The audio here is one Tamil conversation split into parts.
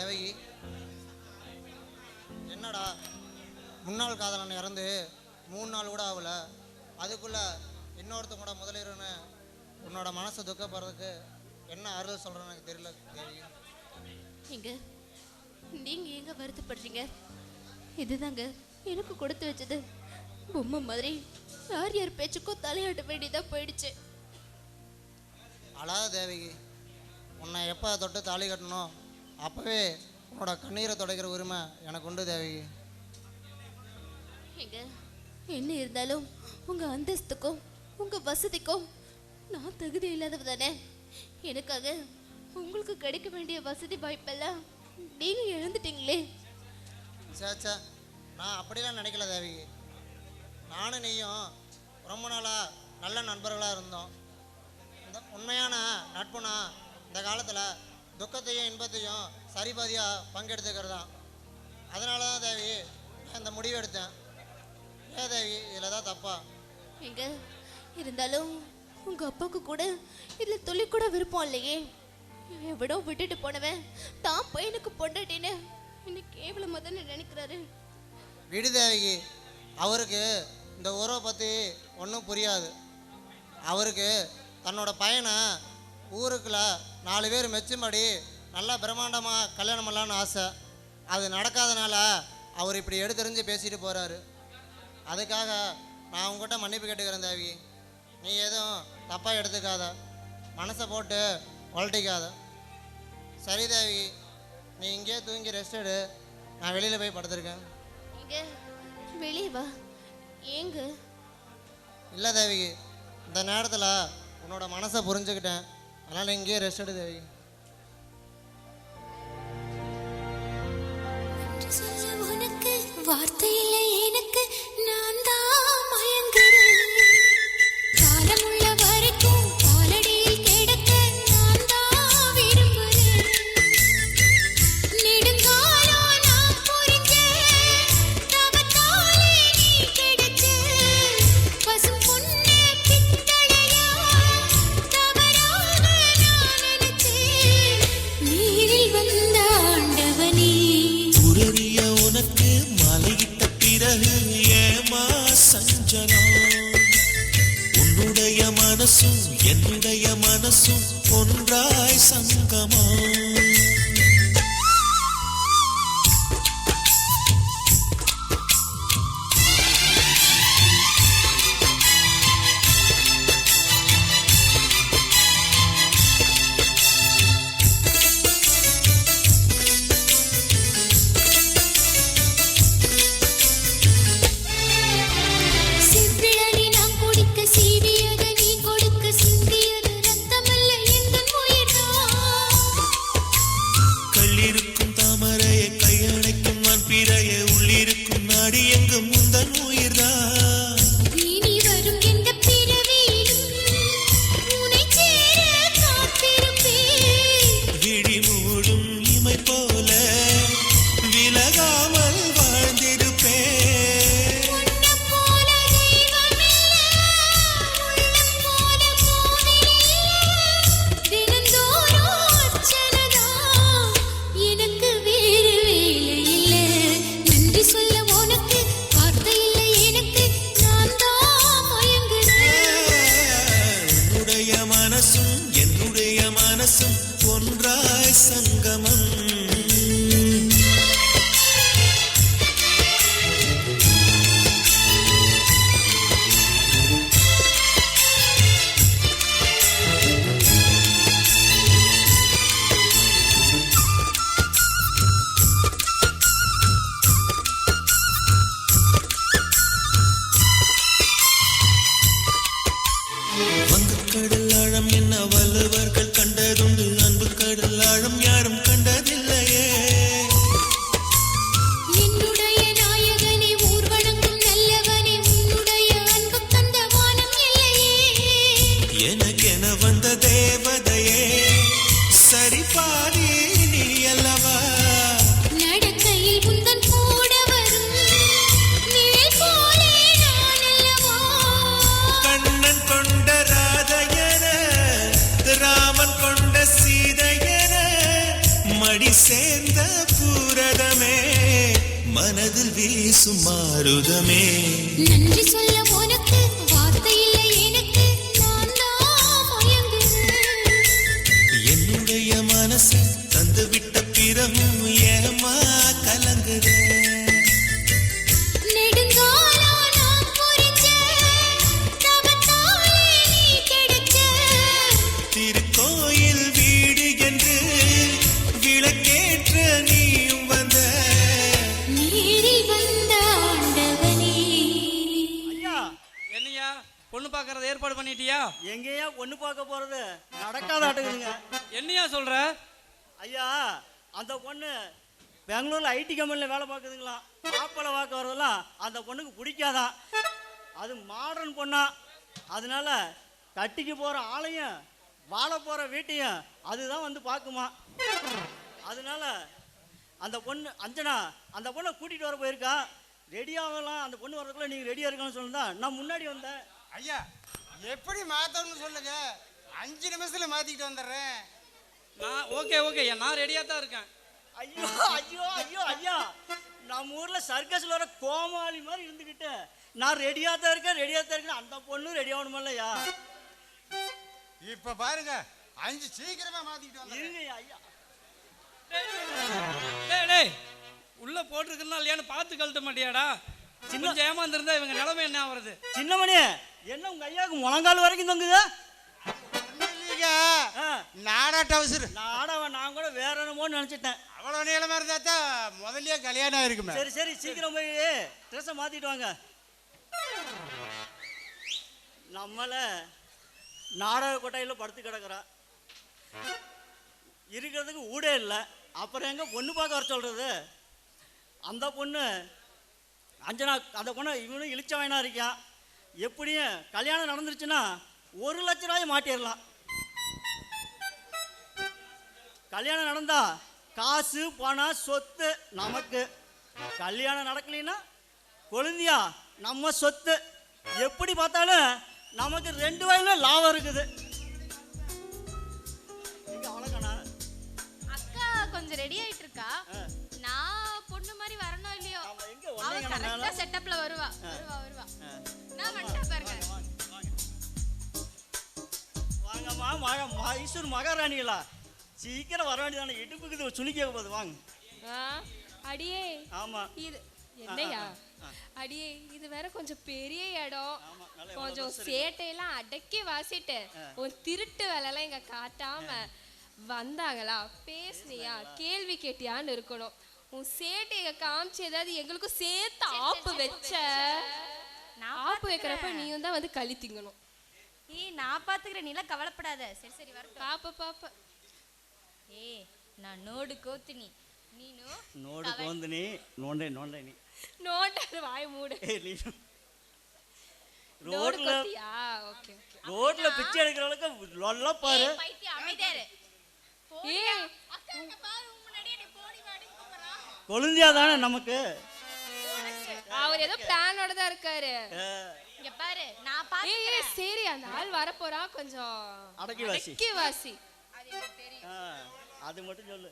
தேவகி, என்னடா முன்னாள் காதலன் இறந்து 3 நாள் கூட ஆகல, அதுக்குள்ள இன்னொருத்தங்க கூட முதலிருன்னு உன்னோட மனசை துக்கப்படுறதுக்கு என்ன ஆறுதல் சொல்றேன்னு எனக்கு தெரியல தேவகி. நீங்க எங்க வருத்தப்படுறீங்க? இதுதாங்க எனக்கு கொடுத்து வச்சது. பொம்மை மாதிரி யார் யார் பேச்சுக்கும் தலையாட்ட வேண்டியதா போயிடுச்சு. அழாத தேவகி, உன்னை எப்போ தொட்டு தாலி கட்டணும் அப்போவே உன்னோட கண்ணீரை துடைக்கிற உரிமை எனக்கு உண்டு தேவகி. என்ன இருந்தாலும் உங்க அந்தஸ்துக்கும் உங்க வசதிக்கும் நான் தகுதி இல்லாதவ தானே. எனக்காக உங்களுக்கு கிடைக்க வேண்டிய வசதி வாய்ப்பெல்லாம் நீங்க இழந்துட்டீங்களே. சேச்சா, நான் அப்படிலாம் நினைக்கல தேவகி. நானும் நீயும் ரொம்ப நாளாக நல்ல நண்பர்களாக இருந்தோம். இந்த உண்மையான நட்புனா இந்த காலத்தில் துக்கத்தையும் இன்பத்தையும் சரிபாதியாக பங்கெடுத்துக்கிறது தான். அதனால தான் தேவி நான் இந்த முடிவு எடுத்தேன். ஏன் தேவி, இதில் தான் தப்பா? இருந்தாலும் உங்க அப்பாவுக்கு கூட இதில் துளி கூட விருப்பம் இல்லையே. எவ்வளோ விட்டுட்டு போனவன் தான் பையனுக்கு பொண்டாட்டின்னு இன்னைக்கு கேவலமாக தானே நினைக்கிறாரு. விடு தேவகி, அவருக்கு இந்த உறவை பற்றி ஒன்றும் புரியாது. அவருக்கு தன்னோட பையனை ஊருக்குள்ள 4 பேர் மெச்சும்படி நல்லா பிரம்மாண்டமாக கல்யாணம் பண்ணலான்னு ஆசை. அது நடக்காதனால அவர் இப்படி எடுத்தெறிஞ்சு பேசிட்டு போகிறாரு. அதுக்காக நான் உங்ககிட்ட மன்னிப்பு கேட்டுக்கிறேன் தேவி. நீ எதுவும் தப்பாக எடுத்துக்காத, மனசை போட்டு உழட்டிக்காத. சரி தேவி, நீ இங்கே தூங்கி ரெஸ்ட் எடு. நான் வெளியில் போய் படுத்திருக்கேன். வெளியே வா. ஏங்க? இல்லை தேவி, இந்த நேரத்தில் உன்னோட மனசை புரிஞ்சுக்கிட்டேன். அதனால் இங்கேயே ரெஸ்ட் எடு தேவி. உனக்கு வார்த்தை இல்லை எனக்கு, நான் தான் மயங்குறேன். காலமுள்ள வரைக்கும் காலடியில் கிடக்க நான் தான் விரும்புறேன். நெடுங்காலம் நான் புரிஞ்ச தவத்தாலே நீ கிடைச்ச பசும் பொண்ணு பித்தளையா தவறாக நான் நினைச்சேன். நீரில் வந்த ஆண்டவனே, உரறிய உனக்கு மலையிட்ட பிறகு ஏமா சஞ்சலம்? உன்னுடைய மனசும் என்னுடைய மனசும் ஒன்றாய் சங்கமா? சிவ்விழி நான் குடிக்க சீவியது நீ கொடுக்க சிந்தியது ரத்தமல்ல எந்தன் உயிர்தான். கள்ளிருக்கும் தாமரையை கையணைக்கும் நான் பிறைய உள்ளிருக்கும் நாடி எங்கும் முந்தன் உயிர்தான். இனி வரும் எந்த பிறவியிலும் உன்னை சேர காத்திருப்பேன். விழி மூடும் இமை போல விலகாமல் வாழ்ந்திருப்பேன். உன்னை போல தெய்வமில்ல, உள்ளம் போல கோவிலில்ல. தினந்தோறும் அர்ச்சனைதான், எனக்கு வேறு வேலை இல்லை. நன்றி சொல்ல உனக்கு வார்த்தை இல்லை எனக்கு, நான் தான் மயங்குறேன். உன்னுடைய மனசும் என்னுடைய மனசும் ஒன்றாய் சங்கமம். வங்கக்கடல் ஆழம் என்ன வல்லவர்கள் கண்டதுண்டு, அன்பு கடல் ஆழம் யாரும் கண்டதில்லையே. என்னுடைய நாயகனே, ஊர் வணங்கும் நல்லவனே, உன்னுடைய அன்பு தந்த வானம் இல்லையே. எனக்கென வந்த தேவதையே சரி பாதி நீ அல்லவா? நடக்கையில் உந்தன் கூட வரும் நிழல் போலே நான் அல்லவா? கண்ணன் கொண்ட ராதையன ராமன் கொண்ட சீதையன மடி சேர்ந்த பூரதமே மனதில் வீசும் மாருதமே நன்றி சொல்ல உனக்கு வார்த்தை இல்லை எனக்கு நான் தான் மயங்குறேன் என்னுடைய மனசை தந்து விட்ட பிறகும் ஏமா கலங்குதே நெடுங்காலா நான் புரிஞ்ச தவத்தாலே நீ கிடைச்ச திருக்கோயில் வீடு என்று விளக்கேற்ற நீயும் வந்த நீரில் வந்த ஆண்டவனே ஐயா என்னையா பொண்ணு பார்க்கறத ஏற்பாடு பண்ணிட்டியா? எங்கேயா பொண்ணு பார்க்க போறது நடக்காத ஆட்டுக்குதுங்க. என்னையா சொல்ற? ஐயா அந்த பொண்ணு பெங்களூர்ல ஐடி கம்பெனியில் வேலை பார்க்குதுங்களாம். மாப்பிள்ளை பார்க்க வரதெல்லாம் அந்த பொண்ணுக்கு பிடிக்காதான். அது மாடர்ன் பொண்ணா, அதனால கட்டிக்கு போகிற ஆளையும் வாழ போகிற வீட்டையும் அதுதான் வந்து பார்க்குமா. அதனால அந்த பொண்ணு அஞ்சனா அந்த பொண்ணை கூட்டிகிட்டு வர போயிருக்கா. ரெடியாகலாம், அந்த பொண்ணு வரதுக்குள்ள நீங்கள் ரெடியாக இருக்கணும்னு சொல்லுதான் நான் முன்னாடி வந்தேன். ஐயா எப்படி மாற்றணும்னு சொல்லுங்க, 5 நிமிஷத்துல மாற்றிக்கிட்டு வந்துடுறேன். நான் ஓகே நான் ரெடியாக தான் இருக்கேன். ஐயோ ஐயோ ஐயோ ஐயா, நம்ம ஊரில் சர்க்கஸில் வர கோமாளி மாதிரி இருந்துக்கிட்டு நான் ரெடியாக தான் இருக்கேன் அந்த பொண்ணு ரெடி ஆகணுமில்லையா? இப்போ பாருங்க 5 சீக்கிரமா மாற்றிக்கிட்டு வந்து இருங்க ஐயா. டேய் உள்ள போட்டிருக்கா இல்லையான்னு பார்த்து கழட்ட மாட்டியாடா? சின்ன ஏமாந்துருந்தா இவங்க நிலைமை என்ன ஆகுறது? சின்னமணி, என்ன உங்க ஐயாவுக்கு முழங்கால் வரைக்கும் தொங்குது? நாடா டவுசர் நான் கூட வேற என்னமோன்னு நினைச்சிட்டேன். அவ்வளோ நீளமா இருந்தா தான் முதல்லயே கல்யாணம் இருக்குமே. சரி சீக்கிரம் போய் ட்ரெஸ்ஸை மாத்திட்டு வாங்க. நம்மள நாடக கொட்டாயில் படுத்து கிடக்குறான், இருக்கிறதுக்கு ஊடே இல்லை. அப்புறம் எங்க பொண்ணு பார்க்க வர சொல்றது? அந்த பொண்ணு அஞ்சனா, அந்த பொண்ணு இவனும் இழிச்சவனா இருக்கான். எப்படியும் கல்யாணம் நடந்துருச்சுன்னா 1 லட்ச ரூபாய் மாட்டிடலாம். கல்யாணம் நடந்தா காசு பணம் சொத்து நமக்கு. கல்யாணம் நடக்கலைன்னா கொழுந்தியா நம்ம சொத்து. எப்படி பார்த்தாலும் நமக்கு 2 வயல லாபம் இருக்குது. அக்கா கொஞ்சம் ரெடி ஆயிட்டு இருக்கா. நான் பொண்ணு மாதிரி வரணும் இல்லையோ, அவ கரெக்ட்டா செட்டப்ல வருவா. நான் வந்துட்டா பாருங்க. வாங்கம்மா, மைசூர் மகாராணிகளா, சீக்கிரம் வர வேண்டியதான. இடுப்புக்கு சுனிக்க போகுது, வாங்க. அடியே ஆமா இது என்னையா அடியே, இது வேற கொஞ்சம் பெரிய இடம். கொஞ்சம் சேட்டையெல்லாம் அடக்கி வாசிட்டு உன் திருட்டு வேலைலாம் இங்க காட்டாம வந்தாங்களா, பேசுனியா, கேள்வி கேட்டியான்னு இருக்கணும். உன் சேட்டையை காமிச்சு ஏதாவது எங்களுக்கும் சேர்த்து ஆப்பு வச்ச, ஆப்பு வைக்கிறப்ப நீயும் தான் வந்து களி திங்கணும். நான் பாத்துக்கிறேன், நீ எல்லாம் கவலைப்படாத. சரி வரட்டும். பாப்ப நான் நோடு கோத்துனி, நீனு நோடு கோந்து நோண்டை நீ நோண்டாரு வாய் மூடு. ரோட்ல பிச்சை எடுக்கிறவளுக்கு லொல்ல பாரு. கொழுந்தியா தானே நமக்கு. அவர் ஏதோ பிளானோட தான் இருக்காரு. இங்க பாரு, நான் பாத்துக்கிறேன். சரி, அந்த ஆள் வர போறா, கொஞ்சம் அடக்கி வாசி. அது மட்டும் சொல்லு.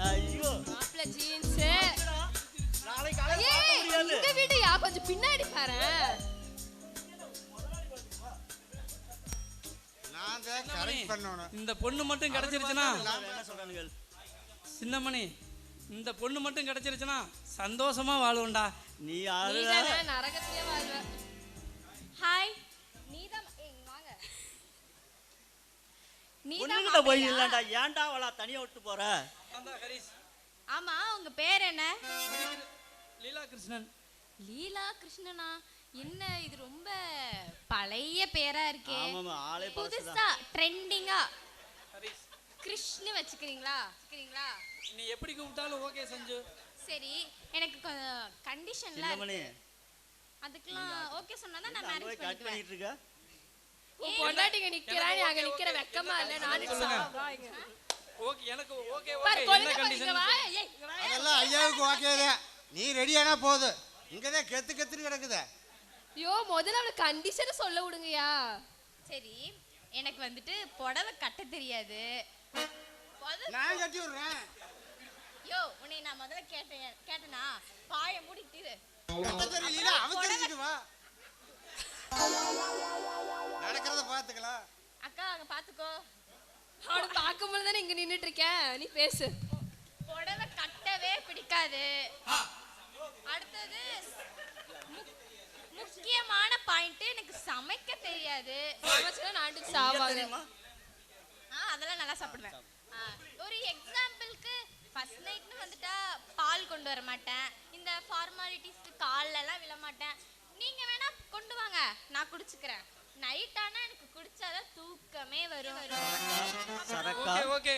ஐயோ மாப்ள ஜீன்ஸ் நாளை காலையில பார்க்க முடியாது. இந்த வீடியா கொஞ்சம் பின்னாடி பாரு. நான் தான் கரெக்ட் பண்ணணும். இந்த பொண்ணு மட்டும் கிடைச்சிருச்சுன்னா, என்ன சொல்றானுங்க சின்னமணி, இந்த பொண்ணு மட்டும் கிடைச்சிருச்சுன்னா சந்தோஷமா வாழுவோம்டா. நீ யாரு? நரகத்திலே வாழ்வ. ஹாய், நீதான் வாங்க. பொண்ணுகிட்ட போய் இல்லடா, ஏன்டா அவளா தனியா விட்டு போற? ஆமா, உங்க பேர் என்ன? லீலா கிருஷ்ணன். லீலா கிருஷ்ணனா? என்ன இது ரொம்ப பழைய பேரா இருக்கே. ஆமாமா, ஆளே புதுசா ட்ரெண்டிங்கா கிருஷ்ணு வச்சுக்கிறீங்களா? நீ எப்படி கூப்பிட்டாலும் ஓகே சஞ்சு. சரி, எனக்கு கண்டிஷன்ல அதுக்கெல்லாம் ஓகே சொன்னா தான் நான் மேரேஜ் கட் பண்ணிக்குவேன். பண்ணிட்டு இருக்க. பொண்டாட்டிங்க நிக்கிறானே, அங்க நிக்கிற வெக்கமா இல்ல? நானே சொல்லுங்க. ஓகே எனக்கு ஓகே பாரு, ஓகே என்ன கொழுந்த பாரு, இங்க கண்டிஷன் வா. ஏய், இங்க வா. அதெல்லாம் ஐயாவுக்கு ஓகே தான். நீ ரெடியானா போதும். இங்கதான் கெத்து கெத்துன்னு கிடக்குதே. ஐயோ முதல்ல அவளுக்கு கண்டிஷனை சொல்ல விடுங்கயா. சரி, எனக்கு வந்துட்டு புடவை கட்ட தெரியாது. நான் கட்டி விடுறேன். யோ, உன்னை நான் முதல்ல கேட்டேனா? பாய மூடிட்டு கட்ட தெரியல, அவசரிச்சுட்டு வா. நடக்கிறத பாத்துக்கலாம். அக்கா அங்க பாத்துக்கோ. அவனை பார்க்கும்போது தானே இங்க நின்னுட்டு இருக்கேன். நீ பேசு. புடவை கட்டவே பிடிக்காது. அடுத்தது முக்கியமான பாயிண்ட், எனக்கு சமைக்க தெரியாது. சமைச்சா நாட்டுக்கு சாவாங்க. அதெல்லாம் நல்லா சாப்பிடுவேன். ஒரு எக்ஸாம்பிளுக்கு ஃபர்ஸ்ட் நைட்னு வந்துட்டா பால் கொண்டு வர மாட்டேன். இந்த ஃபார்மாலிட்டிஸ்க்கு கால்ல எல்லாம் விழ மாட்டேன். நீங்க வேணா கொண்டு வாங்க, நான் குடிச்சுக்கிறேன். நைட் ஆனா எனக்கு குடிச்சாதான் தூக்கமே வரும். ஓகே ஓகே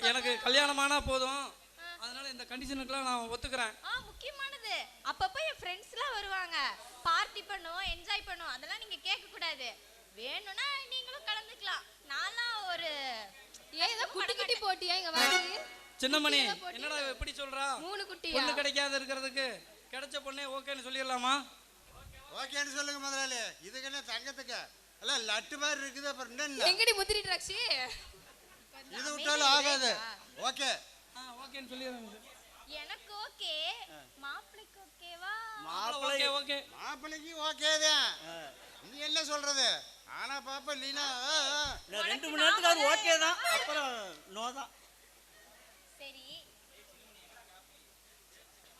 எனக்கு கல்யாணமானா போதும். அதனால இந்த கண்டிஷனுக்குலாம் நான் ஒத்துக்கிறேன். முக்கியமானது, அப்பப்போ என் ஃப்ரெண்ட்ஸ்லாம் வருவாங்க, பார்ட்டி பண்ணுவோம், என்ஜாய் பண்ணுவோம். அதெல்லாம் நீங்க கேட்க கூடாது. வேணும்னா நீங்களும் கலந்துக்கலாம். நான்லாம் ஒரு ஏதோ குட்டி குட்டி போட்டியா இங்க வந்து? சின்னமணி என்னடா எப்படி சொல்றா? 3 குட்டியா? பொண்ணு கிடைக்காத இருக்கிறதுக்கு கிடைச்ச பொண்ணே ஓகேன்னு சொல்லிடலாமா? ஓகேன்னு சொல்லுங்க முதலாளி. இதுக்கு என்ன தங்கத்துக்கு எல்லாம் லட்டு மாதிரி இருக்குது. அப்புறம் என்ன எங்கடி முத்திரி ட்ராக்ஸி? இது விட்டாலும் ஆகாது. ஓகே ஓகேன்னு சொல்லிடுறாங்க. எனக்கு ஓகே, மாப்பிளைக்கு ஓகேவா? ஓகே ஓகே மாப்பிள்ளைக்கு ஓகே தான். நீ என்ன சொல்றது? ஆனா பாப்பா லீனா 2 மணி நேரத்துக்கு அது ஓகே தான், அப்புறம் நோ தான். சரி,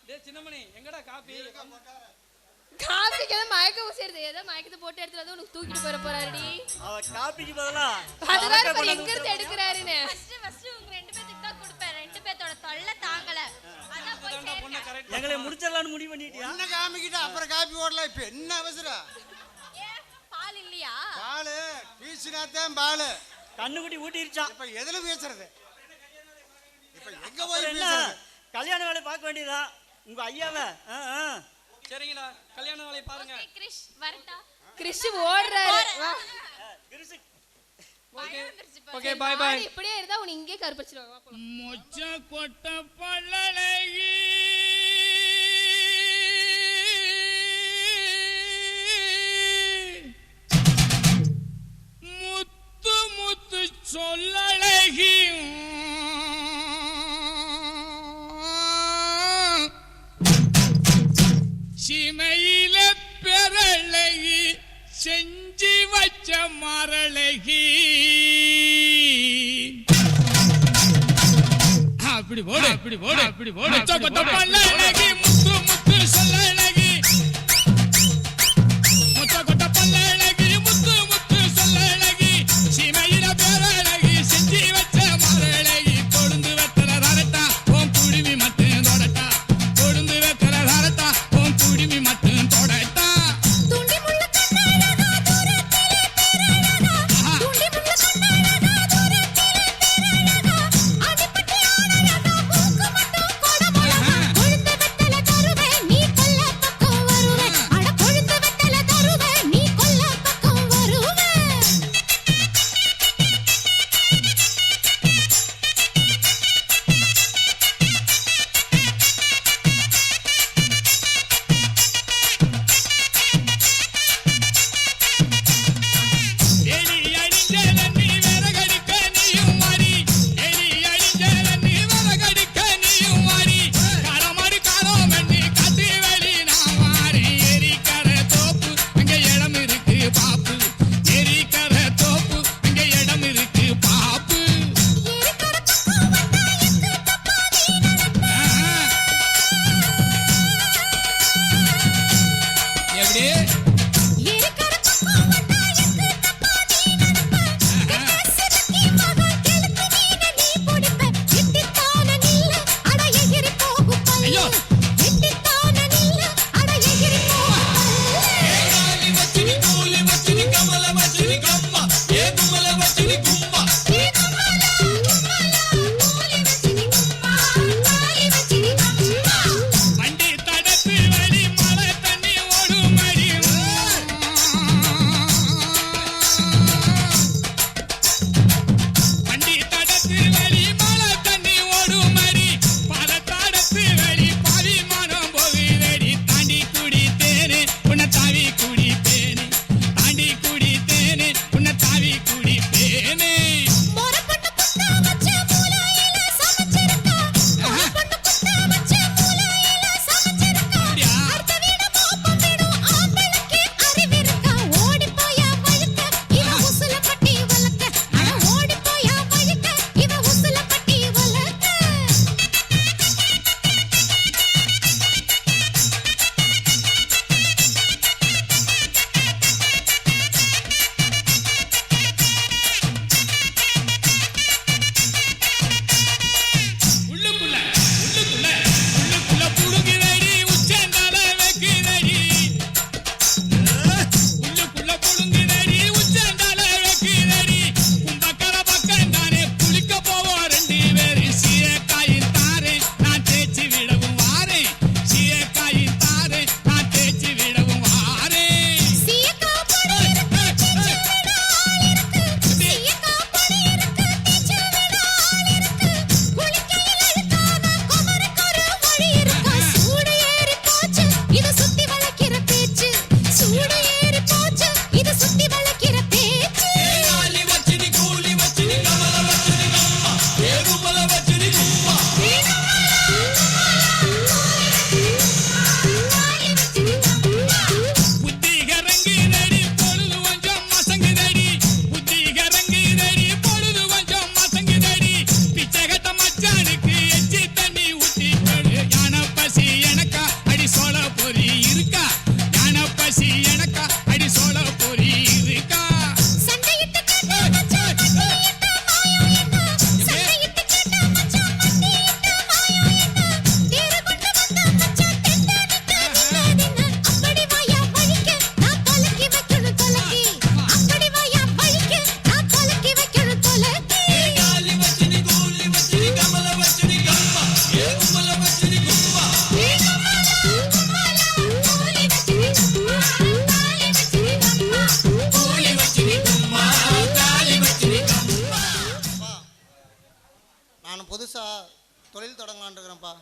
டேய் சின்னமணி எங்கடா காபி? காபிக்கு ஏதோ மயக்க ஊசிடுது. ஏதோ மயக்கத்தை போட்டு எடுத்துட்டு வந்து உனக்கு தூக்கிட்டு போற போறாருடி. அவ காப்பிக்கு பதிலா அதுதான் இப்ப எங்க இருந்து எடுக்கறாருன்னு. ஃபர்ஸ்ட் உங்க 2 பேத்துக்கு தான் கொடுப்பேன். 2 பேத்தோட தொல்லை தாங்கல. அதான் போய் பொண்ணு சேர்ந்தேன். கரெக்ட். எங்களை முடிச்சிடலாம்னு முடிவு பண்ணிட்டியா? என்ன காமிக்கிட்டு அப்புறம் காப்பி ஓடலாம். இப்ப என்ன அவசரம்? ஏன் பால் இல்லையா? பாலு பீசினாத்தான் பாலு. கண்ணுக்குட்டி ஊட்டிருச்சான். இப்ப எதுல பேசுறது? இப்ப எங்க அப்புறம் போய் என்ன, பேசுறது? கல்யாண வேலை பார்க்க வேண்டியதா உங்க ஐயாவை. சரிங்கடா கல்யாண வேலையை பாருங்க. ஓகே கிரிஷ், வரட்டா? கிறிஷ் ஓடுறாரு. வா. கிருஷி, ஓகே வந்துருச்சு பாரு. Okay bye bye. ஆடு இப்படியே இருந்தா உன்னை இங்கே கருப்பிச்சிடுவாங்க. வா போலாம். மொச்ச கொட்ட பல்லழகி முத்து முத்து சொல்லழகி சிமையில பெறழகி செஞ்சி வச்ச மரழகி. அப்படி போடு அப்படி போடு அப்படி போடு. மொச்ச கொட்ட பல்லழகி முத்து முத்து சொல்லழகி. மொச்ச கொட்ட பல்லழகி முத்து முத்து சொல்லழகி. சிமையில பெறழகி செஞ்சி வச்ச மரழகி. கொழுந்து வெத்தல ரரட்டா உன் குடுமி மட்டும் தொடட்டா. கொழுந்து வெத்தல ரரட்டா உன் குடுமி மட்டும் தொடட்டா. துண்டி முள்ள கண்ணழகா தூரத்திலே பேரழகா. துண்டி முள்ள கண்ணழகா தூரத்திலே பேரழகா. அடிப்பட்டி ஆனழகா மூக்கு மட்டும் கொடமழகா. கொழுந்த வெத்தல புதுசாக தொழில் தொடங்கலான்னு இருக்கிறேன்ப்பா.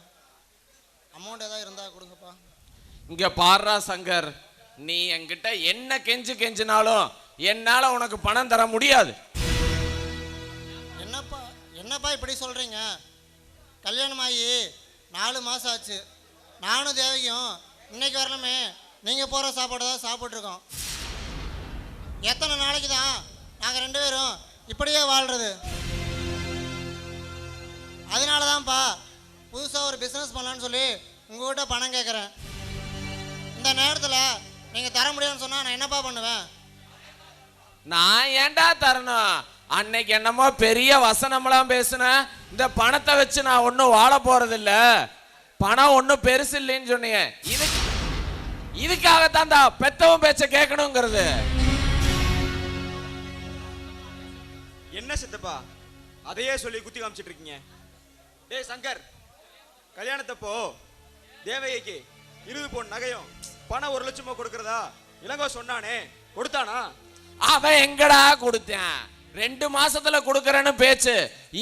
அமௌண்ட் ஏதாவது இருந்தால் கொடுங்கப்பா. இங்க பாடுறா சங்கர், நீ என்கிட்ட என்ன கெஞ்சினாலும் என்னால உனக்கு பணம் தர முடியாது. என்னப்பா இப்படி சொல்கிறீங்க? கல்யாணம் ஆகி 4 மாதம் ஆச்சு. நானும் தேவையும் இன்னைக்கு வரணுமே நீங்கள் போகிற சாப்பாடு தான் சாப்பிட்ருக்கோம். எத்தனை நாளைக்கு தான் நாங்கள் 2 பேரும் இப்படியே வாழ்கிறது? அதனால தான்ப்பா புதுசாக ஒரு பிஸ்னஸ் பண்ணலான்னு சொல்லி உங்கள்கிட்ட பணம் கேட்குறேன். இந்த நேரத்தில் நீங்கள் தர முடியும்னு சொன்னால் நான் என்னப்பா பண்ணுவேன்? நான் ஏன்டா தரணும்? அன்னைக்கு என்னமோ பெரிய வசனம்லாம் பேசுனேன். இந்த பணத்தை வச்சு நான் ஒன்றும் வாழ போறதில்ல, பணம் ஒன்றும் பெருசு இல்லைன்னு சொன்னீங்க. இதுக்காகத்தான் தான் பெத்தவும் பேச்ச கேட்கணுங்கிறது. என்ன சித்தப்பா அதையே சொல்லி குத்தி காமிச்சிட்டு இருக்கீங்க? டேய் சங்கர், கல்யாணத்தப்போ தேவகைக்கு 20 பவுன் நகையும் பணம் 1 லட்சமோ கொடுக்கறதா இளங்கோ சொன்னானே, கொடுத்தானா? அவன் எங்கடா கொடுத்தேன்? 2 மாசத்துல கொடுக்கறேன்னு பேச்சு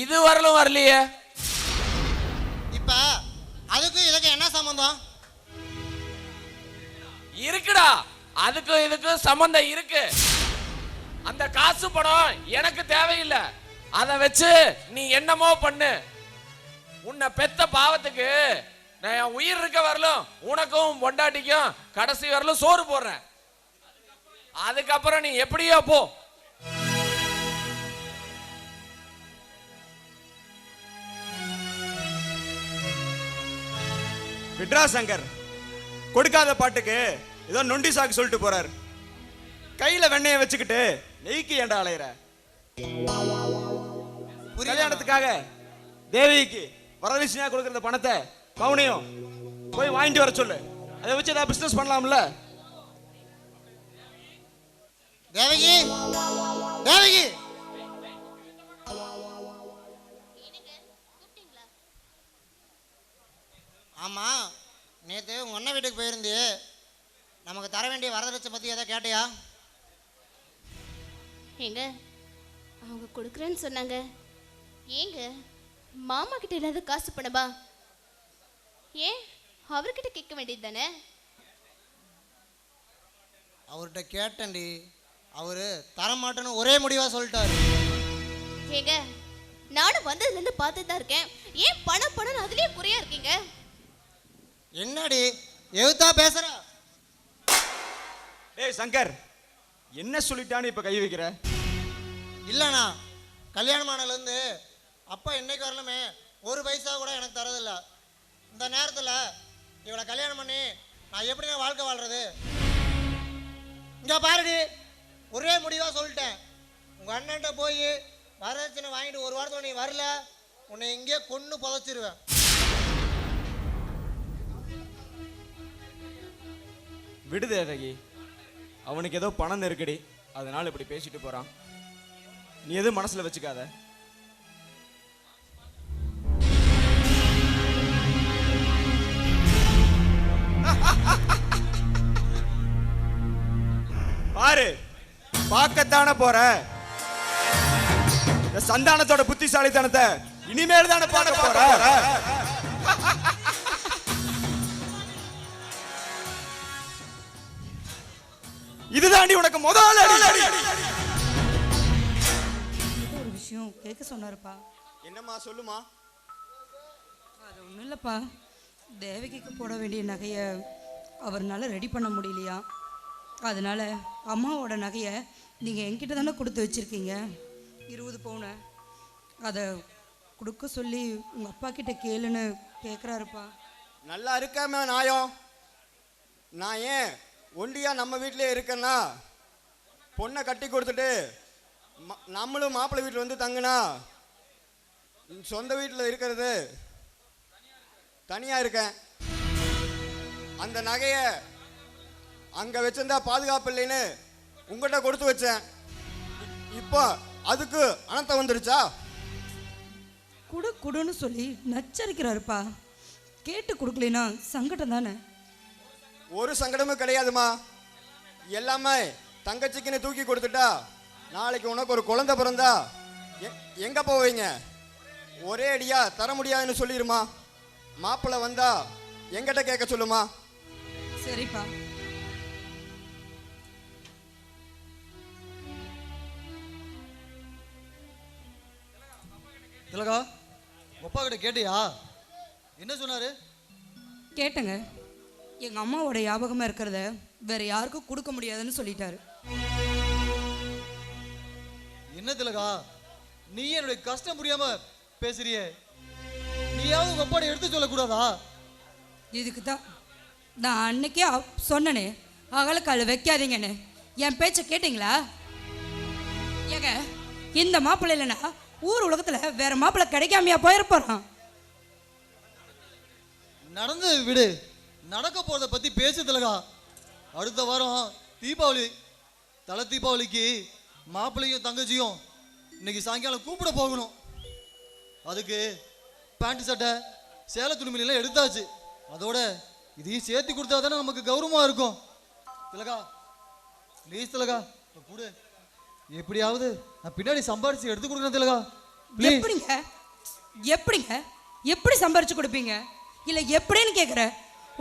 இது வரலும் வரலையே. இப்ப அதுக்கும் இதுக்கு என்ன சம்பந்தம் இருக்குடா? அதுக்கும் இதுக்கும் சம்பந்தம் இருக்கு. அந்த காசு பணம் எனக்கு தேவையில்லை. அதை வச்சு நீ என்னமோ பண்ணு. உன்னை பெத்த பாவத்துக்கு நான் என் உயிர் இருக்க வரலும் உனக்கும் பொண்டாட்டிக்கும் கடைசி வரலும் சோறு போடுறேன். அதுக்கப்புறம் நீ எப்படியோ போ. விட்ரா சங்கர், கொடுக்காத பாட்டுக்கு ஏதோ நொண்டி சாக்கு சொல்லிட்டு போறாரு. கையில வெண்ணையை வச்சுக்கிட்டு நெய்க்கு ஏண்டா அலையிற? கல்யாணத்துக்காக தேவிக்கு வரதட்சணையா கொடுக்கற பணத்தை பவுனையும் போய் வாங்கிட்டு வர சொல்லு. அதை வச்சு ஏதாவது பிசினஸ் பண்ணலாம்ல? தேவகி, தேவகி, ஆமா நேற்று உங்க அண்ணன் வீட்டுக்கு போயிருந்தியே, நமக்கு தர வேண்டிய வரதட்சணை பத்தி எதை கேட்டியா? ஏங்க அவங்க கொடுக்குறேன்னு சொன்னாங்க. ஏங்க மாமா கிட்ட இல்லாத காசு பணமா? ஏன் அவர்கிட்ட கேட்க வேண்டியது தானே? அவர்கிட்ட கேட்டேன்டி, அவரு தரமாட்டேன்னு ஒரே முடிவா சொல்லிட்டாரு. ஏங்க நானும் வந்ததுல இருந்து பார்த்துட்டு தான் இருக்கேன். ஏன் பணம் அதுலயே குறியா இருக்கீங்க? என்னடி எழுத்தா பேசுற? டேய் சங்கர், என்ன சொல்லிட்டான்னு இப்ப கை வைக்கிற? இல்லண்ணா, கல்யாணம் ஆனதுலேருந்து அப்பா இன்னைக்கு வரலுமே 1 பைசா கூட எனக்கு தரதில்ல. இந்த நேரத்தில் இவளை கல்யாணம் பண்ணி நான் எப்படி வாழ்க்கை வாழ்றது? இங்கே பாருடி, ஒரே முடிவாக சொல்லிட்டேன். உங்கள் அண்ணன்ட்ட போய் வரதட்சணை வாங்கிட்டு 1 வாரத்தில் நீ வரல, உன்னை இங்கே கொன்று புதைச்சிருவேன். விடு தேவகி, அவனுக்கு ஏதோ பணம் நெருக்கடி, அதனால இப்படி பேசிட்டு போறான். நீ எதுவும் மனசுல வச்சுக்காத. பாரு, பார்க்கத்தானே போற. இந்த சந்தானத்தோட புத்திசாலித்தனத்தை இனிமேல் தானே பார்க்க போற. இதுதாண்டி உனக்கு முதல் அடி. ஒரு விஷயம் கேட்க சொன்னாருப்பா. என்னம்மா? சொல்லுமா. அது ஒன்றும் இல்லைப்பா, தேவகிக்கு போட வேண்டிய நகையை அவர்னால ரெடி பண்ண முடியலையா, அதனால அம்மாவோட நகையை நீங்கள் என்கிட்ட தானே கொடுத்து வச்சுருக்கீங்க, 20 பவுனை. அதை கொடுக்க சொல்லி உங்கள் அப்பா கிட்ட கேளுன்னு கேட்குறாருப்பா. நல்லா இருக்காம நாயம். நான் ஏன் ஒண்டியா நம்ம வீட்டிலே இருக்கேன்னா, பொண்ணை கட்டி கொடுத்துட்டு நம்மளும் மாப்பிள்ளை வீட்டில் வந்து தங்குனா சொந்த வீட்டில் இருக்கிறது தனியாக இருக்கேன். அந்த நகையை அங்கே வச்சிருந்தா பாதுகாப்பு இல்லைன்னு உங்கள்கிட்ட கொடுத்து வச்சேன். இப்போ அதுக்கு அனர்த்தம் வந்துடுச்சா? குடுன்னு சொல்லி நச்சரிக்கிறாருப்பா. கேட்டு கொடுக்கலைன்னா சங்கடம் தானே. ஒரு சங்கடமும் கிடையாதுமா. எல்லாமே தங்கச்சிக்குன்னு தூக்கி கொடுத்துட்டா நாளைக்கு உனக்கு ஒரு குழந்தை பிறந்தா எங்கே போவீங்க? ஒரே அடியா தர முடியாதுன்னு சொல்லிடுமா. மாப்பிள்ளை வந்தா எங்கிட்ட கேட்க சொல்லுமா. சரிப்பா. திலகா, அப்பா கிட்ட கேட்டியா? என்ன சொன்னாரு? கேட்டேங்க. எங்கள் அம்மாவோட ஞாபகமாக இருக்கிறத வேற யாருக்கும் கொடுக்க முடியாதுன்னு சொல்லிட்டாரு. என்ன திலகா, நீ என்னுடைய கஷ்டம் புரியாம பேசுறியே, நீயாவது உங்க அப்பாட எடுத்து சொல்லக்கூடாதா? இதுக்கு தான் நான் அன்னைக்கே சொன்னனே, அகலக்கால வைக்காதீங்கன்னு. என் பேச்சை கேட்டிங்களா? ஏங்க, இந்த மாப்பிள்ளை இல்லைன்னா ஊர் உலகத்தில் வேற மாப்பிள்ளை கிடைக்காமையா போயிருப்பாரான்? நடந்தது விடு, நடக்க போறத பத்தி பேசு திலகா. அடுத்த வாரம் தீபாவளி. தலை தீபாவளிக்கு மாப்பிள்ளையும் தங்கச்சியும் இன்னைக்கு சாயங்காலம் கூப்பிட போகணும். அதுக்கு பேண்ட் சட்டை சேலை துணிமணிலாம் எடுத்தாச்சு. அதோட இதையும் சேர்த்து கொடுத்தா தானே நமக்கு கௌரவமா இருக்கும். திலகா ப்ளீஸ் திலகா, கொடு. எப்படியாவது நான் பின்னாடி சம்பாரிச்சு எடுத்து கொடுக்குறேன் திலகா. எப்படிங்க எப்படிங்க எப்படி சம்பாரிச்சு கொடுப்பீங்க? இல்லை எப்படின்னு கேட்குற.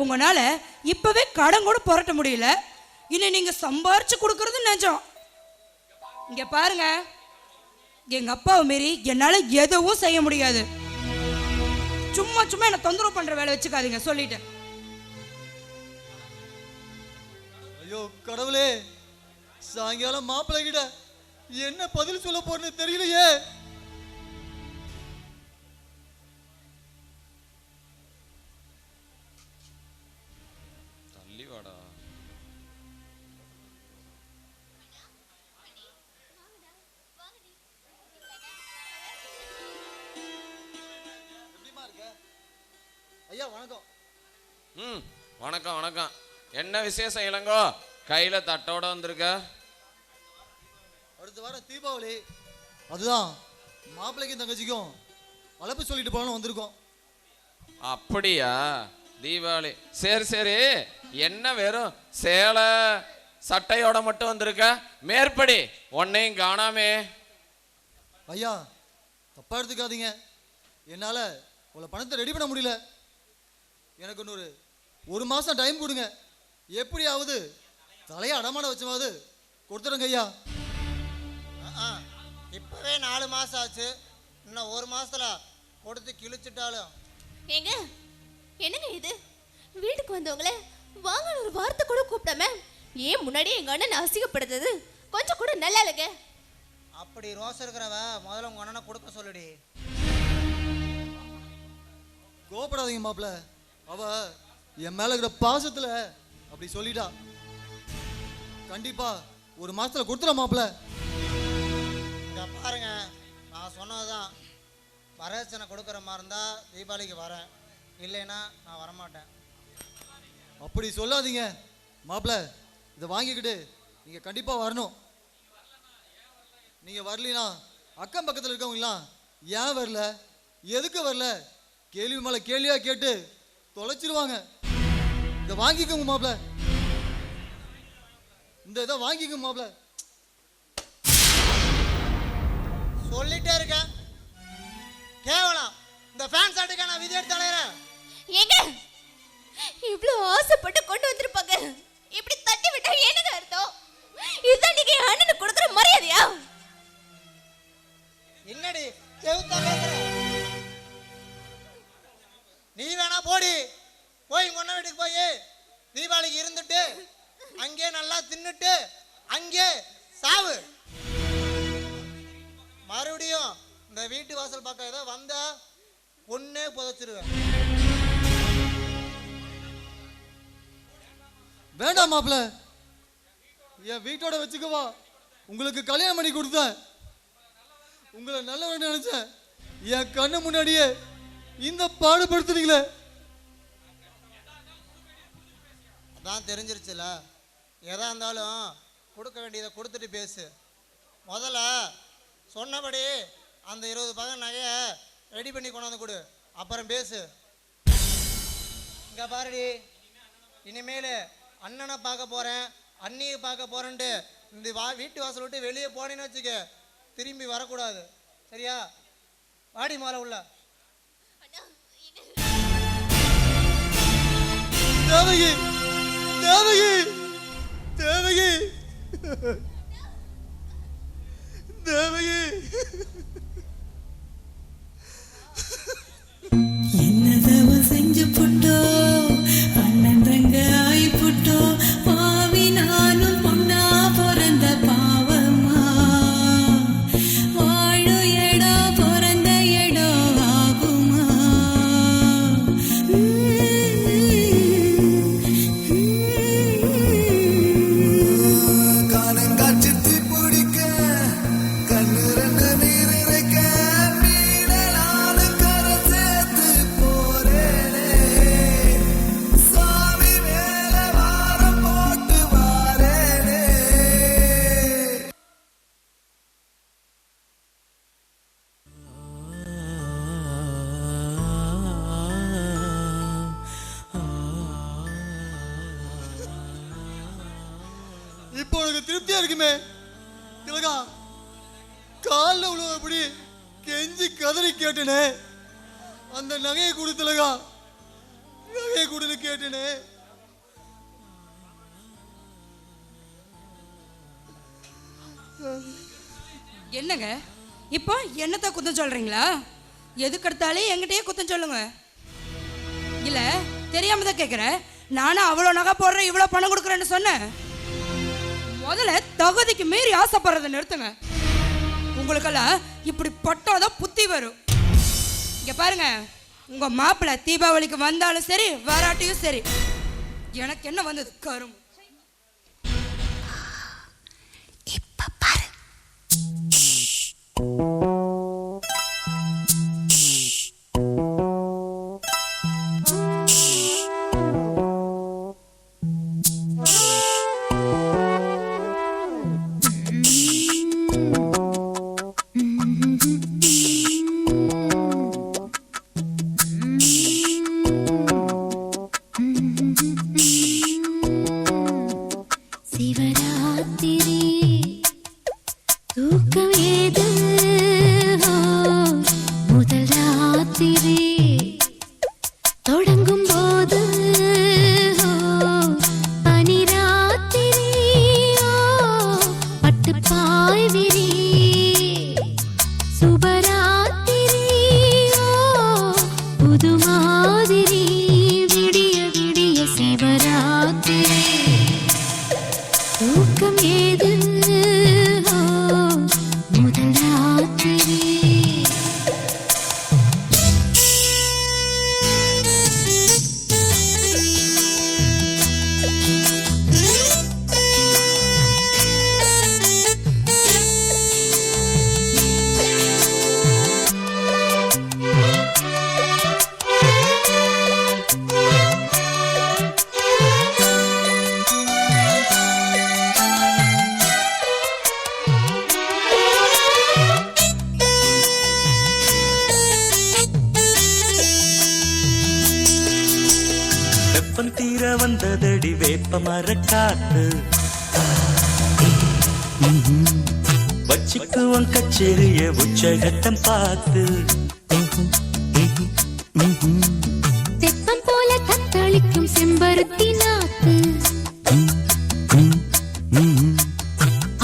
உங்களால் இப்போவே கடன் கூட புரட்ட முடியல, இன்னும் நீங்கள் சம்பாரிச்சு கொடுக்கறது நிஜம். இங்கே பாருங்க, எங்கள் அப்பாவை மாரி என்னால் எதுவும் செய்ய முடியாது. சும்மா சும்மா என்னை தொந்தரவு பண்ணுற வேலை வச்சுக்காதீங்க, சொல்லிட்டேன். ஐயோ கடவுளே, சாயங்காலம் மாப்பிள்ளை கிட்ட என்ன பதில் சொல்ல போறேன்னு தெரியலையே. தள்ளி வாடா. ஐயா வணக்கம். வணக்கம் வணக்கம். என்ன விசேஷம் இளங்கோ? கையில தட்டோட வந்திருக்க. அடுத்த வாரம் தீபாவளி, அதுதான் மாப்பிள்ளைக்கும் தங்கச்சிக்கும் அழைப்பு சொல்லிட்டு போகணும் வந்திருக்கோம். அப்படியா? தீபாவளி, சரி சரி. என்ன வெறும் சேலை சட்டையோட மட்டும் வந்திருக்க? மேற்படி உன்னையும் காணாமே. ஐயா தப்பா எடுத்துக்காதீங்க, என்னால் உங்களை பணத்தை ரெடி பண்ண முடியல. எனக்கு இன்னொரு 1 மாதம் டைம் கொடுங்க. எப்படியாவது தலையை அடமான வச்சமாவது கொடுத்துருங்க ஐயா. இப்போவே 4 மாதம் ஆச்சு, இன்னும் 1 மாதத்துல கொடுத்து கிழிச்சிட்டாலும். ஏங்க, என்னங்க இது? வீட்டுக்கு வந்தவங்களே வாங்க ஒரு வார்த்தை கூட கூப்பிடாம ஏன் முன்னாடி எங்க அண்ணன் அசிங்கப்படுத்துது? கொஞ்சம் கூட நல்லா இல்லைங்க. அப்படி ரோஸ் இருக்கிறவ முதல்ல உங்க அண்ணனை கொடுக்க சொல்லுடி. கோபப்படாதீங்க மாப்பிள்ள, அவ என் மேல இருக்கிற பாசத்துல அப்படி சொல்லிட்டா. கண்டிப்பா 1 மாசத்துல கொடுத்துட மாப்பிள்ள. இங்க பாருங்க, நான் சொன்னதுதான். வரதட்சணை கொடுக்குற மாதிரி இருந்தா தீபாவளிக்கு வரேன், இல்லைன்னா நான் வரமாட்டேன். அப்படி சொல்லாதீங்க மாப்பிள்ள, இதை வாங்கிக்கிட்டு நீங்க கண்டிப்பா வரணும். நீங்க வரலனா அக்கம் பக்கத்தில் இருக்கவங்களாம் ஏன் வரல, எதுக்கு வரல, கேள்வி மேல கேள்வியா கேட்டு தொலைச்சிருவாங்க. இதை வாங்கிக்கோங்க மாப்பிள்ள, இந்த இதை வாங்கிக்கோங்க மாப்பிள்ள. சொல்லிட்டே இருக்கேன், கேவலம். இந்த ஃபேன் ஷர்ட்டுக்கு நான் விதி எடுத்து அலையிறேன். ஏங்க, இவ்ளோ ஆசைப்பட்டு கொண்டு வந்திருப்பாங்க, இப்படி தட்டி விட்டா என்னங்க அர்த்தம்? இதுதான் நீங்க என் அண்ணனுக்கு கொடுக்குற மரியாதையா? என்னடி செவுத்தா பேசுற? நீ வேணா போடி, போய் உங்க அண்ணன் வீட்டுக்கு போய் தீபாவளிக்கு இருந்துட்டு அங்கே நல்லா தின்னுட்டு அங்கே சாவு. மறுபடியும் இந்த வீட்டு வாசல் பக்கம் ஏதோ வந்தா பொண்ணே புதைச்சிருவேன். வேண்டாம் மாப்பிள்ள, என் வீட்டோட வச்சுக்கவா. உங்களுக்கு கல்யாணம் பண்ணி கொடுத்தேன், உங்களை நல்லவன் நினைச்சேன். என் கண்ணு முன்னாடியே இந்த பாடுபடுத்துறீங்களே. அதான் தெரிஞ்சிருச்சுல, எதா இருந்தாலும் கொடுக்க வேண்டியதை கொடுத்துட்டு பேசு. முதல்ல சொன்னபடி அந்த 20 பகன் நகையை ரெடி பண்ணி கொண்டாந்து கொடு, அப்புறம் பேசு. இங்க பாருடி, இனிமேல் அண்ணனை பார்க்க போறேன், அண்ணியை பார்க்க போறேன்ட்டு இந்த வீட்டு வாசல் விட்டு வெளியே போனேன்னு வச்சுக்க, திரும்பி வரக்கூடாது, சரியா? வாடி மாலை உள்ள. தேவகி தேவகி தேவகி தேவகி என்னதவ செஞ்சு புட்டோ அண்ணன் தங்க ஆயி புட்டோ பாவி நானும் பொண்ணா பிறந்த பாவமா வாழு இடம் பிறந்த இடம் ஆகுமா காலங்காட்சி தீப்பிடிக்க கண்ணு ரெண்டு நீர் இறைக்க மீனலான கரை சேர்த்து போறேனே சாமி மேல வாரம் போட்டு வாரேனே. இப்போ உனக்கு திருப்தியா இருக்குமே திலகா. காலில் உள்ளபடி கெஞ்சி கதறி கேட்டனே, அந்த நகையை கொடு திலகா, நகையை கொடுன்னு கேட்டனே. என்னங்க இப்போ என்னத்தை குத்தம் சொல்றீங்களா? எதுக்கு எடுத்தாலே என்கிட்டயே குத்தம் சொல்லுங்க. இல்ல தெரியாம தான் கேட்குறேன். நானும் அவ்வளோ நகை போடுறேன் இவ்வளோ பணம் கொடுக்குறேன்னு சொன்னேன். முதல்ல தகுதிக்கு மீறி ஆசைப்படுறதை நிறுத்துங்க. உங்களுக்கெல்லாம் இப்படி பட்டாதான் புத்தி வரும். இங்க பாருங்க, உங்க மாப்பிள்ளை தீபாவளிக்கு வந்தாலும் சரி வராட்டியும் சரி, எனக்கு என்ன வந்தது கரும். இப்ப பாரு. சிவராத்திரி தூக்கம் ஏது முதல் ராத்திரி தொடங்கும் போது பனிராத்திரி பட்டு பாய்விரி சுபராத்திரி புது மாதிரி விடிய விடிய சிவராத்திரி தூக்கம் ஏது முதல் ராத்திரி. வெப்பம் தீர வந்ததடி வேப்ப மரக்காத்து வச்சுக்குவன் கச்சேரிய உச்சகட்டம் பார்த்து தெப்பம் போல தத்தளிக்கும் செம்பருத்தி நாத்து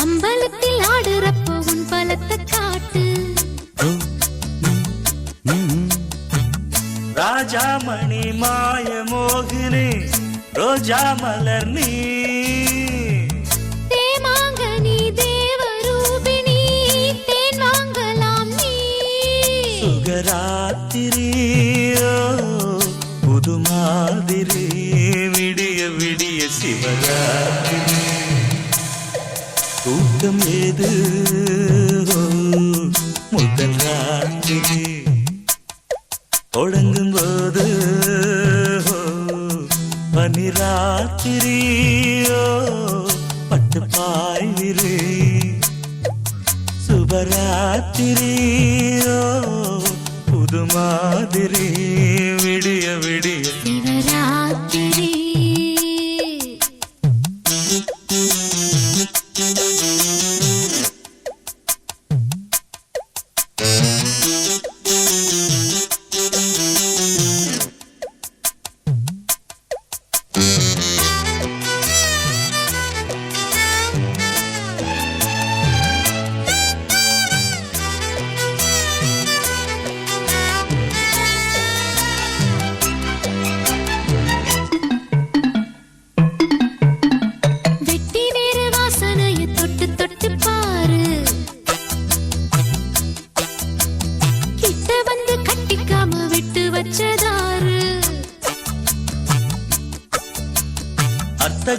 அம்பலத்தில் ஆடுறப்போ உன் பலத்தை காட்டு. ராஜாமணி மாய மோகினி ரோஜா மலர் நீ தேமாங்கனி தேவரூபிணி தேன் வாங்கலாம் நீ. சுகராத்திரி புது மாதிரி விடிய விடிய சிவராத்திரி தூக்கம் ஏது முதல் ராத்திரி தொடங்கும் போது பனிராத்திரியோ பட்டு பாய்விரி சுபராத்திரியோ புது மாதிரி விடிய விடிய சிவராத்திரி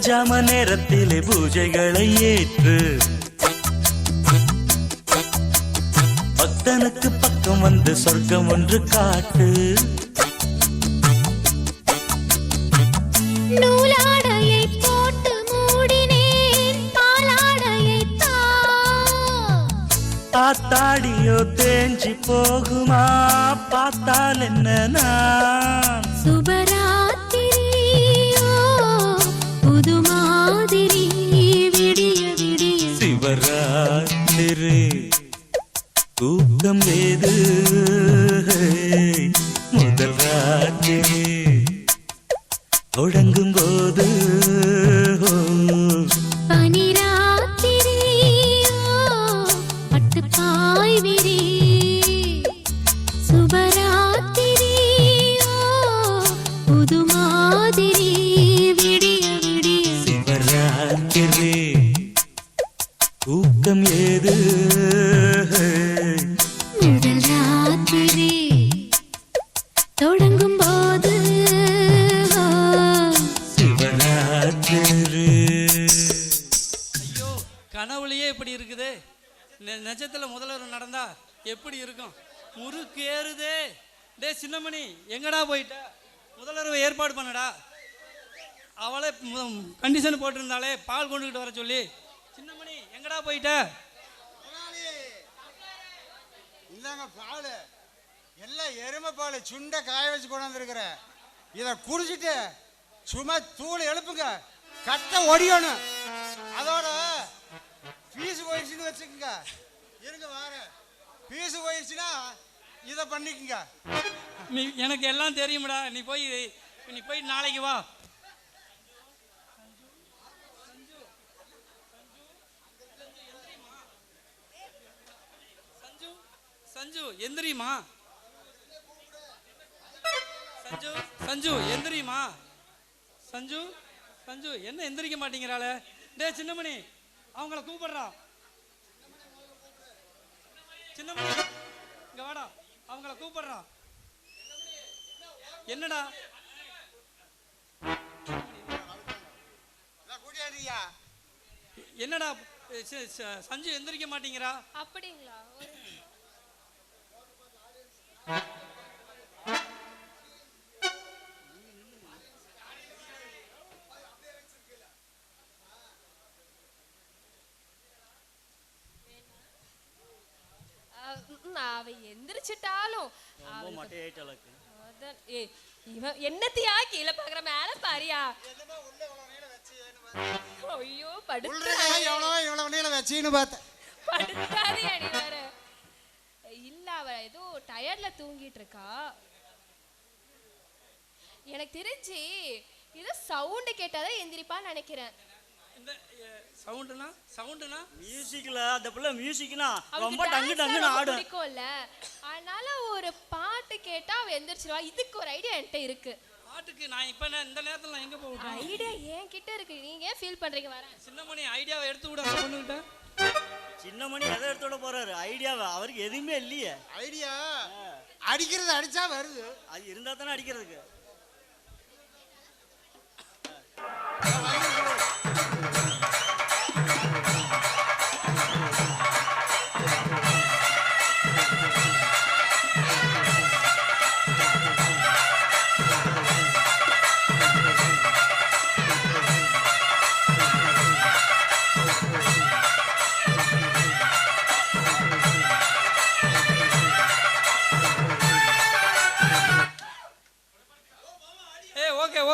ஜாம நேரத்திலே பூஜைகளை ஏற்று பக்தனுக்கு பக்கம் வந்து சொர்க்கம் ஒன்று காட்டு. நூலாடையை போட்டு மூடினேன் பாலாடையை ஆத்தாடியோ தேஞ்சி போகுமா பார்த்தால் என்ன நான் சுபராத்திரியோ புது மாதிரி விடிய விடிய சிவராத்திரி தூக்கம் ஏது முதல் ராத்திரி தொடங்கும் போது பனிராத்திரியோ பட்டுப்பாய் விரி சுபராத்திரியோ புது மாதிரி விடிய விடிய சிவராத்திரி தூக்கம் ஏது முதல் ராத்திரி தொடங்கும் போது சிவராத்திரி. ஐயோ கனவுலையே இப்படி இருக்குது. நிஜத்தில் முதல்வர் நடந்தா எப்படி இருக்கும்? முறுக்கு ஏறுதே. டே சின்னமணி எங்கடா போயிட்ட? முதல்வர் ஏற்பாடு பண்ணடா. அவளே கண்டிஷன் போட்டிருந்தாலே பால் கொண்டுகிட்டு வர சொல்லி. சின்னமணி எங்கடா போயிட்ட? இந்தாங்க பால், எல்லாம் எருமை பால், சுண்டை காய வச்சு கொண்டாந்துருக்கிறேன். இதை குடிச்சிட்டு சும்மா தூள் எழுப்புங்க, கட்ட ஒடியணும். அதோட ஃபீஸ் போயிடுச்சுன்னு வச்சுக்கோங்க. இருங்க வார ஃபீஸ் போயிடுச்சுன்னா இதை பண்ணிக்கோங்க. நீ எனக்கு எல்லாம் தெரியும்டா. நீ போய் நாளைக்கு வா. சஞ்சு எந்திரிமா. சஞ்சு சஞ்சு எந்திரிமா. சஞ்சு சஞ்சு என்ன எந்திரிக்க மாட்டேங்கிறாளே? டே சின்னமணி அவங்கள கூப்பிடுறா. சின்னமணி இங்க வாடா, அவங்கள கூப்பிடுறா. என்னடா என்னடா சஞ்சு எந்திரிக்க மாட்டேங்கிறா? அப்படிங்களா? அவ எந்திரிச்சிட்டாலும் என்னத்தையா கீழே பாக்குற மேல பாரியா. ஐயோ படுத்தாதே அடி வேற. இல்ல அவ ஏதோ டயர்ட்ல தூங்கிட்டு இருக்கா. எனக்கு தெரிஞ்சு ஏதோ சவுண்ட் கேட்டாதான் எந்திரிப்பான்னு நினைக்கிறேன். சவுண்டுனா மியூசிக்ல அந்த புள்ள மியூசிக்னா ரொம்ப டங்கு டங்குன்னு ஆடும். பிடிக்கும்ல, அதனால ஒரு பாட்டு கேட்டா அவ எந்திரிச்சிருவா. இதுக்கு ஒரு ஐடியா என்கிட்ட இருக்கு. பாட்டுக்கு நான் இப்ப இந்த நேரத்துல எங்க போகணும்? ஐடியா என் கிட்ட இருக்கு. நீங்க ஏன் ஃபீல் பண்றீங்க? வரேன். சின்னமணி ஐடியாவை எடுத்து விட பொண்ணுகிட்ட. சின்னமணி எதை எடுத்து விட போறாரு? ஐடியாவை அவருக்கு எதுவுமே இல்லையே. ஐடியா அடிக்கிறது அடிச்சா வருது. அது இருந்தா தானே அடிக்கிறதுக்கு.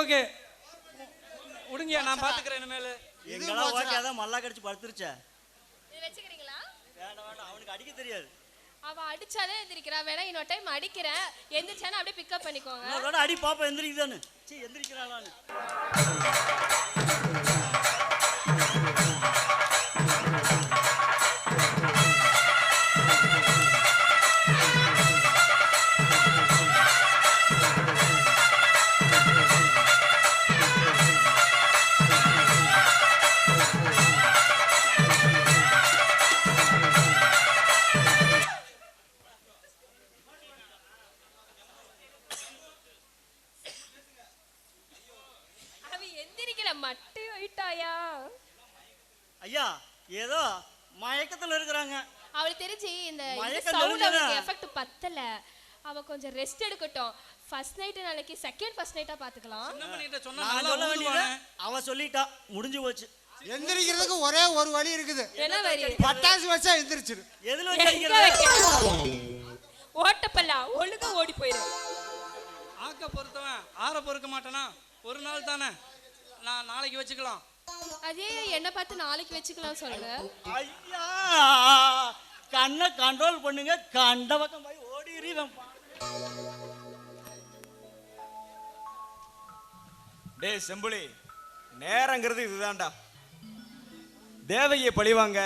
ஓகே உடுங்கயா, நான் பாத்துக்கிறேன். இனிமேல எங்களா ஓகே. அதான் மல்லா கடிச்சு படுத்துருச்சா. இது வெச்சுக்கிறீங்களா? வேண்டாம், அவனுக்கு அடிக்க தெரியாது. அவ அடிச்சாலே எந்திரிக்கிறா. வேணா இன்னொரு டைம் அடிக்கிறேன், எந்திரிச்சானே அப்படியே பிக்கப் பண்ணிக்கோங்க. அதோட அடி பாப்பா எந்திரிக்குதானு. சீ எந்திரிக்கிறாளான்னு. அவ எந்திரிக்கல, மட்டை ஐயா ஏதோ மயக்கத்துல இருக்கிறாங்க. அவளுக்கு தெரிஞ்சு இந்த மயக்கம் சவுண்ட் தெரிஞ்சதா? அவளுக்கு எஃபெக்ட் பத்தல. அவ கொஞ்சம் ரெஸ்ட் எடுக்கட்டும். ஃபர்ஸ்ட் நைட் நாளைக்கு செகண்ட் ஃபர்ஸ்ட் நைட்டா பாத்துக்கலாம். சின்னமணிட்ட சொன்னா நான் நல்லா சொல்ல வேண்டியது ஊதுவானே. அவ சொல்லிட்டா, முடிஞ்சு போச்சு. எந்திரிக்கிறதுக்கு ஒரே ஒரு வழி இருக்குது. என்ன வரி? பட்டாசு வச்சா எந்திரிச்சிரு. எதுல எங்க வச்சிருக்கிறது? வைக்க? ஓட்டப்பல்லா ஒழுங்கா ஓடி போயிரு. ஆக்க பொறுத்தவன் ஆற பொறுக்க மாட்டானா? ஒரு நாள் தானே, நான் நாளைக்கு வச்சுக்கலாம். அதே என்ன பார்த்து நாளைக்கு வச்சுக்கலாம் சொல்ற. ஐயா கண்ணை கண்ட்ரோல் பண்ணுங்க. கண்ட பக்கம் போய் ஓடிடுவேன். டேய் செம்புலி, நேரங்கிறது இதுதான்டா. தேவையை பழிவாங்க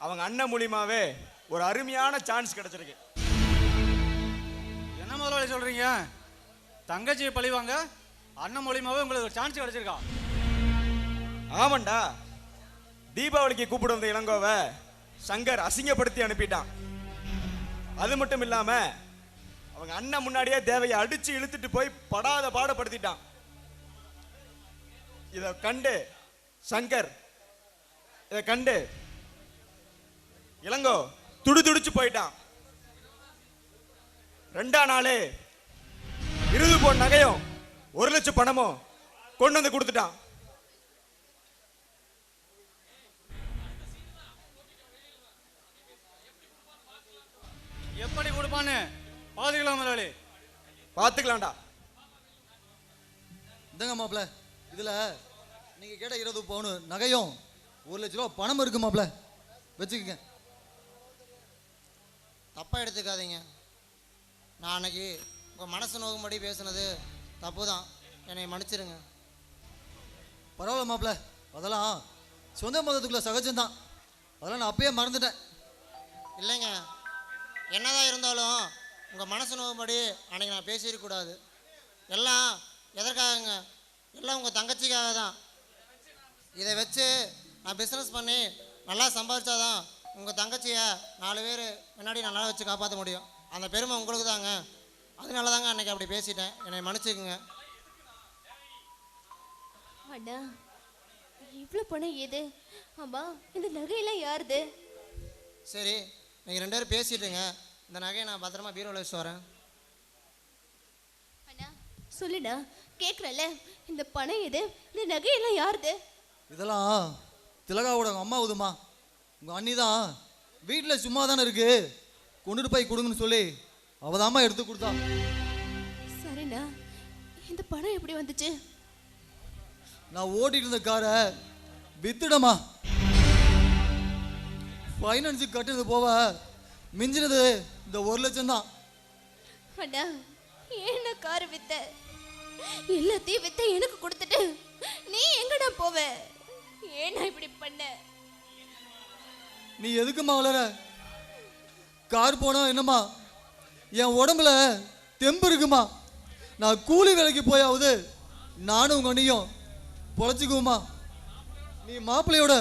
அவங்க அண்ணன் மூலியமாவே ஒரு அருமையான சான்ஸ் கிடைச்சிருக்கு. என்ன முதலாளி சொல்றீங்க? தங்கச்சியை பழிவாங்க அண்ணன் மூலியமாவே உங்களுக்கு ஒரு சான்ஸ் கிடைச்சிருக்கா? ஆமாண்டா, தீபாவளிக்கு கூப்பிட்டு வந்த இளங்கோவை சங்கர் அசிங்கப்படுத்தி அனுப்பிட்டான். அது மட்டும் இல்லாம அவங்க அண்ணன் முன்னாடியே தேவையை அடிச்சு இழுத்துட்டு போய் படாத பாடப்படுத்திட்டான். இதை கண்டு சங்கர், இதை கண்டு இளங்கோ துடிச்சு போயிட்டான். 2ஆம் நாளே 20 பவுன் நகையும் 1 லட்சம் பணமும் கொண்டு வந்து கொடுத்துட்டான். எப்படி கொடுப்பான்னு பாத்துக்கலாம் முதலாளி. பார்த்துக்கலாம்டா. இந்தங்க மாப்பிள்ள, இதில் நீங்கள் கேட்ட 20 பவுன் நகையும் 1 லட்ச ரூபா பணம் இருக்கு மாப்பிள்ள, வச்சுக்கோங்க. தப்பாக எடுத்துக்காதீங்க. நான் அன்னைக்கு உங்கள் மனசு நோக்கும்படி பேசுனது தப்பு தான், என்னை மன்னிச்சிருங்க. பரவாயில்ல மாப்பிள்ள, அதெல்லாம் சொந்த மதத்துக்குள்ள சகஜம்தான். அதெல்லாம் நான் அப்பயே மறந்துட்டேன். இல்லைங்க, என்னதான் இருந்தாலும் உங்கள் மனசு நோக்கும்படி அன்னைக்கு நான் பேசியிருக்கக்கூடாது. எல்லாம் எதற்காகங்க? எல்லாம் உங்கள் தங்கச்சிக்காக தான். இதை வச்சு நான் பிஸ்னஸ் பண்ணி நல்லா சம்பாதிச்சாதான் உங்கள் தங்கச்சியை 4 பேர் முன்னாடி நல்லா வச்சு காப்பாற்ற முடியும். அந்த பெருமை உங்களுக்கு தாங்க. அதனால தாங்க அன்னைக்கு அப்படி பேசிட்டேன், என்னை மன்னிச்சுக்குங்க. அண்ணா, இவ்வளோ பணம் எது? ஆமா, இந்த நகையெல்லாம் யாருது? சரி, நீங்கள் 2 பேரும் பேசிட்டுங்க. இந்த நகையை நான் பத்திரமா பீரோவில் வச்சு வரேன். அண்ணா சொல்லுண்ணா, கேட்குறல்ல, இந்த பணம் எது? இந்த நகையெல்லாம் யாருது? இதெல்லாம் திலகாவோட அம்மா உதுமா. உங்கள் அண்ணி தான் வீட்டில் சும்மா தானே இருக்கு, கொண்டுட்டு போய் கொடுங்கன்னு சொல்லி அவதாம்மா எடுத்து கொடுத்தா. சரிண்ணா, இந்த பணம் எப்படி வந்துச்சு? நான் ஓட்டிட்டு இருந்த காரை வித்துடமா. ஃபைனான்ஸுக்கு கட்டுனது போவ மிஞ்சினது இந்த 1 லட்சம் தான். அண்ணா, ஏன்னா கார் வித்த? எல்லாத்தையும் வித்த எனக்கு கொடுத்துட்டு நீ எங்கடா போவ? ஏன்னா இப்படி பண்ண? நீ எதுக்குமா வளர? கார் போனா என்னம்மா, என் உடம்புல தெம்பு இருக்குமா. நான் கூலி வேலைக்கு போயாவது நானும் உங்க அண்ணியும் பொழைச்சிக்குவோமா. நீ மாப்பிள்ளையோட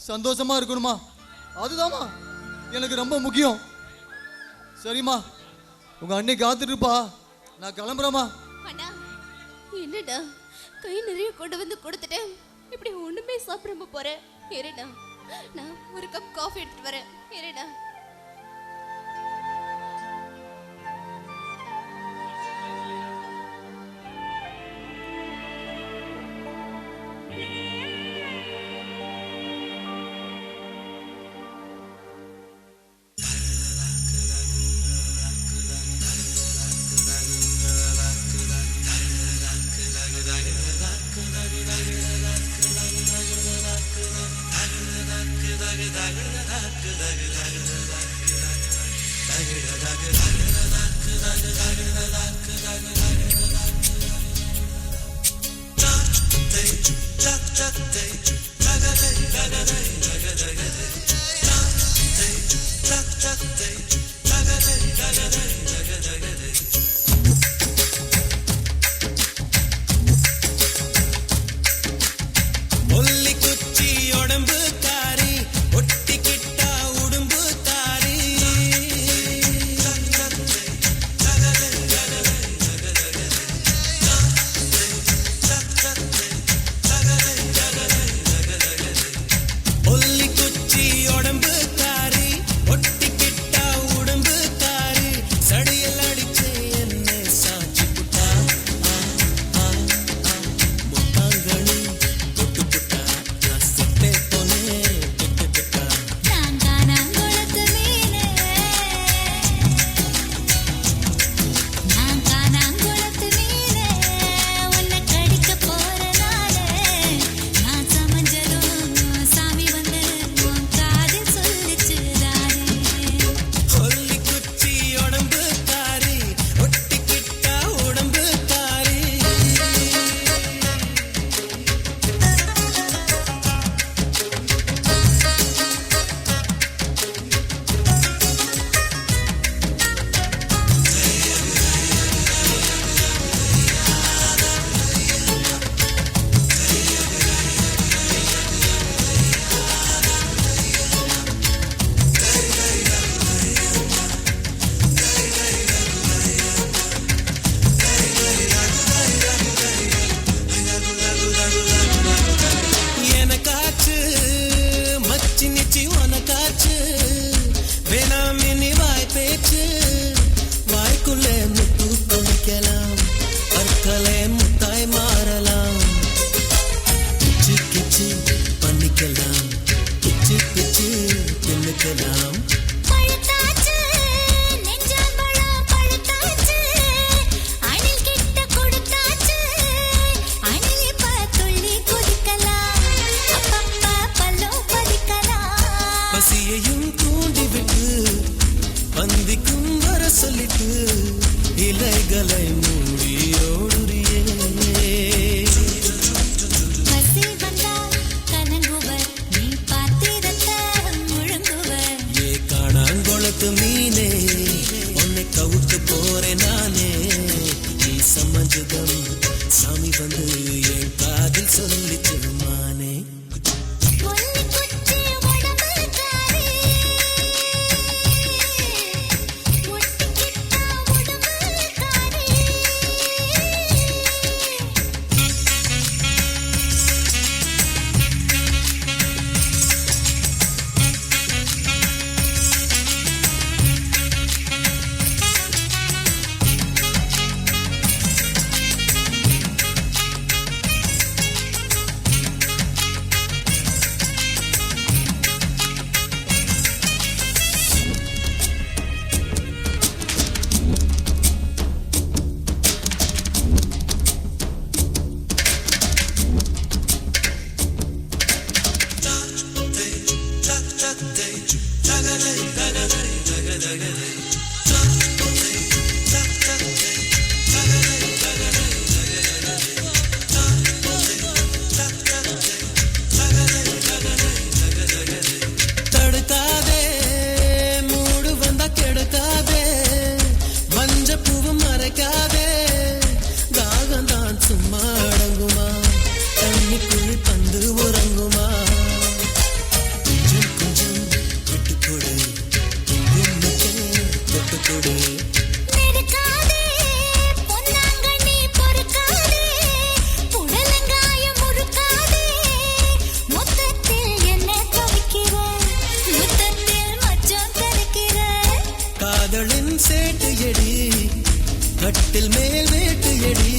சந்தோஷமா இருக்கணுமா, அதுதாம்மா எனக்கு ரொம்ப முக்கியம். சரிம்மா, உங்க அண்ணி காத்துட்டு இருப்பா, நான் கிளம்புறேம்மா. அண்ணா, என்னடா கை நிறைய கொண்டு வந்து கொடுத்துட்டேன், இப்படி ஒண்ணுமே சாப்பிடாம போறேன். இருடா, நான் ஒரு கப் காஃபி எடுத்துட்டு வரேன். இருடா. ஒல்லி கட்டில் மேல் வேட்டையடி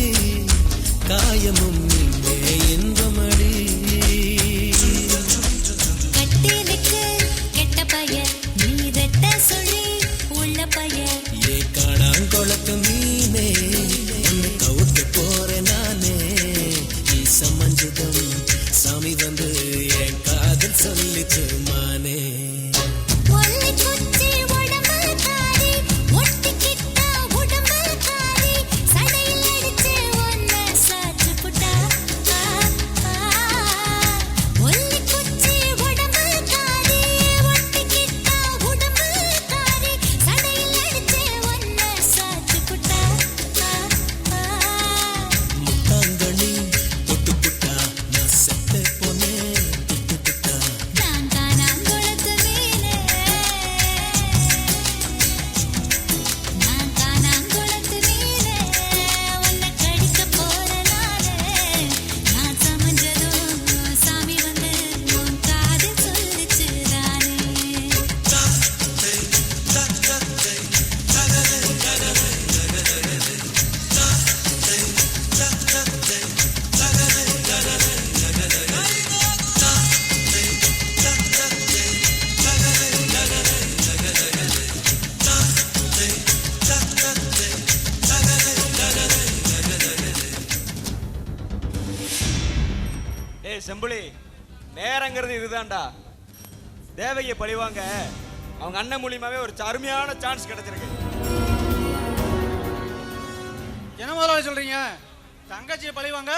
காயமும் இங்கே இன்பமடி கட்டிலுக்கு கெட்ட பையன் நீ ரெட்ட சொல்லி உள்ள பையன் ஏ காணாங்கொளத்து மீனே உன்னை கவுத்து போறேன் நானே நீ சமஞ்சதும் சாமி வந்து என் காதல் சொல்லிச்சு மானே ஒல்லி குச்சி உடம்பு காரி ஒட்டிக்கிட்ட உடம்பு காரி சடையில் அடிச்சு ஒன்ன சாச்சு புட்டா ஒல்லி குச்சி உடம்பு காரி ஒட்டிக்கிட்ட உடம்பு காரி சடையில் அடிச்சு ஒன்ன சாச்சு புட்டா முட்டாங்கனி தொட்டு புட்டா நான் செத்த போனேன் தொட்டு புட்டா நான் காணாங்குளத்து மீனே நான் காணாங்குளத்து மீனே உன்னை கடிக்க போற நாளே நான் சமஞ்சதும் சாமி வந்து உன் காதில் சொல்லிச்சு தானே ஏய் செம்புலி, நேரங்கிறது இதுதான்டா. தேவகியை பழிவாங்க அவங்க அண்ணன் மூலியமாவே ஒரு அருமையான சான்ஸ் கிடைச்சிருக்கு. என்ன முதலாளி சொல்றீங்க? தங்கச்சியை பழிவாங்க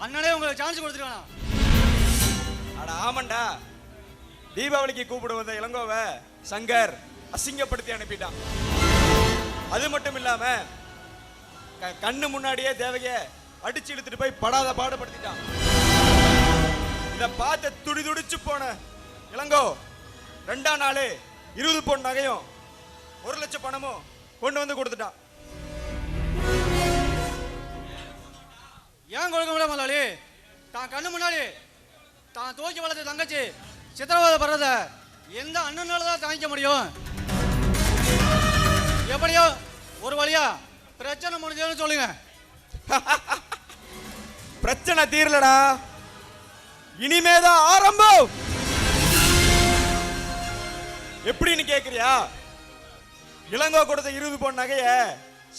அண்ணனே உங்களுக்கு சான்ஸ் கொடுத்துருக்கானா? அட ஆமாண்டா, தீபாவளிக்கு கூப்பிட வந்த இளங்கோவை சங்கர் அசிங்கப்படுத்தி அனுப்பிட்டான். அது மட்டும் இல்லாம கண்ணு முன்னாடியே தேவகிய அடிச்சு இழுத்துட்டு போய் படாத பாடுபடுத்திட்டான். இத பார்த்து துடி துடிச்சு போன இளங்கோ 2ஆம் நாள் 20 பவுன் நகையும் 1 லட்சம் பணமும் கொண்டு வந்து கொடுத்துட்டான். ஏன் கொடுக்க முடியாது முதலாளி? தான் கண்ணு முன்னாடி தான் தூக்கி வளர்த்த தங்கச்சி சித்திரவதை படுறத எந்த அண்ணனால தான் தாங்கிக்க முடியும்? எப்படியோ ஒரு வழியா பிரச்சனை முடிஞ்சதுன்னு சொல்லுங்க. பிரச்சனை தீரலடா, இனிமேதான் ஆரம்பம். எப்படின்னு கேக்குறியா? இளங்கோ கொடுத்த 20 பவுன் நகைய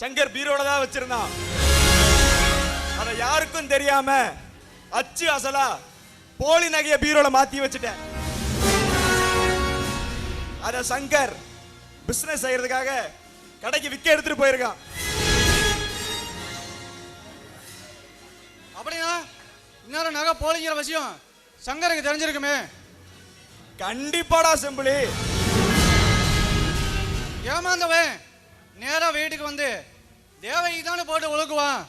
சங்கர் பீரோல தான் வச்சிருந்தான். அத யாருக்கும் தெரியாம அச்சு அசலா போலி நகைய பீரோல மாத்தி வச்சுட்டேன். அத சங்கர் பிசினஸ் செய்யறதுக்காக கடைக்கு விக்க எடுத்துட்டு போயிருக்கான். அப்படின்னா இன்னொரு நகை போலிங்கிற விஷயம் சங்கருக்கு தெரிஞ்சிருக்குமே. கண்டிப்பாடா செம்புலி. ஏமாந்தவன் நேரா வீட்டுக்கு வந்து தேவகி தானே போட்டு ஒழுக்குவான்.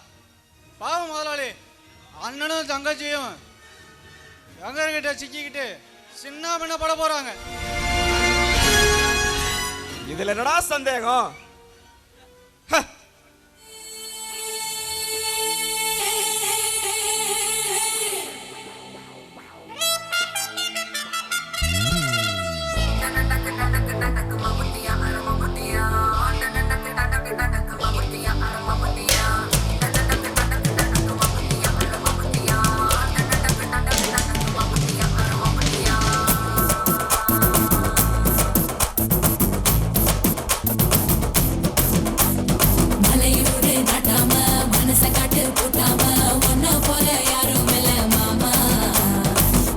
பாவம் முதலாளி, அண்ணனும் தங்கச்சியும் சங்கர்கிட்ட சிக்கிக்கிட்டு சின்ன பின்ன பட போறாங்க. இதுல என்னடா சந்தேகம்? மலையூரு நாட்டாம மனச காட்டு பூட்டாம ஒன்ன போல யாரும் இல்ல மாமா.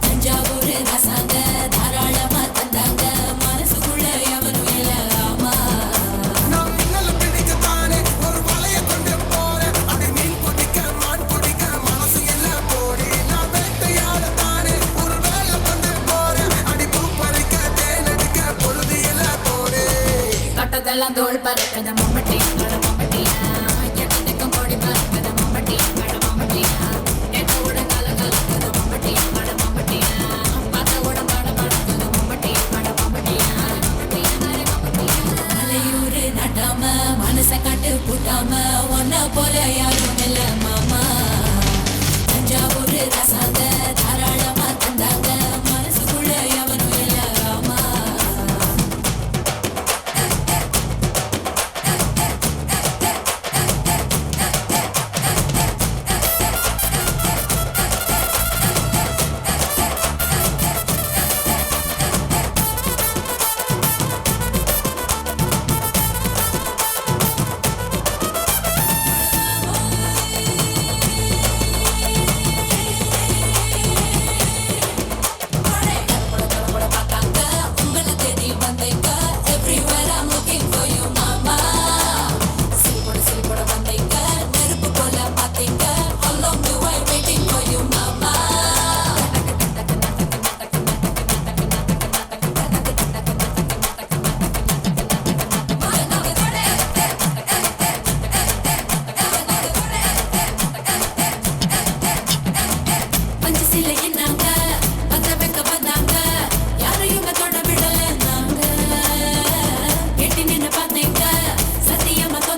தஞ்சாவூர் ரசாங்க தாராளமா தந்தாங்க மனசுக்குள்ள எவனும் இல்ல ஆமா. தொட்டதெல்லாம் தோல் பறக்கத மம்மட்டி நட மம்மட்டியா எட்டக்கும் போடி பறக்கத மம்மட்டி நட மம்மட்டியா எட்ட உடங்கால கலக்கத மம்மட்டி நட மம்மட்டியா பார்த்த உடம்பாட பறக்கத மம்மட்டி நட மம்மட்டியா மலையூரு நட்டாம மனச காட்டு பூட்டாம ஒன்ன போல யாரும் இல்ல மாமா. தஞ்சாவூர் ரசாங்க தாராளமா தந்தாங்க மனசுக்குள்ள எவனும் இல்ல ஆமா.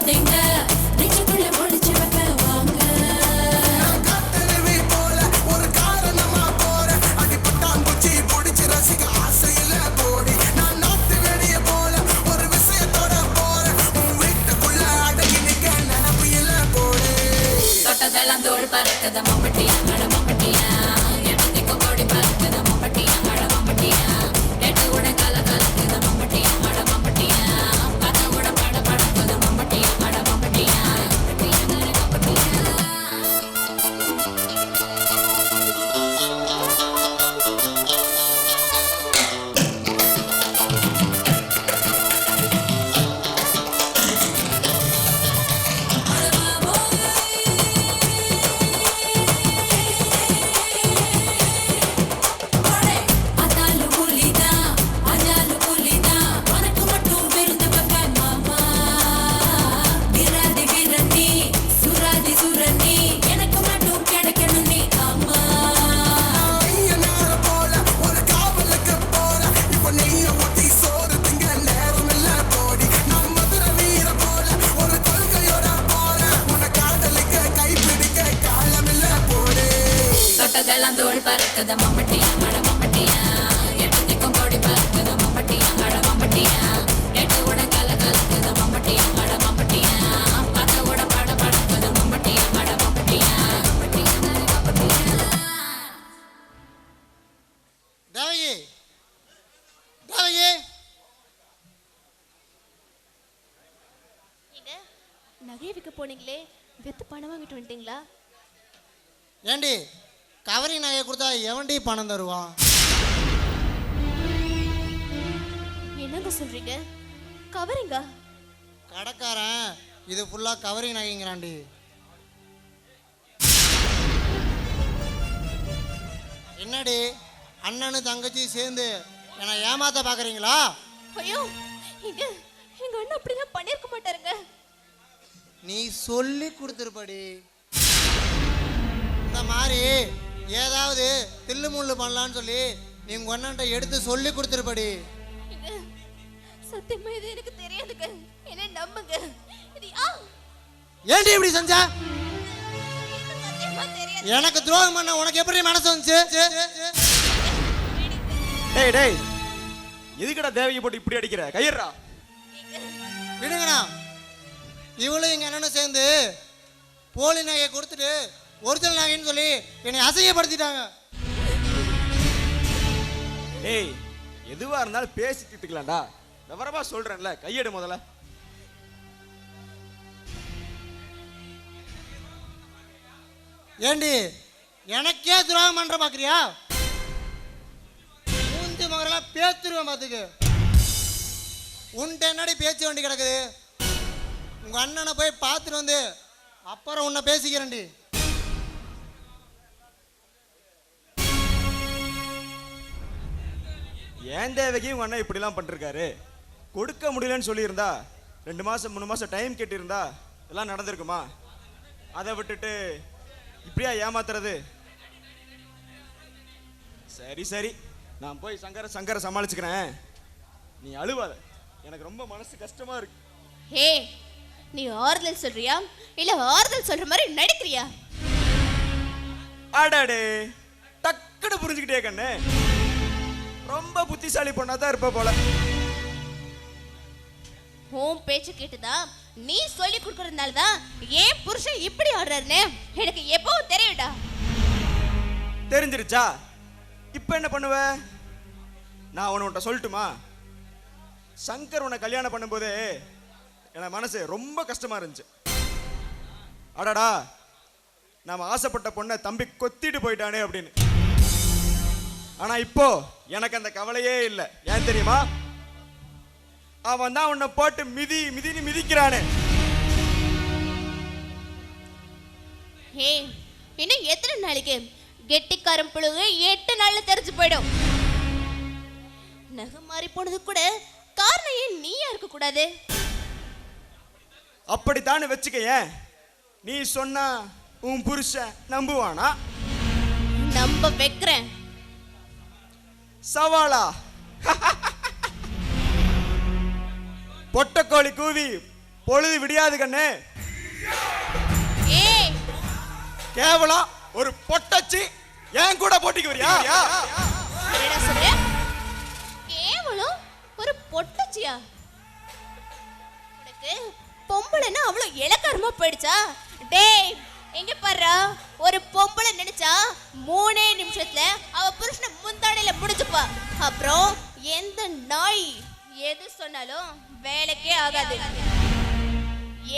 வந்தீங்க நெஞ்சுக்குள்ள ஒளிச்சு வைக்க வாங்க தொட்டதெல்லாம் தோள் பறக்குது மம்பட்டியா அட மம்பட்டியா எட்டத்திக்கும் கோடி பறக்குது மம்பட்டியா அட மம்பட்டியா எட்டு கூட கல கலக்குது மம்பட்டியா அட மம்பட்டியா பத கூட பட படக்குது மம்பட்டியா அட மம்பட்டியா அதாலு புலிதா அஜாலு புலிதா உனக்கு மட்டும் விருந்து வைக்க மாமா விராதி விரண்டி சுராதி சுரண்டி எனக்கு மட்டும் கிடைக்கணும் நீ அம்மா தொட்டதெல்லாம் தோள் பறக்குது மம்பட்டியா அட மம்பட்டியா எட்டத்திக்கும் கோடி பறக்குது மம்பட்டியா அட மம்பட்டியா எட்டு கூட கல கலக்குது மம்பட்டியா அட மம்பட்டியா பத கூட பட படக்குது மம்பட்டியா அட மம்பட்டியா தேவகி தேவகி எங்க நகையை விற்க போனீங்களே வித்து பணம் வாங்கிட்டு வந்துட்டீங்களா? ஏண்டி கவரி நகையை கொடுத்தா எவன்டி பணம் தருவான்? என்னங்க சொல்றீங்க? கவரிங்கா? கடைக்காரன் இது ஃபுல்லா கவரி நகைங்கிறான்டி. என்னடி அண்ணனு தங்கச்சி சேர்ந்து என்னை ஏமாத்த பாக்குறீங்களா? ஐயோ எங்க எங்க அண்ணன் அப்படிலாம் பண்ணிருக்க மாட்டாருங்க. நீ சொல்லி கொடுத்துருப்படி. இந்த மாதிரி ஏதாவது தில்லு முள்ளு பண்ணலான்னு சொல்லி நீ உங்க அண்ணன்ட்ட எடுத்து சொல்லி கொடுத்துருப்படி. எங்க சத்தியமா இது எனக்கு தெரியாதுங்க. என்ன நம்புங்க. இது ஏன்டி இப்படி செஞ்ச? சத்தியமா தெரியாது. எனக்கு துரோகம் பண்ண உனக்கு எப்படி மனசு வந்துச்சு? டேய் டேய் எதுக்குடா தேவகி போட்டு இப்படி அடிக்கிற? கையறா. விடுங்கண்ணா. இவளும் எங்க அண்ணனும் சேர்ந்து போலி நகையை கொடுத்துட்டு ஒரிஜினல் நகைன்னு சொல்லி என்னை அசிங்கப்படுத்திட்டாங்க. ஏய் எதுவா இருந்தாலும் பேசிட்டு இருக்கலாம்டா. விவரமா சொல்றேன்ல, கையெடு முதல்ல. ஏண்டி எனக்கே துரோகம் பண்ற பாக்குறியா? மூஞ்சி மகரெல்லாம் பேத்துருவேன் பாத்துக்கு. உன்ட்ட என்னடி பேச்சு வண்டி கிடக்குது? உங்க அண்ணனை போய் பார்த்துட்டு வந்து அப்புறம் உன்னை பேசிக்கிறேன்டி. ஏன் தேவகி உங்க அண்ணன் இப்படிலாம் பண்ணிருக்காரு? கொடுக்க முடியலன்னு சொல்லியிருந்தா 2 மாசம் 3 மாசம் டைம் கேட்டிருந்தா எல்லாம் நடந்திருக்குமா? அதை விட்டுட்டு இப்படியா ஏமாத்துறது? சரி சரி, நான் போய் சங்கரை சமாளிச்சுக்கிறேன். நீ அழுவாத, எனக்கு ரொம்ப மனசு கஷ்டமா இருக்கு. ஹே நீ ஆறுதல் சொல்றியா இல்ல ஆறுதல் சொல்ற மாதிரி நடிக்கிறியா? அடடே டக்குன்னு புரிஞ்சுக்கிட்டே கண்ணு. ரொம்ப புத்திசாலி பொண்ணாதான் இருப்ப போல. உன் பேச்சு கேட்டுதான் நீ சொல்லி கொடுக்கறதுனால தான் ஏன் புருஷன் இப்படி ஆடுறாருன்னு எனக்கு எப்பவும் தெரியும்டா. தெரிஞ்சிருச்சா? இப்ப என்ன பண்ணுவ? நான் உன்கிட்ட சொல்லட்டுமா? சங்கர் உன்னை கல்யாணம் பண்ணும்போதே என் மனசு ரொம்ப கஷ்டமா இருந்துச்சு. அடடா நாம ஆசைப்பட்ட பொண்ணை தம்பி கொத்திட்டு போயிட்டானே அப்படின்னு. ஆனா இப்போ எனக்கு அந்த கவலையே இல்லை. ஏன் தெரியுமா? அவன் தான் உன்னை போட்டு மிதின்னு மிதிக்கிறானே. ஹே இன்னும் எத்தனை நாளைக்கு கெட்டிக்காரன் புழுகு 8 நாள்ல தெரிஞ்சு போயிடும். நகை மாறி போனது கூட காரணம் ஏன் நீயா இருக்க கூடாது? அப்படித்தானு வச்சுக்கேன். நீ சொன்னா உன் புருஷன் நம்புவானா? நம்ப வைக்கிறேன். சவாலா? பொட்டக்கோழி கூவி பொழுது விடியாது கண்ணு. ஏய் கேவலம் ஒரு பொட்டச்சி ஏன் கூட போட்டிக்கு வரியா? என்னடா சொல்ற? கேவலம் ஒரு பொட்டச்சியா? உனக்கு பொம்பளைன்னா அவ்வளோ இலக்காரமா போயிடுச்சா? டேய் எங்க பாரு, ஒரு பொம்பளை நினைச்சா 3 நிமிஷத்துல அவ புருஷனை முந்தானையில முடிச்சுப்பா. அப்புறம் எந்த நாய் எது சொன்னாலும் வேலைக்கே ஆகாது.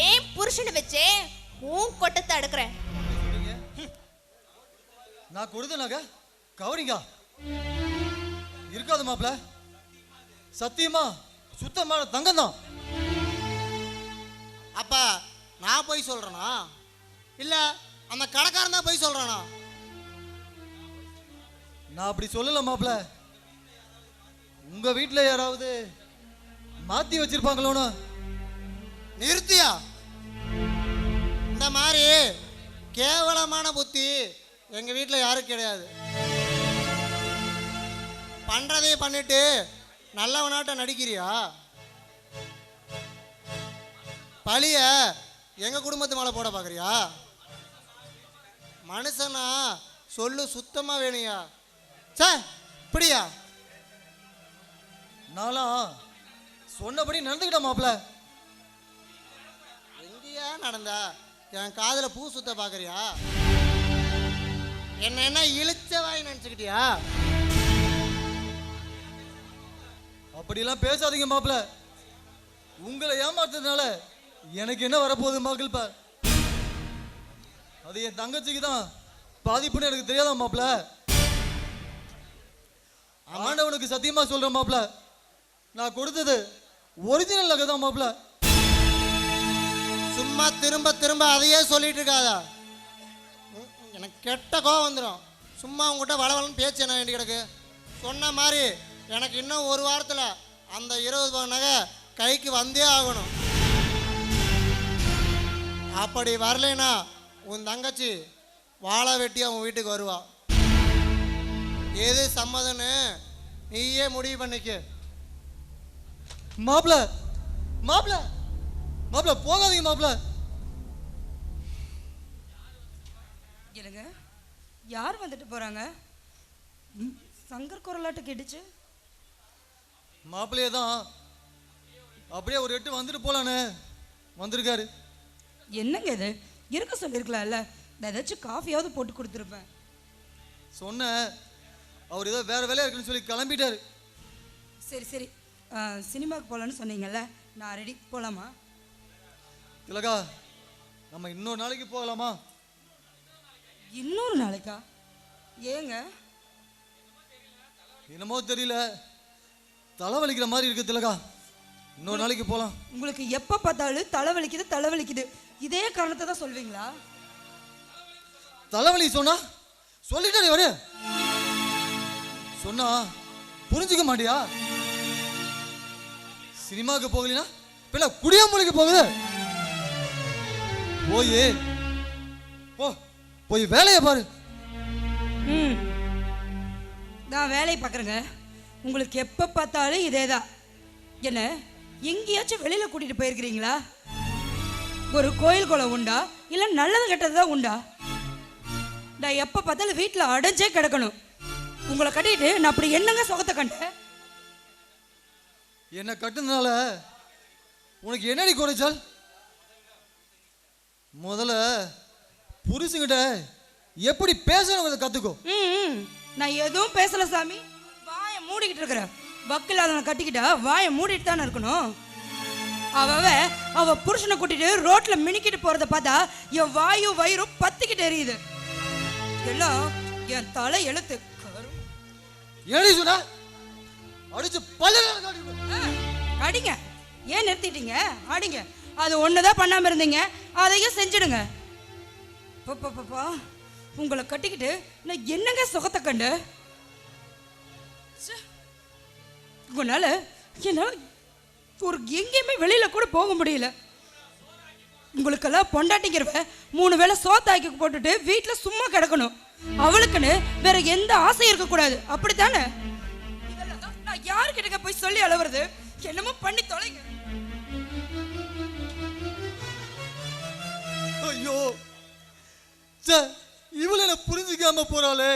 ஏன் புருஷனை வச்சே உன் கொட்டத்தை அடுக்கிறேன். நான் கொடுத்த நகை கவரிங்க இருக்காது மாப்பிள்ள. சத்தியமா சுத்தமான தங்கம் தான். அப்பா நான் போய் சொல்றேனா இல்ல அந்த கடைக்காரன் தான் போய் சொல்றானா? நான் அப்படி சொல்லல மாப்பிள்ள. உங்க வீட்டுல யாராவது மாத்தி வச்சிருப்பாங்களோன்னு. நிறுத்தியா? இந்த மாதிரி கேவலமான புத்தி எங்க வீட்டில் யாரும் கிடையாது. பண்றதே பண்ணிட்டு நல்லவனாட்ட நடிக்கிறியா? பழிய எங்க குடும்பத்து மேல போட பாக்குறியா? மனுஷனா சொல்லு சுத்தமா வேணுயா? சே இப்படியா? நான்லாம் சொன்னபடி நடந்துக்கிட்ட மாப்பிள்ள. எங்கேயா நடந்தா? என் காதுல பூ சுத்த பாக்குறியா? என்ன இழுச்ச வாய் நினைச்சுக்கிட்டியா? அப்படிலாம் பேசாதீங்க மாப்பிள்ள. உங்களை ஏமாத்துறதுனால எனக்கு என்ன வரப்போகுது மகள்பா? அது என் தங்கச்சிக்கு தான் பாதிப்புன்னு எனக்கு தெரியாதா மாப்பிள்ள? ஆண்டவனுக்கு சத்தியமா சொல்றேன் மாப்பிள்ள, நான் கொடுத்தது ஒரிஜினல் நகை தான் மாப்பிள்ள. சும்மா திரும்ப திரும்ப அதையே சொல்லிட்டு இருக்காதா? எனக்கு கெட்ட கோவம் வந்துடும். சும்மா உங்ககிட்ட வளவலன்னு பேச்சு என்ன வேண்டி கிடக்கு? சொன்ன மாதிரி எனக்கு இன்னும் ஒரு வாரத்தில் அந்த 20 பவுன் நகை கைக்கு வந்தே ஆகணும். அப்படி வரலைன்னா உன் தங்கச்சி வாழை வெட்டி அவன் வீட்டுக்கு வருவா. எது சம்மதம்னு நீயே முடிவு பண்ணிக்க. மாப்பிள்ள மாப்பிள்ள மாப்பிள்ள போகாதீங்க மாப்பிள்ள. இல்லைங்க, யார் வந்துட்டு போறாங்க? சங்கர் குரலாட்டு கேட்டுச்சு. மாப்பிள்ளையே தான் அப்படியே ஒரு எட்டு வந்துட்டு போலான்னு வந்திருக்காரு. என்னங்க இது? இருக்க சொல்லியிருக்கலாம்ல, நான் ஏதாச்சும் காஃபியாவது போட்டு கொடுத்துருப்பேன். சொன்னேன், அவர் ஏதோ வேற வேலையா இருக்குன்னு சொல்லி கிளம்பிட்டாரு. சரி சரி, சினிமாவுக்கு போகலான்னு சொன்னீங்கல்ல, நான் ரெடி. போகலாமா? திலகா, நம்ம இன்னொரு நாளைக்கு போகலாமா? இன்னொரு நாளைக்கா? ஏங்க? என்னமோ தெரியல, தலைவலிக்கிற மாதிரி இருக்கு திலகா. இன்னொரு நாளைக்கு போகலாம். உங்களுக்கு எப்போ பார்த்தாலும் தலைவலிக்குது தலைவலிக்குது, இதே காரணத்தை தான் சொல்வீங்களா? தலைவலி சொன்னா சொல்லிட்டே வரு. சொன்னா புரிஞ்சுக்க மாட்டியா? சினிமாவுக்கு போகலனா பின்ன குடியாமலுக்கு போகுது. போய் வேலையை பாரு. நான் வேலையை பார்க்குறேங்க. உங்களுக்கு எப்போ பார்த்தாலும் இதே தான். என்ன எங்கேயாச்சும் வெளியில் கூட்டிகிட்டு போயிருக்கிறீங்களா? ஒரு கோயில் குளம் உண்டா, இல்லை நல்லது கெட்டது தான் உண்டா? நான் எப்போ பார்த்தாலும் வீட்டில் அடைஞ்சே கிடக்கணும். உங்களை கட்டிட்டு நான் அப்படி என்னங்க சுகத்தை கண்டேன்? என்ன கட்டுனால உனக்கு என்னடி குறைச்சால்? முதல்ல புருஷங்கிட்ட எப்படி பேசணும் கத்துக்கோ. நான் எதுவும் பேசல சாமி, வாயை மூடிக்கிட்டு இருக்கிறேன். வக்கில்லாத கட்டிக்கிட்டா வாயை மூடிட்டு தானே இருக்கணும். அவ புருஷனை கூட்டிட்டு ரோட்ல மினிக்கிட்டு போறத பார்த்தா என் வாயும் வயிறும் பத்திக்கிட்டு எரியுது. எல்லாம் என் தலை எழுத்து. ஏடி சொன்னா அடிச்சு அடிங்க. ஏன் நிறுத்திட்டீங்க? அடிங்க. அது ஒண்ணுதான் பண்ணாம இருந்தீங்க, அதையும் செஞ்சிடுங்க. உங்களை கட்டிக்கிட்டு நான் என்னங்க சுகத்தை கண்டு? உங்களால என்னால ஒரு எங்கேயுமே வெளியில கூட போக முடியல. உங்களுக்கெல்லாம் பொண்டாட்டிங்கிறவ 3 வேளை சோத்தாக்கி போட்டுட்டு வீட்டுல சும்மா கிடக்கணும். அவளுக்குன்னு வேற எந்த ஆசையும் இருக்கக்கூடாது, அப்படித்தானே? நான் யாருக்கிட்ட போய் சொல்லி அளவுறது? என்னமோ பண்ணி தொலைங்க. ஐயோ சே, இவளை என்ன புரிஞ்சுக்காம போறாளே,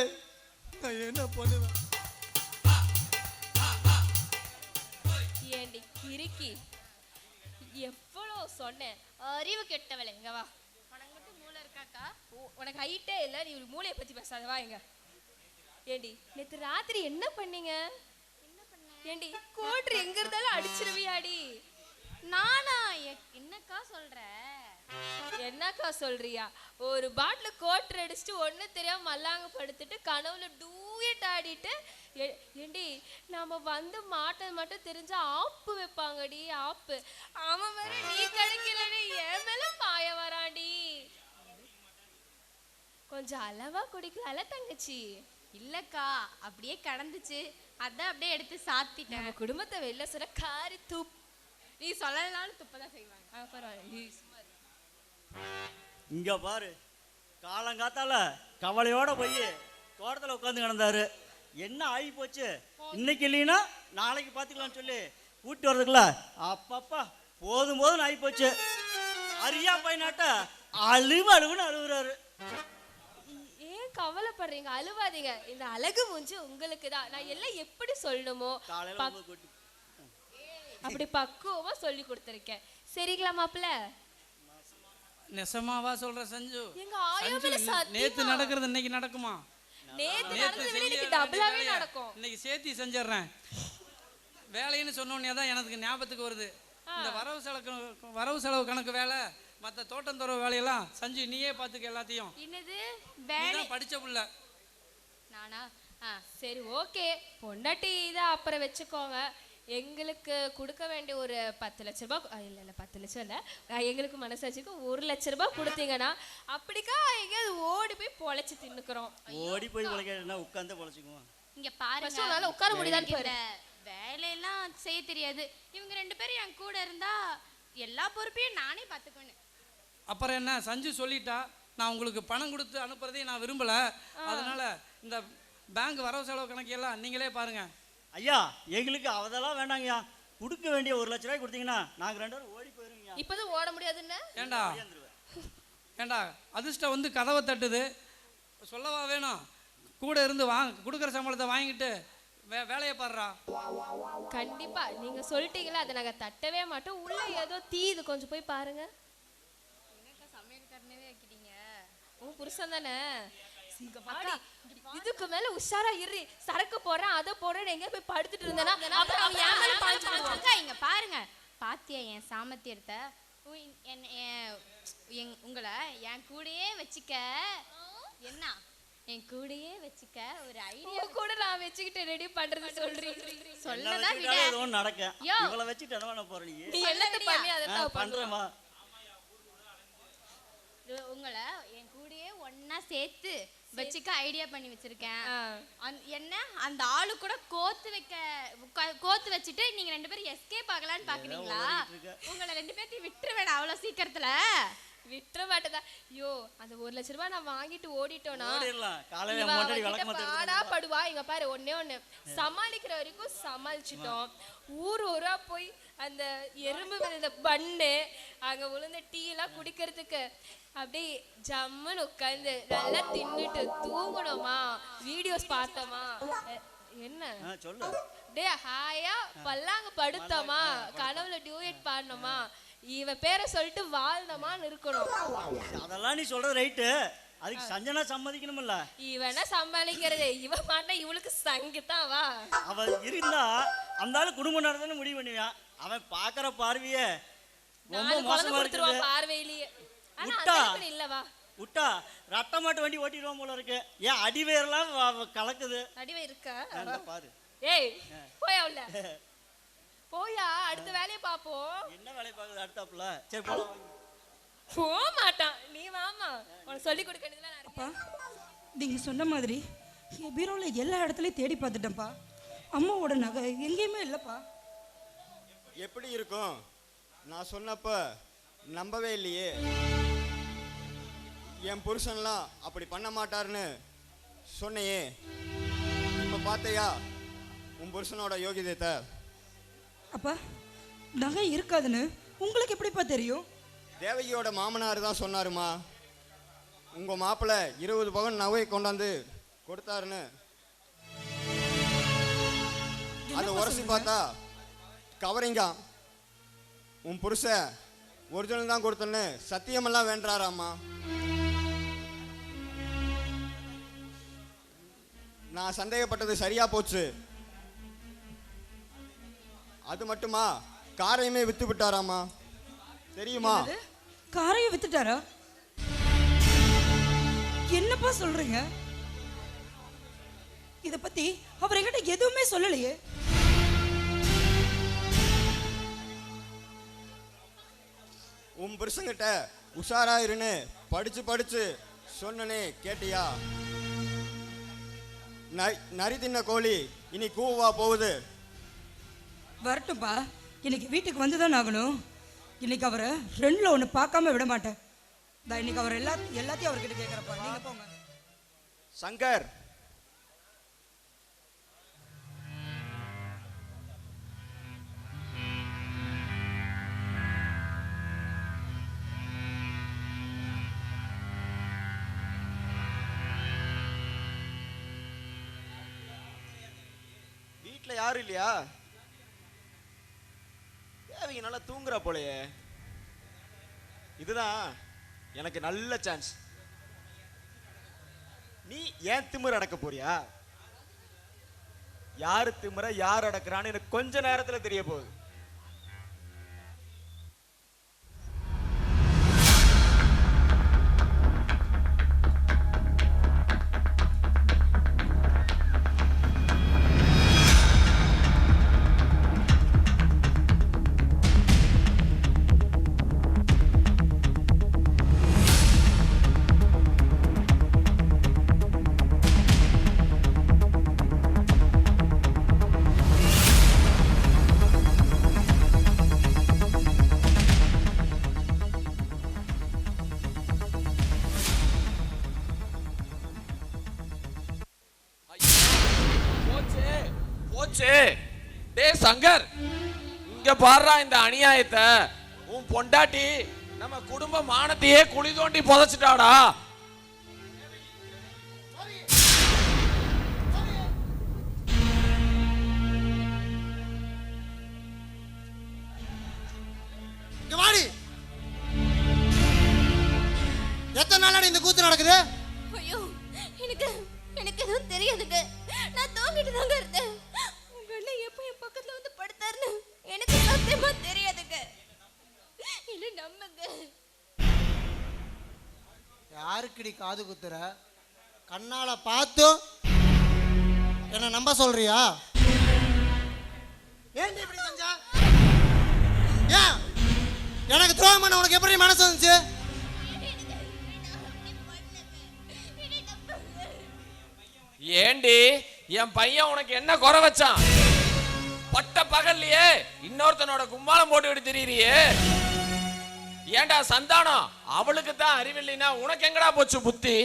நான் என்ன பண்ணுவேன்? ஏண்டி கிறுக்கி, எவ்வளோ சொன்னேன், அறிவு கெட்டவளே, இங்க வா. உனக்கு மட்டும் மூளை இருக்காக்கா? உனக்கு ஹைட்டே இல்லை, நீ ஒரு மூளையை பத்தி பேசாத, வா இங்க. ஏண்டி நேற்று ராத்திரி என்ன பண்ணீங்க? ஏண்டி கோட்ரு எங்க இருந்தாலும் அடிச்சிருவியாடி? நானா? என்னக்கா சொல்ற? என்னக்கா சொல்றியா? ஒரு பாட்டில் கோட்ரு அடிச்சுட்டு ஒண்ணு தெரியாம மல்லாங்க படுத்துட்டு கனவுல டூயட் ஆடிட்டு ஏண்டி நாம வந்து மாட்டது மட்டும் தெரிஞ்சா ஆப்பு வைப்பாங்கடி, ஆப்பு. அவன் வேற நீ கிடைக்கலடி, என் மேல பாய வராண்டி. கொஞ்சம் அளவா குடிக்கலாம்ல தங்கச்சி? இல்லக்கா, அப்படியே கடந்துச்சு, அதான் அப்படியே எடுத்து சாத்திட்டேன். நம்ம குடும்பத்தை வெளில சொன்ன காரி துப், நீ சொல்லலனாலும் துப்பதான் செய்வாங்க. பரவாயில்ல, நீ சும்மா இரு. இங்க பாரு, காலங்காத்தால கவலையோட போய் தோட்டத்தில் உட்காந்து கிடந்தாரு. என்ன ஆகி போச்சு, இன்னைக்கு இல்லைன்னா நாளைக்கு பார்த்துக்கலாம்னு சொல்லி கூட்டி வர்றதுக்குள்ள அப்பப்பா போதும் போதும் ஆகி போச்சு. அரியா பையனாட்ட அழுவுன்னு அழுகுறாரு. ஏன் கவலைப்படுறீங்க? அழுவாதீங்க, இந்த அழகு மூஞ்சி உங்களுக்கு தான். நான் எல்லாம் எப்படி சொல்லணுமோ அப்படி பக்குவமா சொல்லி கொடுத்துருக்கேன். சரிங்களா மாப்பிள்ள? நெசமாவா சொல்ற சஞ்சு? எங்க ஆயோமல சத்தியமா நேத்து நடக்கிறது இன்னைக்கு நடக்குமா? நேத்து நடந்தது இன்னைக்கு டபுளாவே நடக்கும். இன்னைக்கு சேர்த்தி செஞ்சிடுறேன். வேலைன்னு சொன்னோன்னே தான் எனக்கு ஞாபகத்துக்கு வருது. இந்த வரவு செலவு கணக்கு வேலை, மற்ற தோட்டம் துறவு வேலையெல்லாம் சஞ்சு நீயே பார்த்துக்க எல்லாத்தையும். என்னது வேலை படிச்ச புள்ள நானா? சரி ஓகே, பொண்டாட்டி இதை அப்புறம் வச்சுக்கோங்க. எங்களுக்கு கொடுக்க வேண்டிய ஒரு 10 லட்ச ரூபாய், இல்லை 10 லட்சம் இல்லை, எங்களுக்கு மனசாட்சிக்கு 1 லட்ச ரூபாய் கொடுத்தீங்கன்னா அப்படிக்கா எங்கேயாவது ஓடி போய் பொழைச்சி தின்னுக்கிறோம். ஓடி போய் பொழைக்க உட்காந்து பொழைச்சிக்குவோம். இங்க பாருங்க, உட்கார முடியுதான்னு இந்த வேலையெல்லாம் செய்ய தெரியாது. இவங்க 2 பேரும் என் கூட இருந்தா எல்லா பொறுப்பையும் நானே பார்த்துக்கணும். அப்புறம் என்ன, சஞ்சு சொல்லிட்டா, நான் உங்களுக்கு பணம் கொடுத்து அனுப்புறதையும் நான் விரும்பல. அதனால இந்த பேங்க் வரவு செலவு கணக்கெல்லாம் நீங்களே பாருங்க. ஐயா, எங்களுக்கு அதெல்லாம் வேண்டாங்கய்யா. கொடுக்க வேண்டிய 1 லட்ச ரூபாய் கொடுத்தீங்கன்னா நாங்கள் 2 பேரும் ஓடி போயிருவீங்க. இப்போதான் ஓட முடியாதுன்னு ஏண்டா அதிர்ஷ்டம் வந்து கதவை தட்டுது, சொல்லவா வேணும்? கூட இருந்து கொடுக்குற சம்பளத்தை வாங்கிட்டு வேலையை பாடுறா. கண்டிப்பா நீங்க சொல்லிட்டீங்களா, அதை நாங்க தட்டவே மாட்டோம். உள்ள ஏதோ தீது, கொஞ்சம் போய் பாருங்க. என்னக்கா சமையல்காரனே வைக்கிறீங்க? உன் புருஷன் தானே? இதுக்கு மேல உஷாரா இரு. சரக்கு போறேன், அதை போறேன், எங்க போய் படுத்துட்டு இருந்தேன்னா அப்புறம் அவன் என் மேல பாஞ்சு போடுவாங்க. இங்க பாருங்க, பாத்தியா என் சாமர்த்தியத்தை? உங்களை என் கூடயே வச்சுக்க, என்ன என் கூடயே வச்சுக்க ஒரு ஐடியா கூட நான் வச்சுக்கிட்டு ரெடி பண்றது சொல்றீங்க. சொல்லதான் விட எதுவும் நடக்க. இவளை வச்சுட்டு என்ன பண்ண போற? நீ எல்லாத்தையும் பண்ணி அதான் பண்றேமா. உங்களை என் கூடயே ஒன்னா சேர்த்து வச்சுக்க ஐடியா பண்ணி வச்சிருக்கேன். என்ன அந்த ஆளு கூட கோத்து வச்சுட்டு நீங்க 2 பேரும் எஸ்கேப் ஆகலான்னு பாக்குறீங்களா? உங்களை 2 பேர்த்தையும் விட்டுருவேன் அவ்வளவு சீக்கிரத்துல. விட்டுற மாட்டதா? ஐயோ, அந்த 1 லட்ச ரூபாய் நான் வாங்கிட்டு ஓடிட்டோம்னா பாடா படுவா. இங்க பாரு, ஒண்ணு சமாளிக்கிற வரைக்கும் சமாளிச்சிட்டோம். ஊரா போய் அந்த எறும்பு விழுந்த பண்ணு, அங்க விழுந்த டீ எல்லாம் குடிக்கிறதுக்கு அப்படியே ஜம்முன்னு உட்காந்து நல்லா தின்னுட்டு தூங்கணுமா, வீடியோஸ் பார்த்தோமா, என்ன சொல்லு டே ஹாயா பல்லாங்க படுத்தோமா, கனவுல டியூயட் பாடணுமா, இவ பேரை சொல்லிட்டு வாழ்ந்தமான்னு இருக்கணும். அதெல்லாம் நீ சொல்றது ரைட்டு. அதுக்கு சஞ்சனா சம்மதிக்கணும்ல. இவனா சமாளிக்கிறது, இவ மாட்டா இவளுக்கு சங்கத்தான். வா, அவ இருந்தா அந்த ஆளு குடும்பம் நடந்ததுன்னு முடிவு பண்ணுவான். அவன் பாக்குற பார்வையே ரொம்ப மோசமா இருக்கு. பார்வையிலேயே இல்லவா விட்டா ரத்த மாட்டு வண்டி ஓட்டிடுவான் போல இருக்கு. ஏன் அடிவேரெல்லாம் கலக்குது. அடிவே இருக்கா பாரு. ஏய் போய் அவள போயா, அடுத்த வேலையை பாப்போம். என்ன வேலையை பாக்குது அடுத்தாப்புல? சரி போலாம். போக மாட்டான், நீ வாமா, உனக்கு சொல்லி கொடுக்கறதுலாம் அப்பா, நீங்க சொன்ன மாதிரி என் பீரோவில் எல்லா இடத்துலையும் தேடி பார்த்துட்டேன்ப்பா. அம்மாவோட நகை எங்கேயுமே இல்லைப்பா. எப்படி இருக்கும்? நான் சொன்னப்ப நம்பவே இல்லையே. என் புருஷன்லாம் அப்படி பண்ண மாட்டாருன்னு சொன்னையே. இப்போ பார்த்தையா உன் புருஷனோட யோகியத்தை? அப்பா, நகை இருக்காதுன்னு உங்களுக்கு எப்படிப்பா தெரியும்? தேவகியோட மாமனார் தான் சொன்னாருமா. உங்கள் மாப்பிள்ளை 20 பவுன் நகை கொண்டாந்து கொடுத்தாருன்னு அதை உரசி பார்த்தா கவரிங்கா. உன் புருஷன் ஒரிஜினல் தான் கொடுத்தேன்னு சத்தியமெல்லாம் வேண்டாராம்மா. நான் சந்தேகப்பட்டது சரியா போச்சு. அது மட்டுமா காரையுமே வித்து விட்டாராமா, தெரியுமா? காரையை வித்துட்டாரா? என்னப்பா சொல்றீங்க? இத பத்தி அவர் என்கிட்ட எதுவுமே சொல்லலையே. உன் புருஷங்கிட்ட உஷாரா இருன்னு படிச்சு சொன்னனே, கேட்டியா? நரி தின்ன கோழி இனி கூவா போகுது. வரட்டும்பா, இன்னைக்கு வீட்டுக்கு வந்துதான் ஆகணும். இன்னைக்கு அவரை 2ல 1 பார்க்காம விட மாட்டேன். இன்னைக்கு அவர் எல்லாத்தையும் அவர்கிட்ட கேட்கறப்பா. நீங்க போங்க. சங்கர், வீட்டில் யாரும் இல்லையா? தேவகி நல்லா தூங்குறா போலையே. இதுதான் எனக்கு நல்ல சான்ஸ். நீ ஏன் திமிர அடக்க போறியா? யாரு திமிர யார் அடக்குறான்னு எனக்கு கொஞ்ச நேரத்துல தெரிய போகுது. டே சங்கர், இங்க பாடுறா இந்த அநியாயத்தை. உன் பொண்டாட்டி நம்ம குடும்ப மானத்தையே குழி தோண்டி புதைச்சிட்டாடா. எத்தனை நாளாடி இந்த கூத்து நடக்குது? ஐயோ, எனக்கு எதுவும் தெரியாதுங்க. நான் தூங்கிட்டு தாங்க இருந்தேன். உங்க அண்ணன் எப்போ என் பக்கத்துல வந்து படுத்தாருன்னு எனக்கு சத்தியமா தெரியாதுங்க. இல்ல நம்புங்க. யாருக்குடி காது குத்துற? கண்ணால பார்த்தும் என்ன நம்ப சொல்றியா? ஏன் இப்படி செஞ்சா? ஏன் எனக்கு துரோகம் பண்ண உனக்கு எப்படி மனசு வந்துச்சு? ஏண்டி என் பையன் உனக்கு என்ன குறை வச்சான்? பட்ட பகல்லையே இன்னொருத்தனோட கும்மாளம் போட்டு திரியிறியே. ஏண்டா சந்தானம், அவளுக்கு தான் அறிவில்லைன்னா உனக்கு எங்கடா போச்சு புத்தி?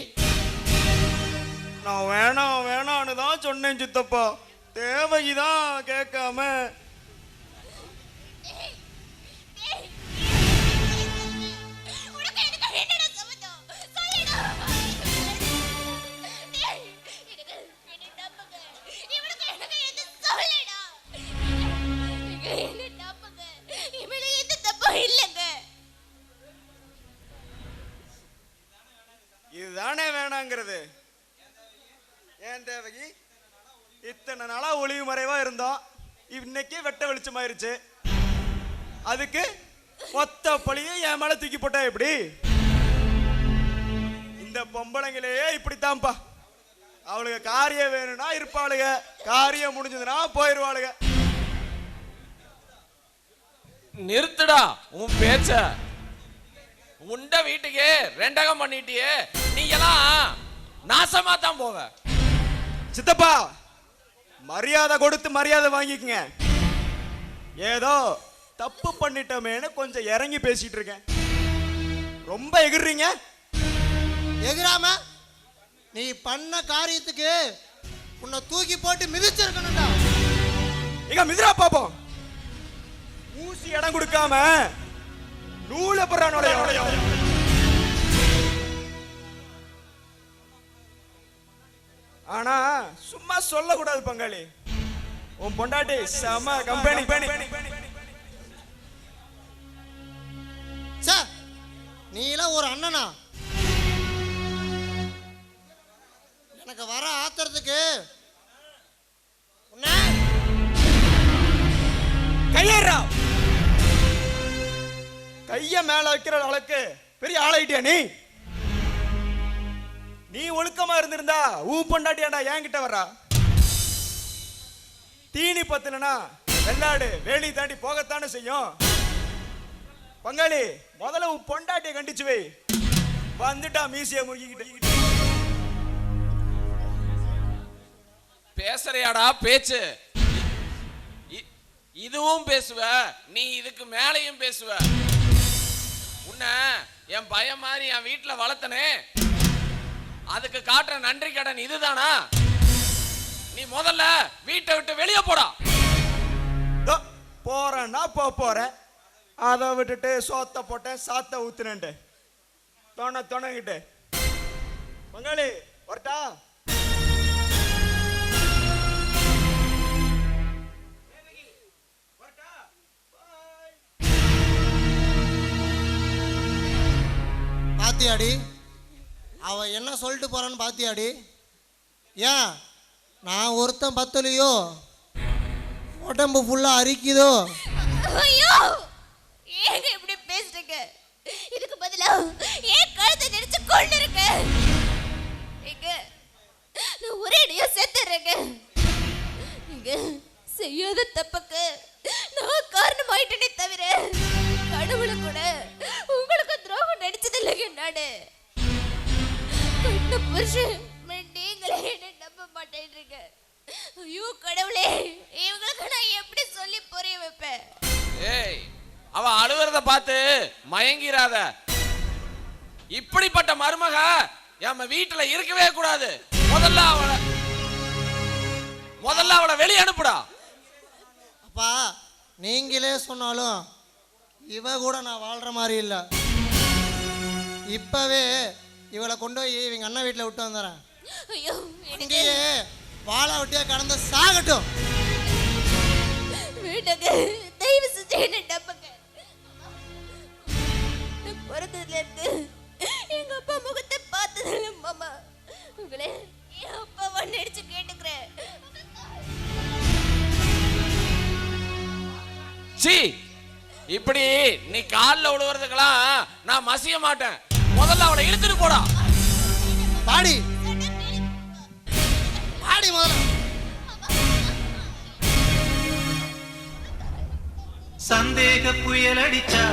நான் வேணான்னு தான் சொன்னேன் சித்தப்பா. தேவகிதான் கேட்காம. இதுதானே வேணாங்கிறது. ஏன் தேவகி, இத்தனை நாளா ஒளிவு மறைவா இருந்தோம், இன்னைக்கே வெட்ட வெளிச்சமாயிருச்சு. அதுக்கு மொத்த பழியும் என் மேல தூக்கி போட்டா எப்படி? இந்த பொம்பளைங்களே இப்படித்தான்ப்பா. அவளுக்கு காரியம் வேணும்னா இருப்பாளுக, காரியம் முடிஞ்சதுன்னா போயிருவாளுக. நிறுத்துடா உன் பேச்ச. உண்ட வீட்டுக்கு ரெண்டகம் பண்ணிட்டியே, நீ எல்லாம் நாசமா தான் போவ. சித்தப்பா, மரியாதை கொடுத்து மரியாதை வாங்கிக்கங்க. ஏதோ தப்பு பண்ணிட்டோமேனு கொஞ்சம் இறங்கி பேசிட்டு இருக்கேன். ரொம்ப எகிர்றீங்க. எகிராம நீ பண்ண காரியத்துக்கு உன்னை தூக்கி போட்டு மிதிச்சிருக்கணும்டா. இங்க மிதிரா பாப்போம். ஊசி இடம் கொடுக்காம நூலை போறானோட சும்மா சொல்லக்கூடாது பங்காளி. உன் பொண்டாட்டி செம கம்பெனி. சே, நீலாம் ஒரு அண்ணனா? எனக்கு வர ஆத்திரத்துக்கு உன்னை கையேறா. கைய மேல வைக்கிற அளவுக்கு பெரிய ஆளாயிட்டியா நீ? நீ ஒழுக்கமா இருந்திருந்தா உன் பொண்டாட்டியாண்டா என்கிட்ட வர்றா. தீனி பத்தலனா வெள்ளாடு வேலி தாண்டி போகத்தானே செய்யும். பங்காளி, முதல்ல உன் பொண்டாட்டியை கண்டிச்சு வை. வந்துட்டா மீசிய முறுக்கிக்கிட்டு. பேசுறியாடா பேச்சு? இதுவும் பேசுவ, நீ இதுக்கு மேலையும் பேசுவ. உன்னை என் பையன் மாதிரி என் வீட்டுல வளர்த்தனே, அதுக்கு காட்டுற நன்றி கடன் இதுதானா? நீ முதல்ல வீட்டை விட்டு வெளியே போடா. போறேன்னா போற, அதை விட்டுட்டு சோத்த போட்டேன் சாத்த ஊத்துனேன்ட்டு தொணங்கிட்டு. பங்காளி வரட்டா? பாத்தியாடி அவ என்ன சொல்லிட்டு போறான்னு பாத்தியாடி? ஏன் நான் ஒருத்தன் பத்தலையோ, உடம்பு ஃபுல்லா அரிக்குதோ? ஐயோ, ஏங்க இப்படி பேசுறீங்க? இதுக்கு பதிலா ஏன் கழுத்தை நெரிச்சு கொண்டு இருக்க? நான் ஒரே அடியா செத்துறேங்க. நீங்க செய்யாத தப்புக்கு நான் காரணமாயிட்டேனே தவிர கடவுளை கூட உங்களுக்கு துரோகம் நடிச்சது இல்லைங்க. நாடு கண்ண புருஷன் நீங்களே என்ன நம்ப மாட்டேன்றீங்க. ஐயோ கடவுளே, இவங்களுக்கு நான் எப்படி சொல்லி புரிய வைப்பேன்? ஏய், அவ அழுகிறத பார்த்து மயங்கிராத. இப்படிப்பட்ட மருமக நம்ம வீட்டுல இருக்கவே கூடாது. முதல்ல அவளை வெளியே அனுப்புடா. அப்பா, நீங்களே சொன்னாலும் இவ கூட நான் வாழ்ற மாதிரி இல்லை. இப்பவே இவளை கொண்டு போய் இவங்க அண்ணன் வீட்டில் விட்டு வந்துடுறேன். ஐயோ, இங்கேயே வாழை விட்டியா கடந்து சாகட்டும். வேண்டாங்க, தயவு செஞ்சு என்ன நம்புங்க. பிறந்ததுல இருந்து எங்க அப்பா முகத்தை பார்த்ததில்ல மாமா. உங்களை என் அப்பாவா நடிச்சு கேட்டுக்கிறேன். சீ, இப்படி நீ காலில் விழுவுறதுக்கெல்லாம் நான் மசிய மாட்டேன். முதல்ல அவளை இழுத்துட்டு போடா. பாடி பாடி முதல்ல. சந்தேக புயல் அடிச்சா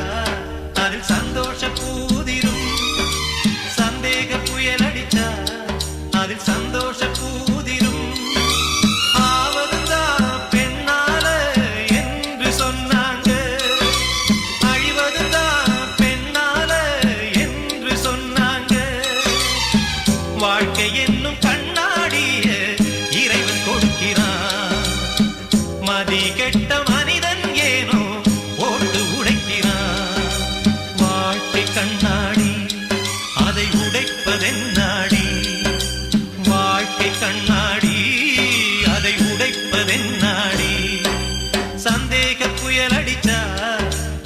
அதில் சந்தோஷ பூதிரும். சந்தேக புயல் அடிச்சா அதில் சந்தோஷ பூதிரும். ஆவதுதான் பெண்ணால என்று சொன்னாங்க, அழிவதுதான் பெண்ணால என்று சொன்னாங்க. வாழ்க்கை என்னும் கண்ணாடிய இறைவன் கொடுக்கிறான். மதி கெட்ட மனிதன் ஏனோ போட்டு உடைக்கிறான். வாழ்க்கை கண்ணாடி அதை உடைப்பதென்னாடி? வாழ்க்கை கண்ணாடி அதை உடைப்பதென்னாடி? சந்தேக புயல் அடிச்சா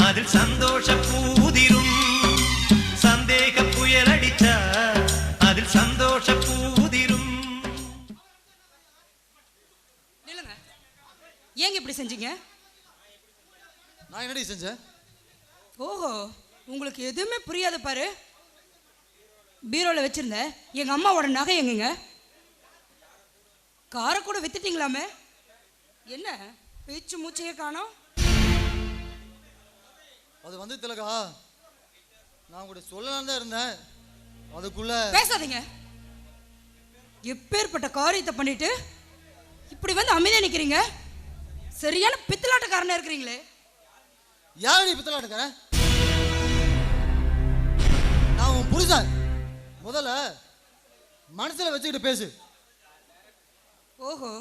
அதில் சந்தோஷ பூதிரும். சந்தேக புயல் அடிச்சா அதில் சந்தோஷ பூதிரும். நில்லுங்க, ஏங்க இப்படி செஞ்சீங்க? நான் என்னடி செஞ்சேன்? ஓஹோ, உங்களுக்கு எதுவுமே புரியாத பாரு. பீரோல வச்சிருந்த எங்க அம்மாவோட நகை எங்கங்க? காரை கூட வித்துட்டீங்களாமே, என்ன பேச்சு மூச்சையே காணோம்? அது வந்து திலகா, நான் கூட சொல்லலாம் தான் இருந்தேன், அதுக்குள்ள. பேசாதீங்க. எப்பேற்பட்ட காரியத்தை பண்ணிட்டு இப்படி வந்து அமைதியா நிக்கிறீங்க? சரியான பித்தலாட்டக்காரனா இருக்கிறீங்களே. யாரடி பித்தலாட்டக்காரன்? நான் உன் புருஷன். முதல்ல மனசுல வச்சுக்கிட்டு பேசு. ஓஹோ,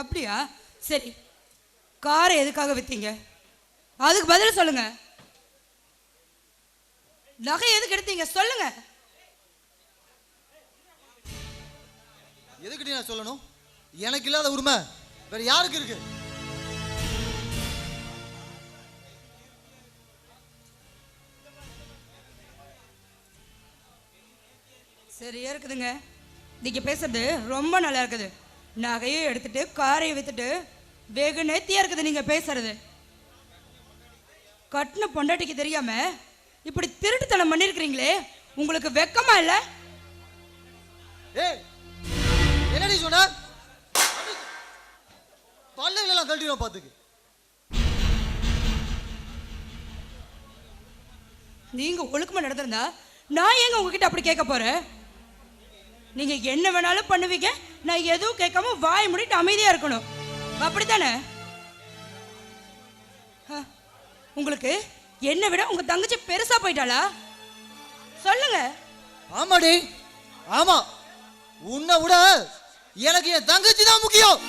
அப்படியா? சரி, காரை எதுக்காக வித்தீங்க? அதுக்கு பதில் சொல்லுங்க. நகை எதுக்கு எடுத்தீங்க சொல்லுங்க. எதுக்கிட்ட நான் சொல்லணும்? எனக்கு இல்லாத உரிமை வேற யாருக்கு இருக்கு? சரியா இருக்குதுங்க. நீங்க பேசுறது ரொம்ப நல்லா இருக்குது. நகையை எடுத்துட்டு காரை வித்துட்டு வெகு நேர்த்தியா இருக்குது நீங்க பேசுறது. கட்டின பொண்டாட்டிக்கு தெரியாம இப்படி திருட்டுத்தனம் பண்ணிருக்கிறீங்களே, உங்களுக்கு வெக்கமா இல்ல? ஏய், என்னடி சொன்ன? பல்லுகளெல்லாம் கழட்டிடும் பாத்துக்கு. நீங்க ஒழுக்கமா நடந்திருந்தா நான் ஏங்க உங்ககிட்ட அப்படி கேட்க போறேன்? நீங்க என்ன வேணாலும் பண்ணுவீங்க, நான் எதுவும் கேட்காம வாய் மூடிட்டு அமைதியா இருக்கணும், அப்படித்தானே? உங்களுக்கு என்ன விட உங்க தங்கச்சி பெருசா போயிட்டாளா? சொல்லுங்க. ஆமாடி, ஆமா. உன்னை விட எனக்கு என் தங்கச்சி தான் முக்கியம்.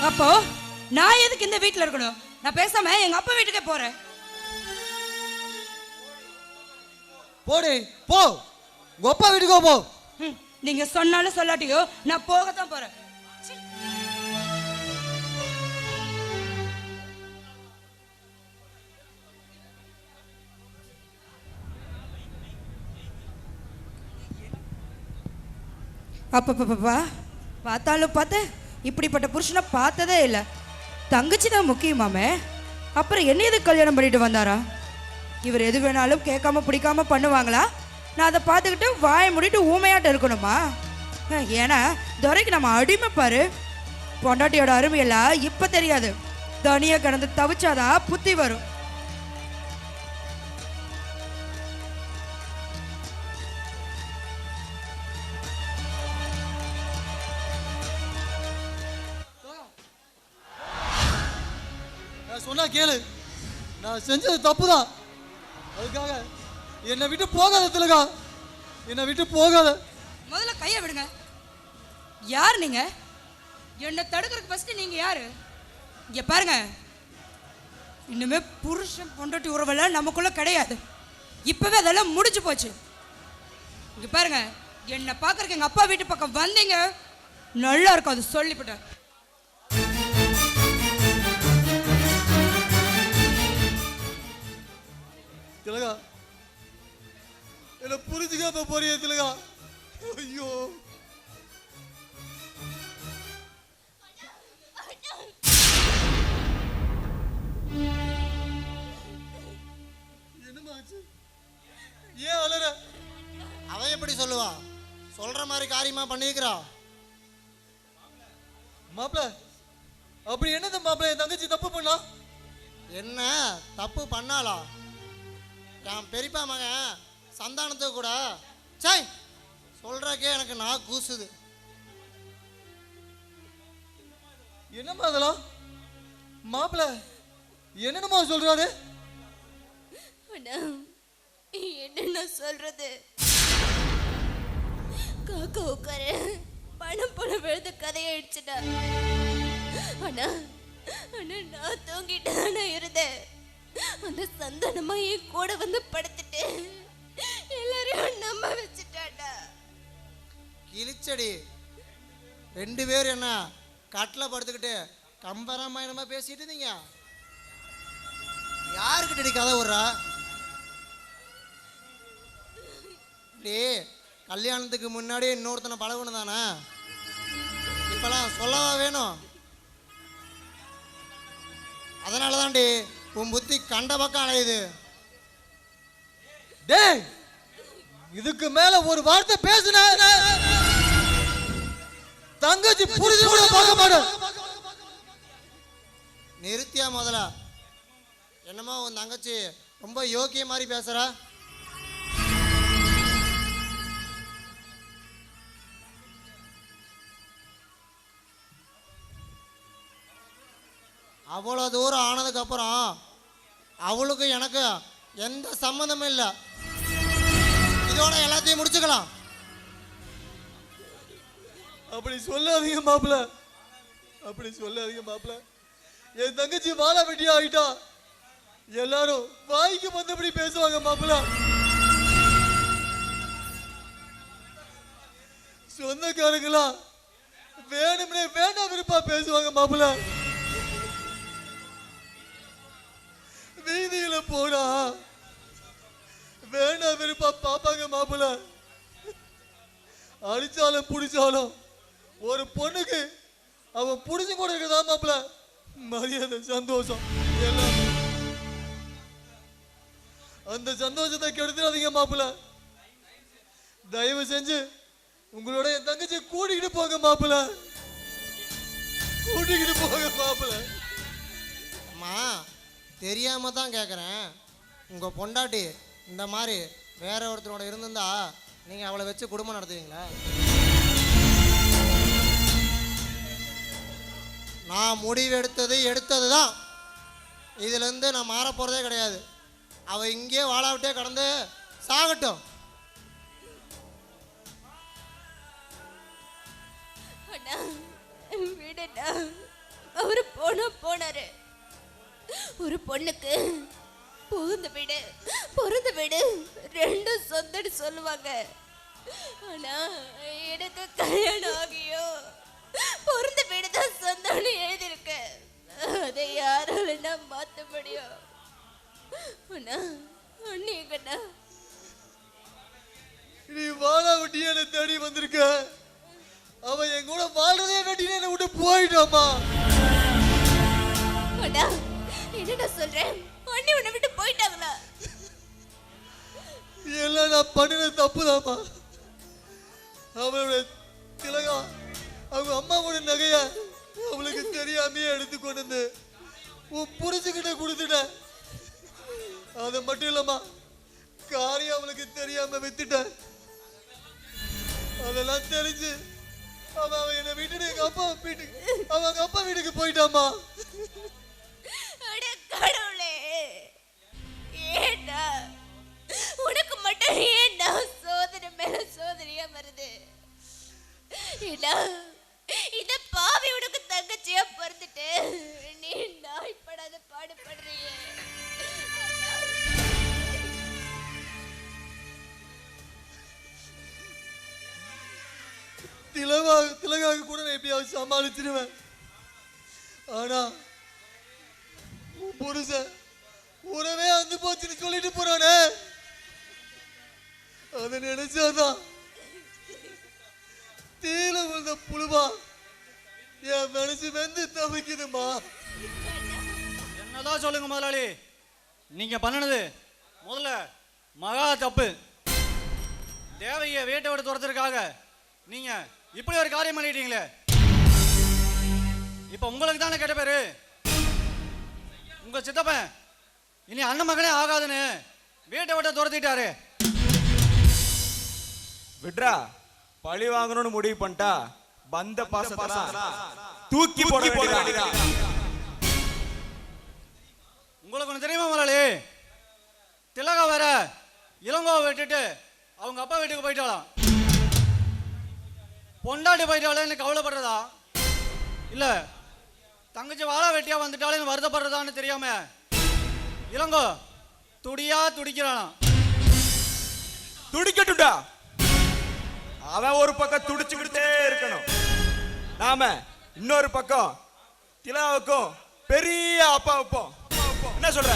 அப்போ நான் எதுக்கு இந்த வீட்டுல இருக்கணும்? நான் பேசாம எங்க அப்பா வீட்டுக்கே போறேன். போடி, போ. உங்க அப்பா வீட்டுக்கோ போ. நீங்க சொன்னாலும் சொல்லாட்டியோ நான் போகத்தான் போறேன். அப்பப்பா, பார்த்தாலும் பார்த்தேன், இப்படிப்பட்ட புருஷனை பார்த்ததே இல்லை. தங்கச்சி தான் முக்கியமாமே, அப்புறம் என்ன எதுக்கு கல்யாணம் பண்ணிட்டு வந்தாரா? இவர் எது வேணாலும் கேட்காம பிடிக்காம பண்ணுவாங்களா? நான் அதை பார்த்துக்கிட்டு வாயை மூடிட்டு ஊமையாட்டம் இருக்கணுமா? ஏன்னா துரைக்கு நம்ம அடிமை பாரு. பொண்டாட்டியோட அருமையெல்லாம் இப்போ தெரியாது, தனியாக கிடந்து தவிச்சாதான் புத்தி வரும். சொன்னா கேளு, நான் செஞ்சது தப்புதான். அதுக்காக என்னை விட்டு போகாத திலகா, என்னை விட்டு போகாத. முதல்ல கையை விடுங்க. யார் நீங்க? என்னை தடுக்கிறதுக்கு ஃபர்ஸ்ட் நீங்க யாரு? இங்க பாருங்க, இன்னுமே புருஷன் பொண்டாட்டி உறவெல்லாம் நமக்குள்ள கிடையாது. இப்பவே அதெல்லாம் முடிஞ்சு போச்சு. இங்க பாருங்க, என்னை பார்க்கறதுக்கு எங்க அப்பா வீட்டு பக்கம் வந்தீங்க நல்லா இருக்கும், அது சொல்லிவிட்டேன். திலகா, என்ன புரிஞ்சுக்காம போறிய திலகா. ஐயோ, என்னமாச்சு? ஏன் அலற? அவ எப்படி சொல்லுவா? சொல்ற மாதிரி காரியமா பண்ணிருக்கிறா. மாப்பிள்ள, அப்படி என்னது மாப்பிள்ள என் தங்கச்சி தப்பு பண்ணா? என்ன தப்பு பண்ணாளா? என் பெரியப்பா மகன் சந்தானத்துக்கு கூட சை சொல்றக்கே எனக்கு நான் கூசுது. என்னம்மா அதெல்லாம்? மாப்பிள்ள என்னமா சொல்றாரு? என்ன சொல்றது? காக்கா உட்காரு பணம் போல விழுந்து கதையாயிடுச்சுடா. அண்ணா அண்ணா, நான் தூங்கிட்டு தானே இருந்தேன். அந்த சந்தானமா என் கூட வந்து படுத்துட்டு எல்லாரையும் நம்ப வச்சுட்டாடா. கிழிச்சடி. 2 பேரும் என்ன கட்டில் படுத்துக்கிட்டு கம்பராமாயணமா பேசிட்டு இருந்தீங்க. யாருக்கிட்ட கதை விடுறா? இப்படி கல்யாணத்துக்கு முன்னாடி இன்னொருத்தனை பழகணும் தானே, இப்பெல்லாம் சொல்லவா வேணும்? அதனால தான்டி உன் புத்தி கண்ட பக்கம் அலையுது. டேய், இதுக்கு மேல ஒரு வார்த்தை பேசுன தங்கச்சி புரிஞ்சு கூட பார்க்க மாட்டேன். நிறுத்தியா முதல்ல. என்னமோ உன் தங்கச்சி ரொம்ப யோக்கிய மாதிரி பேசுறா. அவ்வளோ தூரம் ஆனதுக்கப்புறம் அவளுக்கு எனக்கு எந்த சம்மந்தமும் இல்லை. இதோட எல்லாத்தையும் முடிச்சுக்கலாம். அப்படி சொல்லாதீங்க மாப்பிள்ள, அப்படி சொல்லாதீங்க மாப்பிள்ள. என் தங்கச்சி வாழ வெட்டியா ஆயிட்டா. எல்லாரும் வாய்க்கு வந்தபடி பேசுவாங்க மாப்பிள்ள. சொந்தக்காரங்களா வேணும்னே வேண்டாம் விருப்பா பேசுவாங்க மாப்பிள்ள. வீதியில போனா வேண்டாம் விருப்பா பாப்பாங்க மாப்பிள்ள. அடிச்சாலும் புடிச்சாலும் ஒரு பொண்ணுக்கு அவன் புடிச்சு கூட இருக்கதா மாப்பிள்ள மரியாதை, சந்தோஷம் எல்லாம். அந்த சந்தோஷத்தை கெடுத்துடாதீங்க மாப்பிள்ள. தயவு செஞ்சு உங்களோட என் தங்கச்சி கூட்டிக்கிட்டு போங்க மாப்பிள்ள, கூட்டிக்கிட்டு போங்க மாப்பிள்ள. அம்மா தெரியாம தான் கேட்குறேன். உங்க பொண்டாட்டி இந்த மாதிரி வேற ஒருத்தரோட இருந்திருந்தா நீங்க அவளை வச்சு குடும்பம் நடத்துவீங்களா? நான் முடிவு எடுத்தது தான். இதுலேருந்து நான் மாற போகிறதே கிடையாது. அவள் இங்கேயே வாழாவிட்டே கடந்து சாகட்டும். அண்ணா விடண்ணா, அவரு போனாரு. ஒரு பொண்ணுக்கு பிறந்த வீடு ரெண்டும் சொந்தன்னு சொல்லுவாங்க. ஆனா எனக்கு கல்யாணம் ஆகியோ பிறந்த வீடு தான் சொந்தம்னு எழுதியிருக்கு. அதை யாரால மாத்த முடியும்? அண்ணா அண்ணிங்கண்ணா, நீ வாழ விட்டி என்னை தேடி வந்திருக்க. அவன் என் கூட வாழ்றதே வெட்டினு என்னை விட்டு போயிட்டாமா. அண்ணா என்னடா சொல்றேன்? அண்ணி உன்னை விட்டு போயிட்டாங்களா? எல்லாம் நான் பண்ணின தப்புதாம்மா. அவளோட திலகா அவங்க அம்மாவோட நகைய அவளுக்கு தெரியாமையே எடுத்து கொண்டு வந்து உன் புரிச்சுக்கிட்ட கொடுத்துட்ட. அது மட்டும் இல்லம்மா, காரியம் அவளுக்கு தெரியாம வித்துட்ட. அதெல்லாம் தெரிஞ்சு அவன் என்னை விட்டுட்டு எங்க அப்பா வீட்டுக்கு போயிட்டாமா. கடவுளே, ஏண்டா உனக்கு மட்டும் ஏண்டா சோதனை மேல சோதனையா வருது? ஏண்டா இந்த பாவி உனக்கு தங்கச்சியா பிறந்துட்டு நீ நாய்ப்படாத பாடுபடுறீங்க. திலகாக கூட நான் எப்படியாவது சமாளிச்சிருவேன். ஆனா புருஷன் உறவே அந்து போச்சுன்னு சொல்லிட்டு போறானே, அதை நினைச்சாதான் தீல விழுந்த புழுவா என் மனசு வெந்து தவிக்குதுமா. என்னதான் சொல்லுங்க முதலாளி, நீங்க பண்ணினது முதல்ல மகா தப்பு. தேவையை வீட்டை விட்டு துரத்துறதுக்காக நீங்க இப்படி ஒரு காரியம் பண்ணிட்டீங்களே. இப்ப உங்களுக்கு தானே கெட்ட பேரு. உங்க சித்தப்பன் இனி அண்ணன் மகனே ஆகாதுன்னு வீட்டை விட்டு துரத்திட்டாரு. விட்ரா, பழி வாங்கணும்னு முடிவு பண்ணிட்டா பந்த பாசத்தெல்லாம் தூக்கி போட வேண்டியதா. உங்களுக்கு ஒன்று தெரியுமா முதலாளி, திலகா வேற இளங்கோவை விட்டுட்டு அவங்க அப்பா வீட்டுக்கு போயிட்டாலாம். பொண்டாட்டி போயிட்டாலேன்னு கவலைப்படுறதா இல்ல தங்கச்சி வாழ வெட்டியா வந்துட்டாலேன்னு வருத்தப்படுறதான்னு தெரியாம இளங்கோ துடியா துடிக்கிறானா. துடிக்கட்டும்டா, அவன் ஒரு பக்கம் துடிச்சுக்கிட்டே இருக்கணும். நாம இன்னொரு பக்கம் திலாவுக்கும் பெரிய அப்பா வைப்போம். என்ன சொல்ற?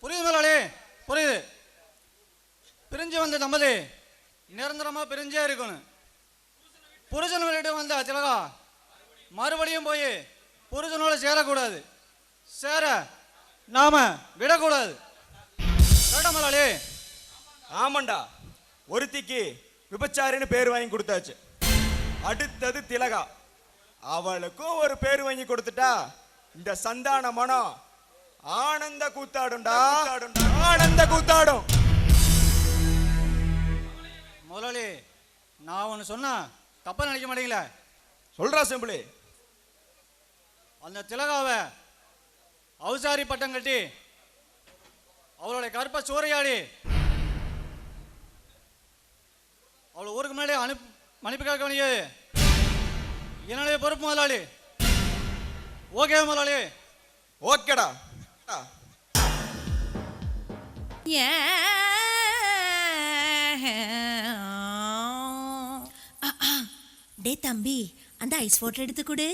புரியுது முதலாளி, புரியுது. பிரிஞ்சு வந்த தம்பதி நிரந்தரமா பிரிஞ்சே இருக்கணும். புருஷன் வீட்டு வந்த திலகா மறுபடியும் போய் புருஷனோட சேரக்கூடாது. சேர நாம விடக்கூடாது. முதலாளி, ஆமாண்டா, ஒருத்திக்கு விபச்சாரின்னு பேர் வாங்கி கொடுத்தாச்சு. அடுத்தது திலகா, அவளுக்கும் ஒரு பேர் வாங்கி கொடுத்துட்டா இந்த சந்தான மனம் ஆனந்த கூத்தாடும்டா, ஆனந்த கூத்தாடும். முதலாளி, நான் ஒன்று சொன்னா தப்பா நினைக்க மாட்டீங்களா? சொல்றா சிம்பிளி. அந்த திலகாவை அவுசாரி பட்டம் கட்டி அவளுடைய கருப்பை சூறையாடி அவளை ஊருக்கு முன்னாடி மன்னிப்பு கேட்க வேண்டியது என்னுடைய பொறுப்பு முதலாளி. ஓகே முதலாளி? ஓகேடா. Yeah. டே தம்பி, அந்த ஐஸ் வாட்டர் எடுத்து கொடு.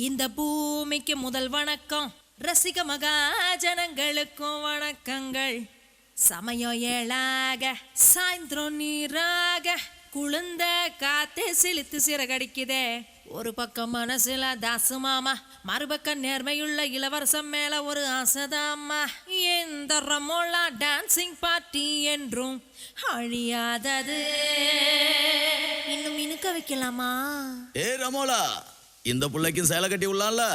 இந்த பூமிக்கு முதல் வணக்கம், ரசிக மகாஜனங்களுக்கும் வணக்கங்கள். சமயம் ஏழாக சாயந்திரம் நீராக குளிர்ந்த காத்து சிலித்து சிறகடிக்குதே. ஒரு பக்கம் மனசுல தாசு மாமா, மறுபக்கம் நேர்மையுள்ள இளவரசம் மேல ஒரு ஆசைதாம்மா. எந்த ரமோலா டான்சிங் பார்ட்டி என்றும் அழியாதது. இன்னும் இனுக்க வைக்கலாமா? ஏ ரமோலா, இந்த பிள்ளைக்கும் சேலை கட்டி உள்ளான்ல.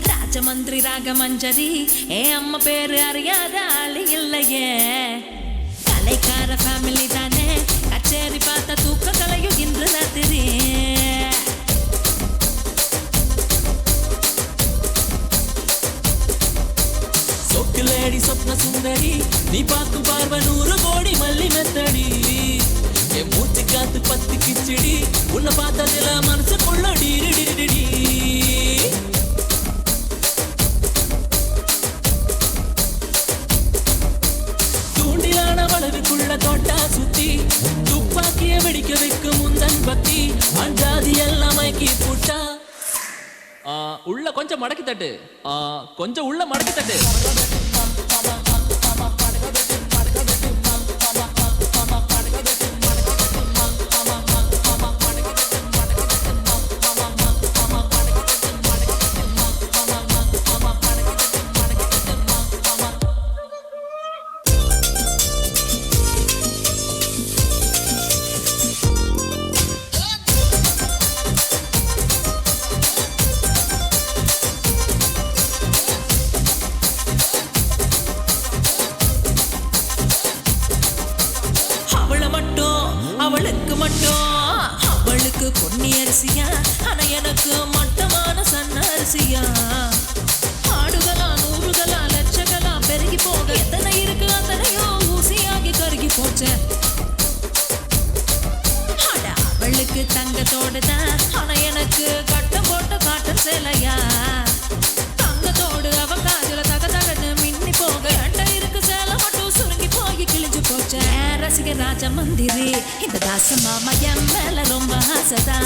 ராஜமந்திரி ராகமஞ்சரி, அம்மா பேரு அறியாத ஆளு இல்லையே. கலைக்கார ஃபேமிலி தானே, கச்சேரி பார்த்த தூக்க கலையும் இன்று ராத்திரி. சொக்குலேடி சொப்ன சுந்தரி, நீ பார்க்கும் பார்வை 100 கோடி மல்லி மெத்தடி. என் மூச்சு காத்து 10 கிச்சடி, உன்னை பார்த்ததுல மனசுக்குள்ள டீரி டிடி. தூண்டிலான வளவுக்குள்ள தோட்டா சுத்தி, துப்பாக்கிய வெடிக்க வைக்கும் முந்தன் பக்தி. அஞ்சாதி எல்லாம் மயக்கி போட்டா. உள்ள கொஞ்சம் மடக்கி தட்டு, கொஞ்சம் உள்ள மடக்கி தட்டு. அவளுக்கு மட்டும் அவளுக்கு பொன்னி அரிசியா, ஆனா எனக்கு மட்டமான சன்ன அரிசியா. ஆடுகளா நூறுகளா லட்சங்களா பெருகி போக எத்தனை இருக்கு அத்தனையோ ஊசியாகி கருகி போச்ச. அவளுக்கு தங்கத்தோடுதான், ஆனா எனக்கு கட்டம் போட்ட காட்டன் சேலையா. தங்கத்தோடு அவ காதுல தக தகன்னு மின்னி போக அண்ட இருக்கு சேலை மட்டும் சுருங்கி போய் கிழிஞ்சு போச்ச. ரசிக ராஜ மந்திரி, இந்த தாசு மாமா என் மேல ரொம்ப ஆசைதா.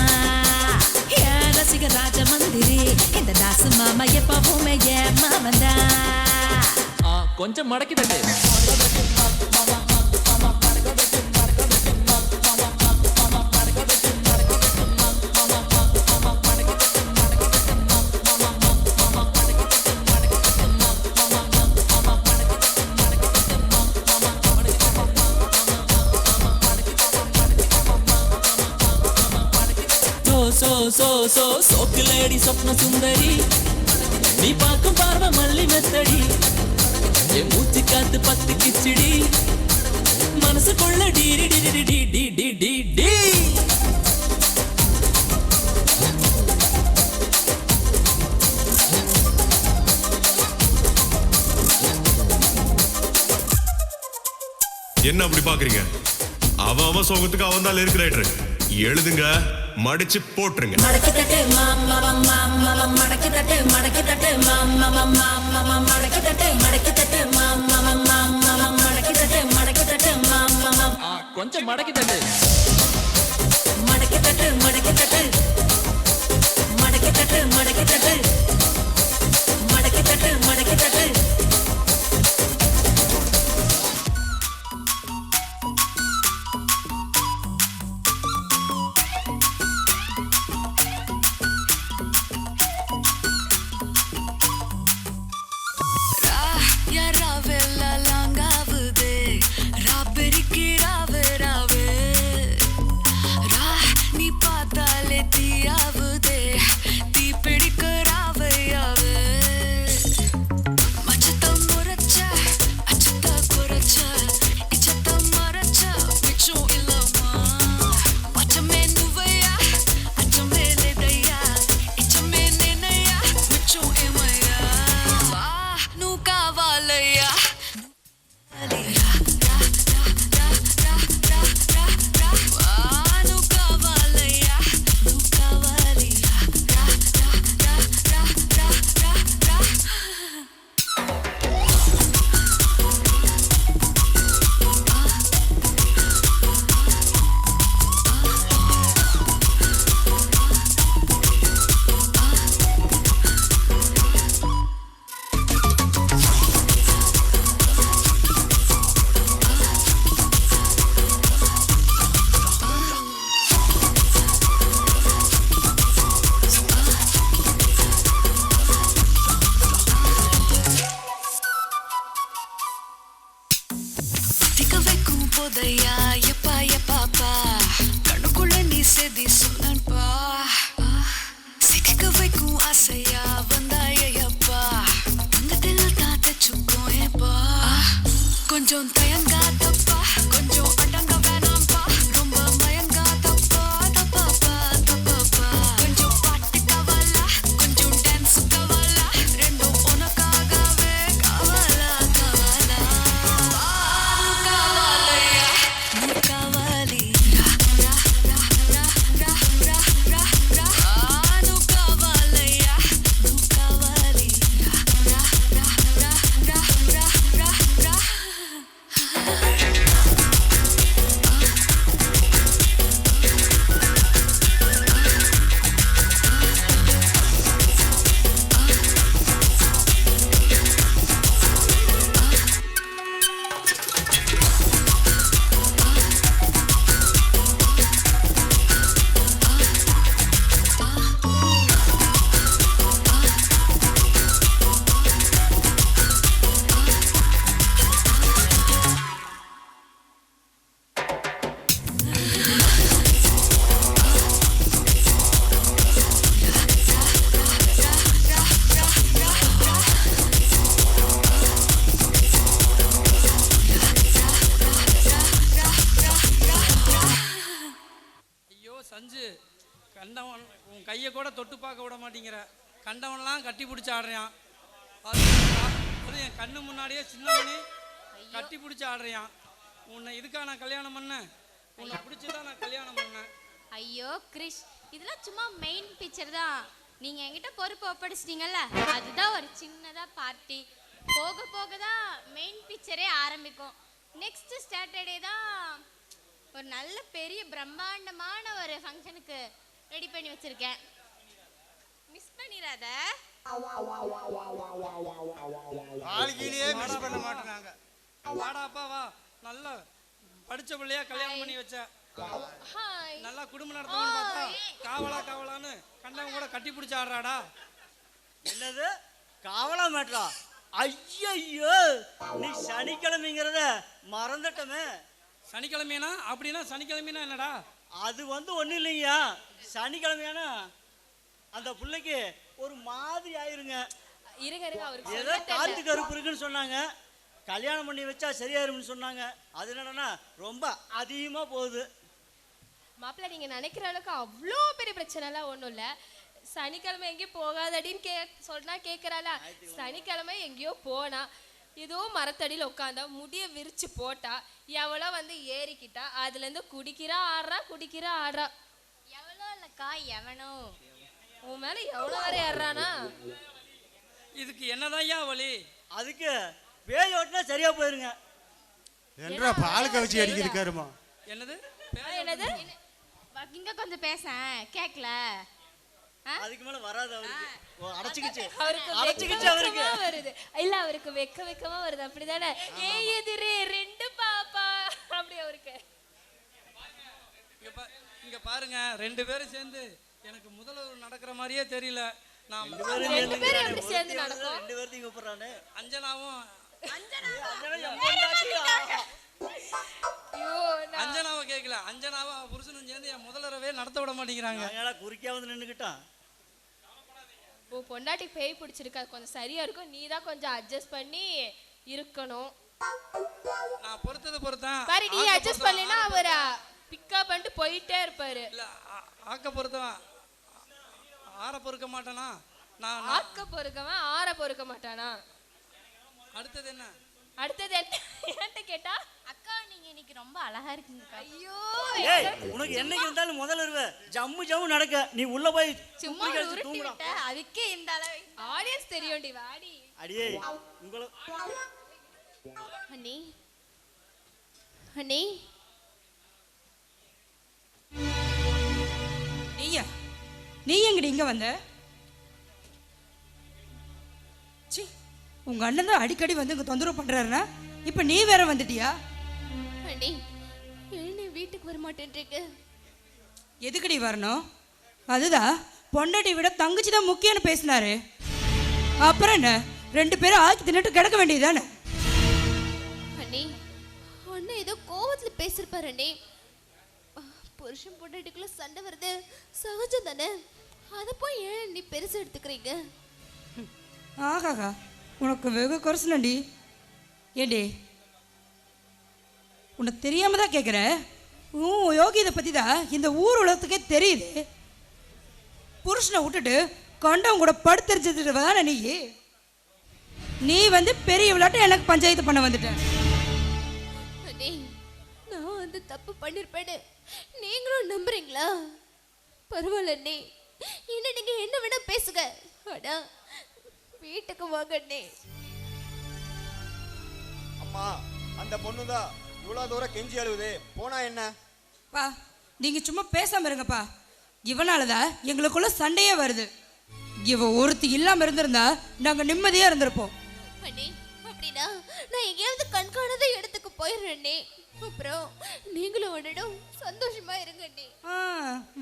ரசிக ராஜ மந்திரி, இந்த தாசு மாமா எப்பவுமே என் மாமந்தா. கொஞ்சம் மடக்கி தட்டு. சொக்குலேடி சொப்ன சுந்தரி, நீ பார்க்கும் பார்வை மல்லி மெத்தடி. என் மூச்சு காத்து 10 கிச்சடி, மனசுக்குள்ள டீரி டிடி டி டி டி டி டி. என்ன அப்படி பாக்குறீங்க? அவன் சோகத்துக்கு அவன் தான் லிரிக் ரைட்டர். எழுதுங்க, மடிச்சு போட்டுருங்க. மடக்கி தட்டு மாமா மாமா, மடக்கி தட்டு மடக்கி தட்டு மாமா மாமா, மடக்கி தட்டு மடக்கி தட்டு மாமா மாமா, மடக்கி தட்டு மடக்கி தட்டு மாமா. கொஞ்சம் மடக்கி தட்டு. மடக்கி தட்டு மடக்கி தட்டு, மடக்கி தட்டு மடக்கி தட்டு, மடக்கி தட்டு மடக்கி தட்டு. நீ பார்த்தாலே தீயாவுதே, தீ பிடிக்க ராவு போதையா எப்பா எப்பாப்பா கண்ணுக்குள்ள நீ செதி சொன்னப்பா சிக்க வைக்கும் ஆசையா வந்தாயப்பா தங்கத்தில் தான் தச்சுக்கும் ஏப்பா கொஞ்சம் தயங்காதப்பா கொஞ்சம் அடங்க வேணாம்பா ரொம்ப மயங்காதப்பா தப்பாப்பா தப்பாப்பா கொஞ்சம் பாட்டு கவலா கொஞ்சம் டான்ஸ் கவலா ரெண்டும் உனக்காகவே கவலா கவலா கவலையா நீ கவலி ரா ரா ரா ரா ரா ரா ரா நு கவலையா நு கவலி ரா ரா ரா ரா ரா ரா ரா ஐயோ சஞ்சு, கண்டவன் உன் கையை கூட தொட்டு பார்க்க விட மாட்டேங்கிற. கண்டவன்லாம் கட்டி பிடிச்சி ஆடுறான். அது என் கண்ணு முன்னாடியே சின்னமணி கட்டி பிடிச்சி ஆடுறான். உன்னை இதுக்கா நான் கல்யாணம் பண்ணேன்? உன்னை பிடிச்சிதான் நான் கல்யாணம் பண்ணேன். ஐயோ கிரிஷ், இதெல்லாம் சும்மா மெயின் பிக்சர் தான். நீங்க என்கிட்ட பொறுப்பு ஒப்படைச்சிட்டீங்கல்ல, அதுதான் ஒரு சின்னதா பார்ட்டி. போக போக தான் மெயின் பிக்சரே ஆரம்பிக்கும். நெக்ஸ்ட் சாட்டர்டே தான் ஒரு நல்ல பெரிய பிரம்மாண்டமான ஒரு ஃபங்க்ஷனுக்கு ரெடி பண்ணி வச்சிருக்கேன். மிஸ் பண்ணிராத. வாழ்க்கையிலேயே மிஸ் பண்ண மாட்டேனாங்க. வாடாப்பா வா, நல்ல படிச்ச பிள்ளையா கல்யாணம் பண்ணி வச்ச, நல்லா குடும்பம் நடத்தணும்னு பார்த்தா காவலா காவலான்னு கண்டவன் கூட கட்டி பிடிச்சி ஆடுறாடா. என்னது காவலா மேட்ரா? ஐயோ, நீ சனிக்கிழமைங்கிறத மறந்துட்டமே. சனிக்கிழமைனா அப்படின்னா சனிக்கிழமைனா என்னடா? அது ஒன்றும் இல்லைங்கய்யா. சனிக்கிழமையானா அந்த பிள்ளைக்கு ஒரு மாதிரி ஆயிருங்க. இருங்க இருங்க, அவருக்கு ஏதோ காத்து கருப்பு இருக்குன்னு சொன்னாங்க. கல்யாணம் பண்ணி வச்சா சரியாயிரும்னு சொன்னாங்க. அது என்னன்னா ரொம்ப அதிகமாக போகுது. மாப்பிள்ள, நீங்க நினைக்கிற அளவுக்கு அவ்வளோ பெரிய பிரச்சனைலாம் ஒன்றும் இல்லை. சனிக்கிழமை எங்கேயும் போகாதடின்னு சொன்னா கேட்குறாளா? சனிக்கிழமை எங்கேயோ போனா, ஏதோ மரத்தடியில் உட்காந்தா, முடிய விரிச்சு போட்டா, எவ்வளோ வந்து ஏறிக்கிட்டா, அதுலேருந்து குடிக்கிறா ஆடுறா. எவ்வளோ இல்லைக்கா, எவனோ உன் மேலே எவ்வளோ வரை ஏறானா? இதுக்கு என்னதான் வழி? அதுக்கு பேய் ஓட்டினா சரியா போயிருங்க. என்றா பால் கவிச்சி அடிக்கிருக்காருமா? என்னது என்னது? இங்க கொஞ்சம் பேசேன், கேட்கல. அதுக்கு மேல வராது அவருக்கு. அடைச்சிக்கிச்சு அவருக்கு வருது. இல்ல, அவருக்கு வெக்கமா வருது. அப்படிதானே? எதிரே ரெண்டு பாப்பா அப்படி அவருக்கு. இங்க பாருங்க, ரெண்டு பேரும் சேர்ந்து எனக்கு முதல்வர் நடக்கிற மாதிரியே தெரியல. நான் ரெண்டு பேரும் எப்படி சேர்ந்து நடக்கும்? ரெண்டு பேர்த்தையும் கூப்பிடுறானே. அஞ்சனாவும் ஐயோ, அஞ்சனாவை கேட்கல. அஞ்சனாவும் புருஷனும் சேர்ந்து என் முதல்வரவே நடத்த விட மாட்டேங்கிறாங்க. குறுக்கியா வந்து நின்றுக்கிட்டான். உன் பொண்டாட்டி பேய் பிடிச்சிருக்கா, கொஞ்சம் சரியா இருக்கும். நீ தான் கொஞ்சம் அட்ஜஸ்ட் பண்ணி இருக்கணும். நான் பொறுத்தது பொறுத்தேன் பாரு, நீ அட்ஜஸ்ட் பண்ணலைன்னா அவர் பிக்கப் பண்ணிட்டு போயிட்டே இருப்பாரு. இல்ல, ஆக்க பொறுத்தவன் ஆற பொறுக்க மாட்டானா? நான் ஆக்க பொறுக்கவன் ஆற பொறுக்க மாட்டானா? அடுத்தது என்ன? அடுத்தது என்ன கேட்டா, அக்கா நீங்க இன்னைக்கு ரொம்ப அழகா இருக்கீங்க. ஐயோ, உனக்கு என்னைக்கு இருந்தாலும் முதல்ல ஜம்மு நடக்க. நீ உள்ள போய் சும்மா உருட்டி விட்ட, அதுக்கே இந்த அளவு ஆடியன்ஸ் தெரியும்டி. வாடி அடியே உங்களை. அண்ணி அண்ணி, நீ எங்கடி இங்க வந்த? சி, உங்க அண்ணன் தான் அடிக்கடி வந்து இங்க தொந்தரவு பண்றாருன்னா இப்ப நீ வேற வந்துட்டியா? அண்ணி, என்ன வீட்டுக்கு வர மாட்டேன்றிருக்கு? எதுக்கடி வரணும்? அதுதான் பொண்டாட்டி விட தங்கச்சி தான் முக்கியம்னு பேசினாரு. அப்புறம் என்ன, ரெண்டு பேரும் ஆக்கி தின்னுட்டு கிடக்க வேண்டியதுதானே? அண்ணி, அண்ணன் ஏதோ கோவத்துல பேசிருப்பாரு அண்ணே. புருஷன் பொண்டாட்டிக்குள்ள சண்டை வருது சகஜம் தானே, அதை போய் ஏன் நீ பெருசா எடுத்துக்கிறீங்க? ஆகாகா உனக்கு வெகு குறைசலண்டி. ஏண்டி உனக்கு தெரியாம தான் கேட்குறேன். யோகிதை பற்றி தான் இந்த ஊர் உலகத்துக்கே தெரியுது. புருஷனை விட்டுட்டு கண்டவங்க கூட படுத்தரிச்சது தானே நீ வந்து பெரிய விளையாட்டு எனக்கு பஞ்சாயத்து பண்ண வந்துட்டேன். அண்ணே, நான் வந்து தப்பு பண்ணிருப்பேன்னு நீங்களும் நம்புறீங்களா? பரவாயில்ல அண்ணே, இன்னும் நீங்க என்ன வேணா பேசுங்க, ஆனா வீட்டுக்கு வாங்க அண்ணே. அம்மா அந்த பொண்ணுதான் இவ்வளவு தூரம் கெஞ்சி அழுவுது, போனா என்ன? பா நீங்க சும்மா பேசாம இருங்கப்பா. இவனாலதான் எங்களுக்குள்ள சண்டையே வருது. இவ ஒருத்தி இல்லாம இருந்திருந்தா நாங்க நிம்மதியா இருந்திருப்போம். அண்ணே, அப்படின்னா நான் எங்கேயாவது கண்காணாத இடத்துக்கு போயிடுறேன் அண்ணே. அப்புறம் நீங்களும் உடனும் சந்தோஷமா இருங்க அண்ணே.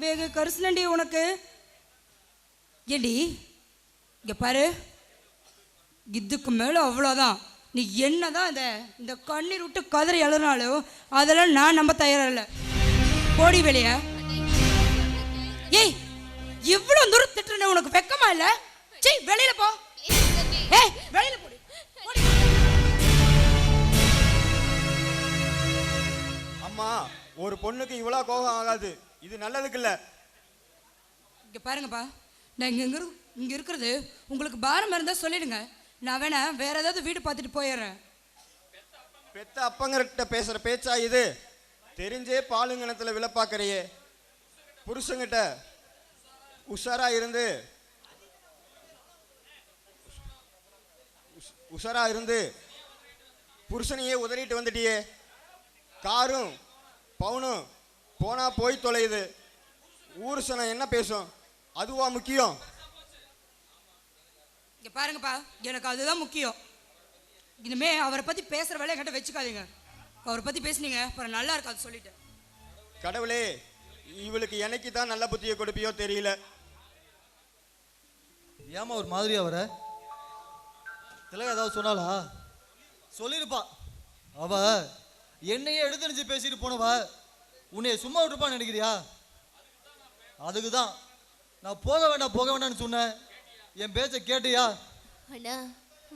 வேக கரிசலண்டி உனக்கு. ஏண்டி இங்க பாரு, இதுக்கு மேல அவ்வளோதான். நீ என்னதான் இந்த கண்ணீர் விட்டு கதறி அழுனாலும் அதெல்லாம் நான் நம்ப தயாரா இல்லை. போடி வெளிய. ஏய் இவ்வளவு தூரம் திட்டுன உனக்கு வெக்கமா இல்ல? சீ வெளியில போ. ஏய் வெளியில போடி. அம்மா ஒரு பொண்ணுக்கு இவ்வளவு கோபம் ஆகாது, இது நல்லதுக்கு இல்ல. இங்க பாருங்கப்பா, நான் இங்க இருக்கிறது உங்களுக்கு பாரமா இருந்தா சொல்லிடுங்க. நான் வேணா வேற ஏதாவது வீடு பார்த்துட்டு போயிடுறேன். பெத்த அப்பங்கிட்ட பேசுற பேச்சா இது? தெரிஞ்சே பாலுங்கணத்துல விழப்பாக்குறையே. புருஷங்கிட்ட உஷாரா இருந்து புருஷனையே உதறிட்டு வந்துட்டியே. காரும் பவுனும் போனா போய் தொலையுது. ஊர் சனம் என்ன பேசும், அதுவா முக்கியம்? இங்க பாருங்கப்பா, எனக்கு அதுதான் முக்கியம். இனிமே அவரை பத்தி பேசுற வேலையை என்கிட்ட வச்சுக்காதீங்க. அவரை பத்தி பேசுனீங்க அப்புறம் நல்லா இருக்காது சொல்லிட்டேன். கடவுளே, இவளுக்கு என்னைக்கு தான் நல்ல புத்தியை கொடுப்பியோ தெரியல. ஏமா ஒரு மாதிரியா வர? திலகா ஏதாவது சொன்னாலா? சொல்லிருப்பா. அவ என்னையே எடுத்துரிஞ்சு பேசிட்டு போனவ உன்னைய சும்மா விட்டுருப்பான்னு நினைக்கிறியா? அதுக்கு தான் நான் போக வேண்டாம்னு சொன்னேன். என் பேச்ச கேட்டியா? அண்ணா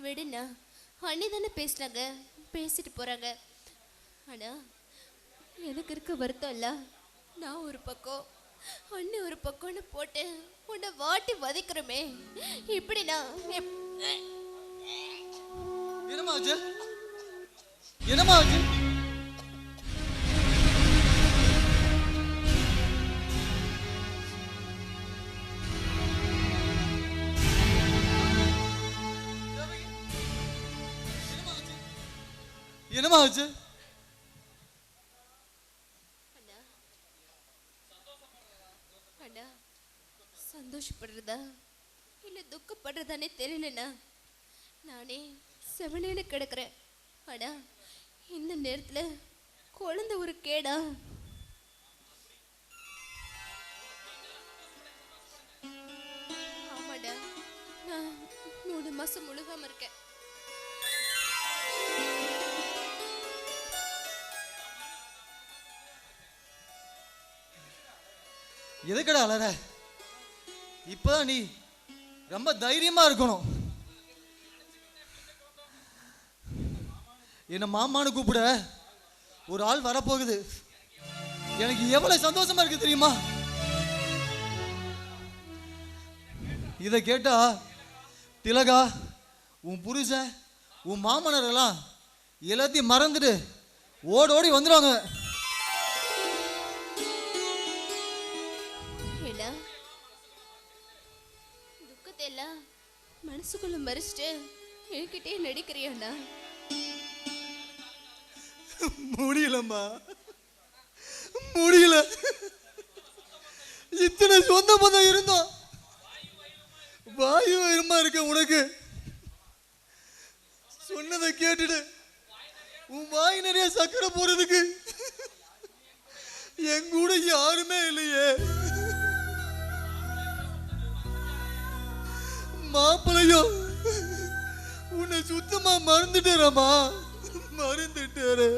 விடுண்ணா, அண்ணி தானே பேசினாங்க, பேசிட்டு போறாங்க. அண்ணா எனக்கு இருக்க வருத்தம் இல்ல, நான் ஒரு பக்கம் அண்ணி ஒரு பக்கம்னு போட்டு உன்னை வாட்டி வதைக்கிறோமே, இப்படின்னா என்னமா ஆச்சு? என்னமா ஆச்சு? என்னமா ஆச்சு? அண்ணா சந்தோஷப்படுறதா இல்ல துக்கப்படுறதானே தெரியலண்ணா. நானே செவனேன்னு கிடக்குறேன். அண்ணா இந்த நேரத்துல குழந்தை ஒரு கேடா? ஆமாடா, நான் 3 மாசம் முழுகாம இருக்கேன். எதுக்கடா அலற? இப்பதான் நீ ரொம்ப தைரியமா இருக்கணும். என்ன மாமான்னு கூப்பிட ஒரு ஆள் வரப்போகுது. எனக்கு எவ்வளவு சந்தோஷமா இருக்கு தெரியுமா? இதை கேட்டா திலகா, உன் புருஷன், உன் மாமனார் எல்லாம் எல்லாத்தையும் மறந்துட்டு ஓடி வந்துடுவாங்க. துக்கத்தை எல்லாம் மனசுக்குள்ள மறைச்சிட்டு என்கிட்டே நடிக்கிறியாண்ணா? முடியலம்மா, முடியல. இத்தனை சொந்த பந்தம் இருந்தோம், வாயு வயிறுமா இருக்க உனக்கு. சொன்னதை கேட்டுட்டு உன் வாய் நிறைய சக்கரை போறதுக்கு என் கூட யாருமே இல்லையே. மாப்பிளையும் உன்னை சுத்தமா மறந்துட்டாரம்மா, மறந்துட்டாரு.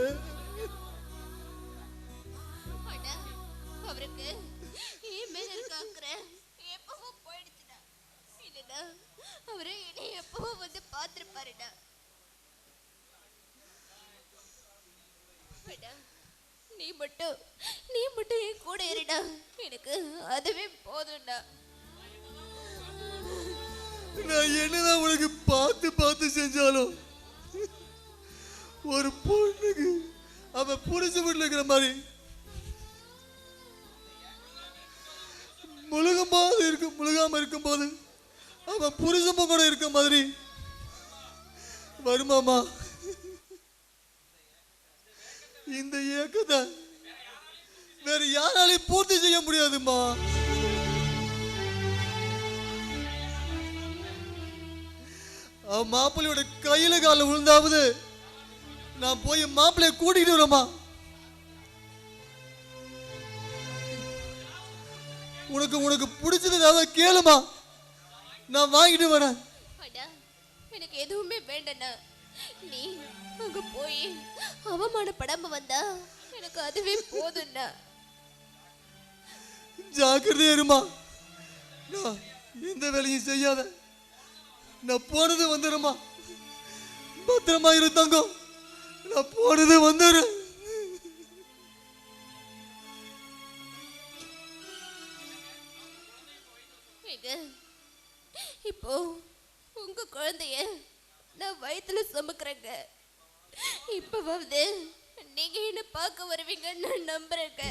அவரு என்னை எப்பவோ வந்து பார்த்துருப்பாருடா. நீ மட்டும் என் கூட இருடா, எனக்கு அதுவே போதும்டா. நான் என்னதான் உனக்கு பார்த்து பார்த்து செஞ்சாலும் ஒரு பொண்ணுக்கு அவ புடிச்ச வீட்டில் இருக்கிற மாதிரி முழுகாம இருக்கும் போது அவன் புருஷப்ப கூட இருக்க மாதிரி வருமாமா. இந்த ஏக்கத்தை வேற யாராலையும் பூர்த்தி செய்ய முடியாதுமா. அவன் மாப்பிள்ளையோட கையில கால விழுந்தாவது நான் போய் மாப்பிள்ளைய கூட்டிட்டு வரமா. உனக்கு பிடிச்சது ஏதாவது கேளுமா, நான் வாங்கிட்டு வரேன். எனக்கு எதுவுமே வேண்டண்ணா. நீ அங்க போய் அவமானப்படாம வந்தா எனக்கு அதுவே போதும்டா. ஜாக்கிரதையா இருமா. நான் எந்த வேலையும் செய்யாத. நான் போனது வந்துடுமா. பத்திரமா இரு தங்கம். நான் போனது வந்துடு. இப்போ உங்க குழந்தைய நான் வயித்துல சுமக்கிறேங்க. இப்பவாவது நீங்க என்ன பார்க்க வருவீங்கன்னு நான் நம்புறேங்க.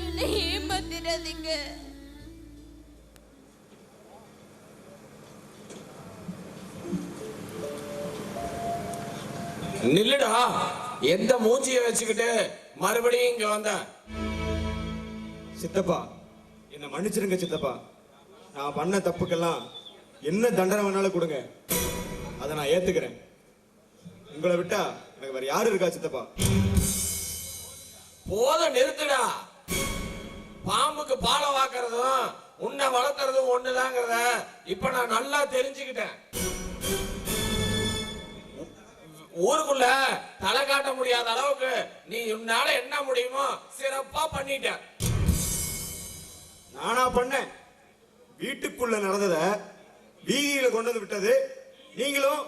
என்னை ஏமாத்திடாதீங்க. நில்லுடா, எந்த மூஞ்சியை வச்சுக்கிட்டு மறுபடியும் இங்க வந்த? சித்தப்பா, என்னை மன்னிச்சிருங்க சித்தப்பா. நான் பண்ண தப்புக்கெல்லாம் என்ன தண்டனை வேணாலும் கொடுங்க, அதை நான் ஏத்துக்கிறேன். உங்களை விட்டா எனக்கு வேற யாரு இருக்கா சித்தப்பா? போதும், நிறுத்துடா. பாம்புக்கு பாலை வாக்குறதும் உன்னை வளர்க்கறதும் ஒண்ணுதாங்கிறத இப்ப நான் நல்லா தெரிஞ்சுக்கிட்டேன். ஊருக்குள்ள தலை காட்ட முடியாத அளவுக்கு நீ உன்னால என்ன முடியுமோ சிறப்பா பண்ணிட்ட. நானா பண்ணேன்? வீட்டுக்குள்ள நடந்தத வீதியில கொண்டு வந்து விட்டது நீங்களும்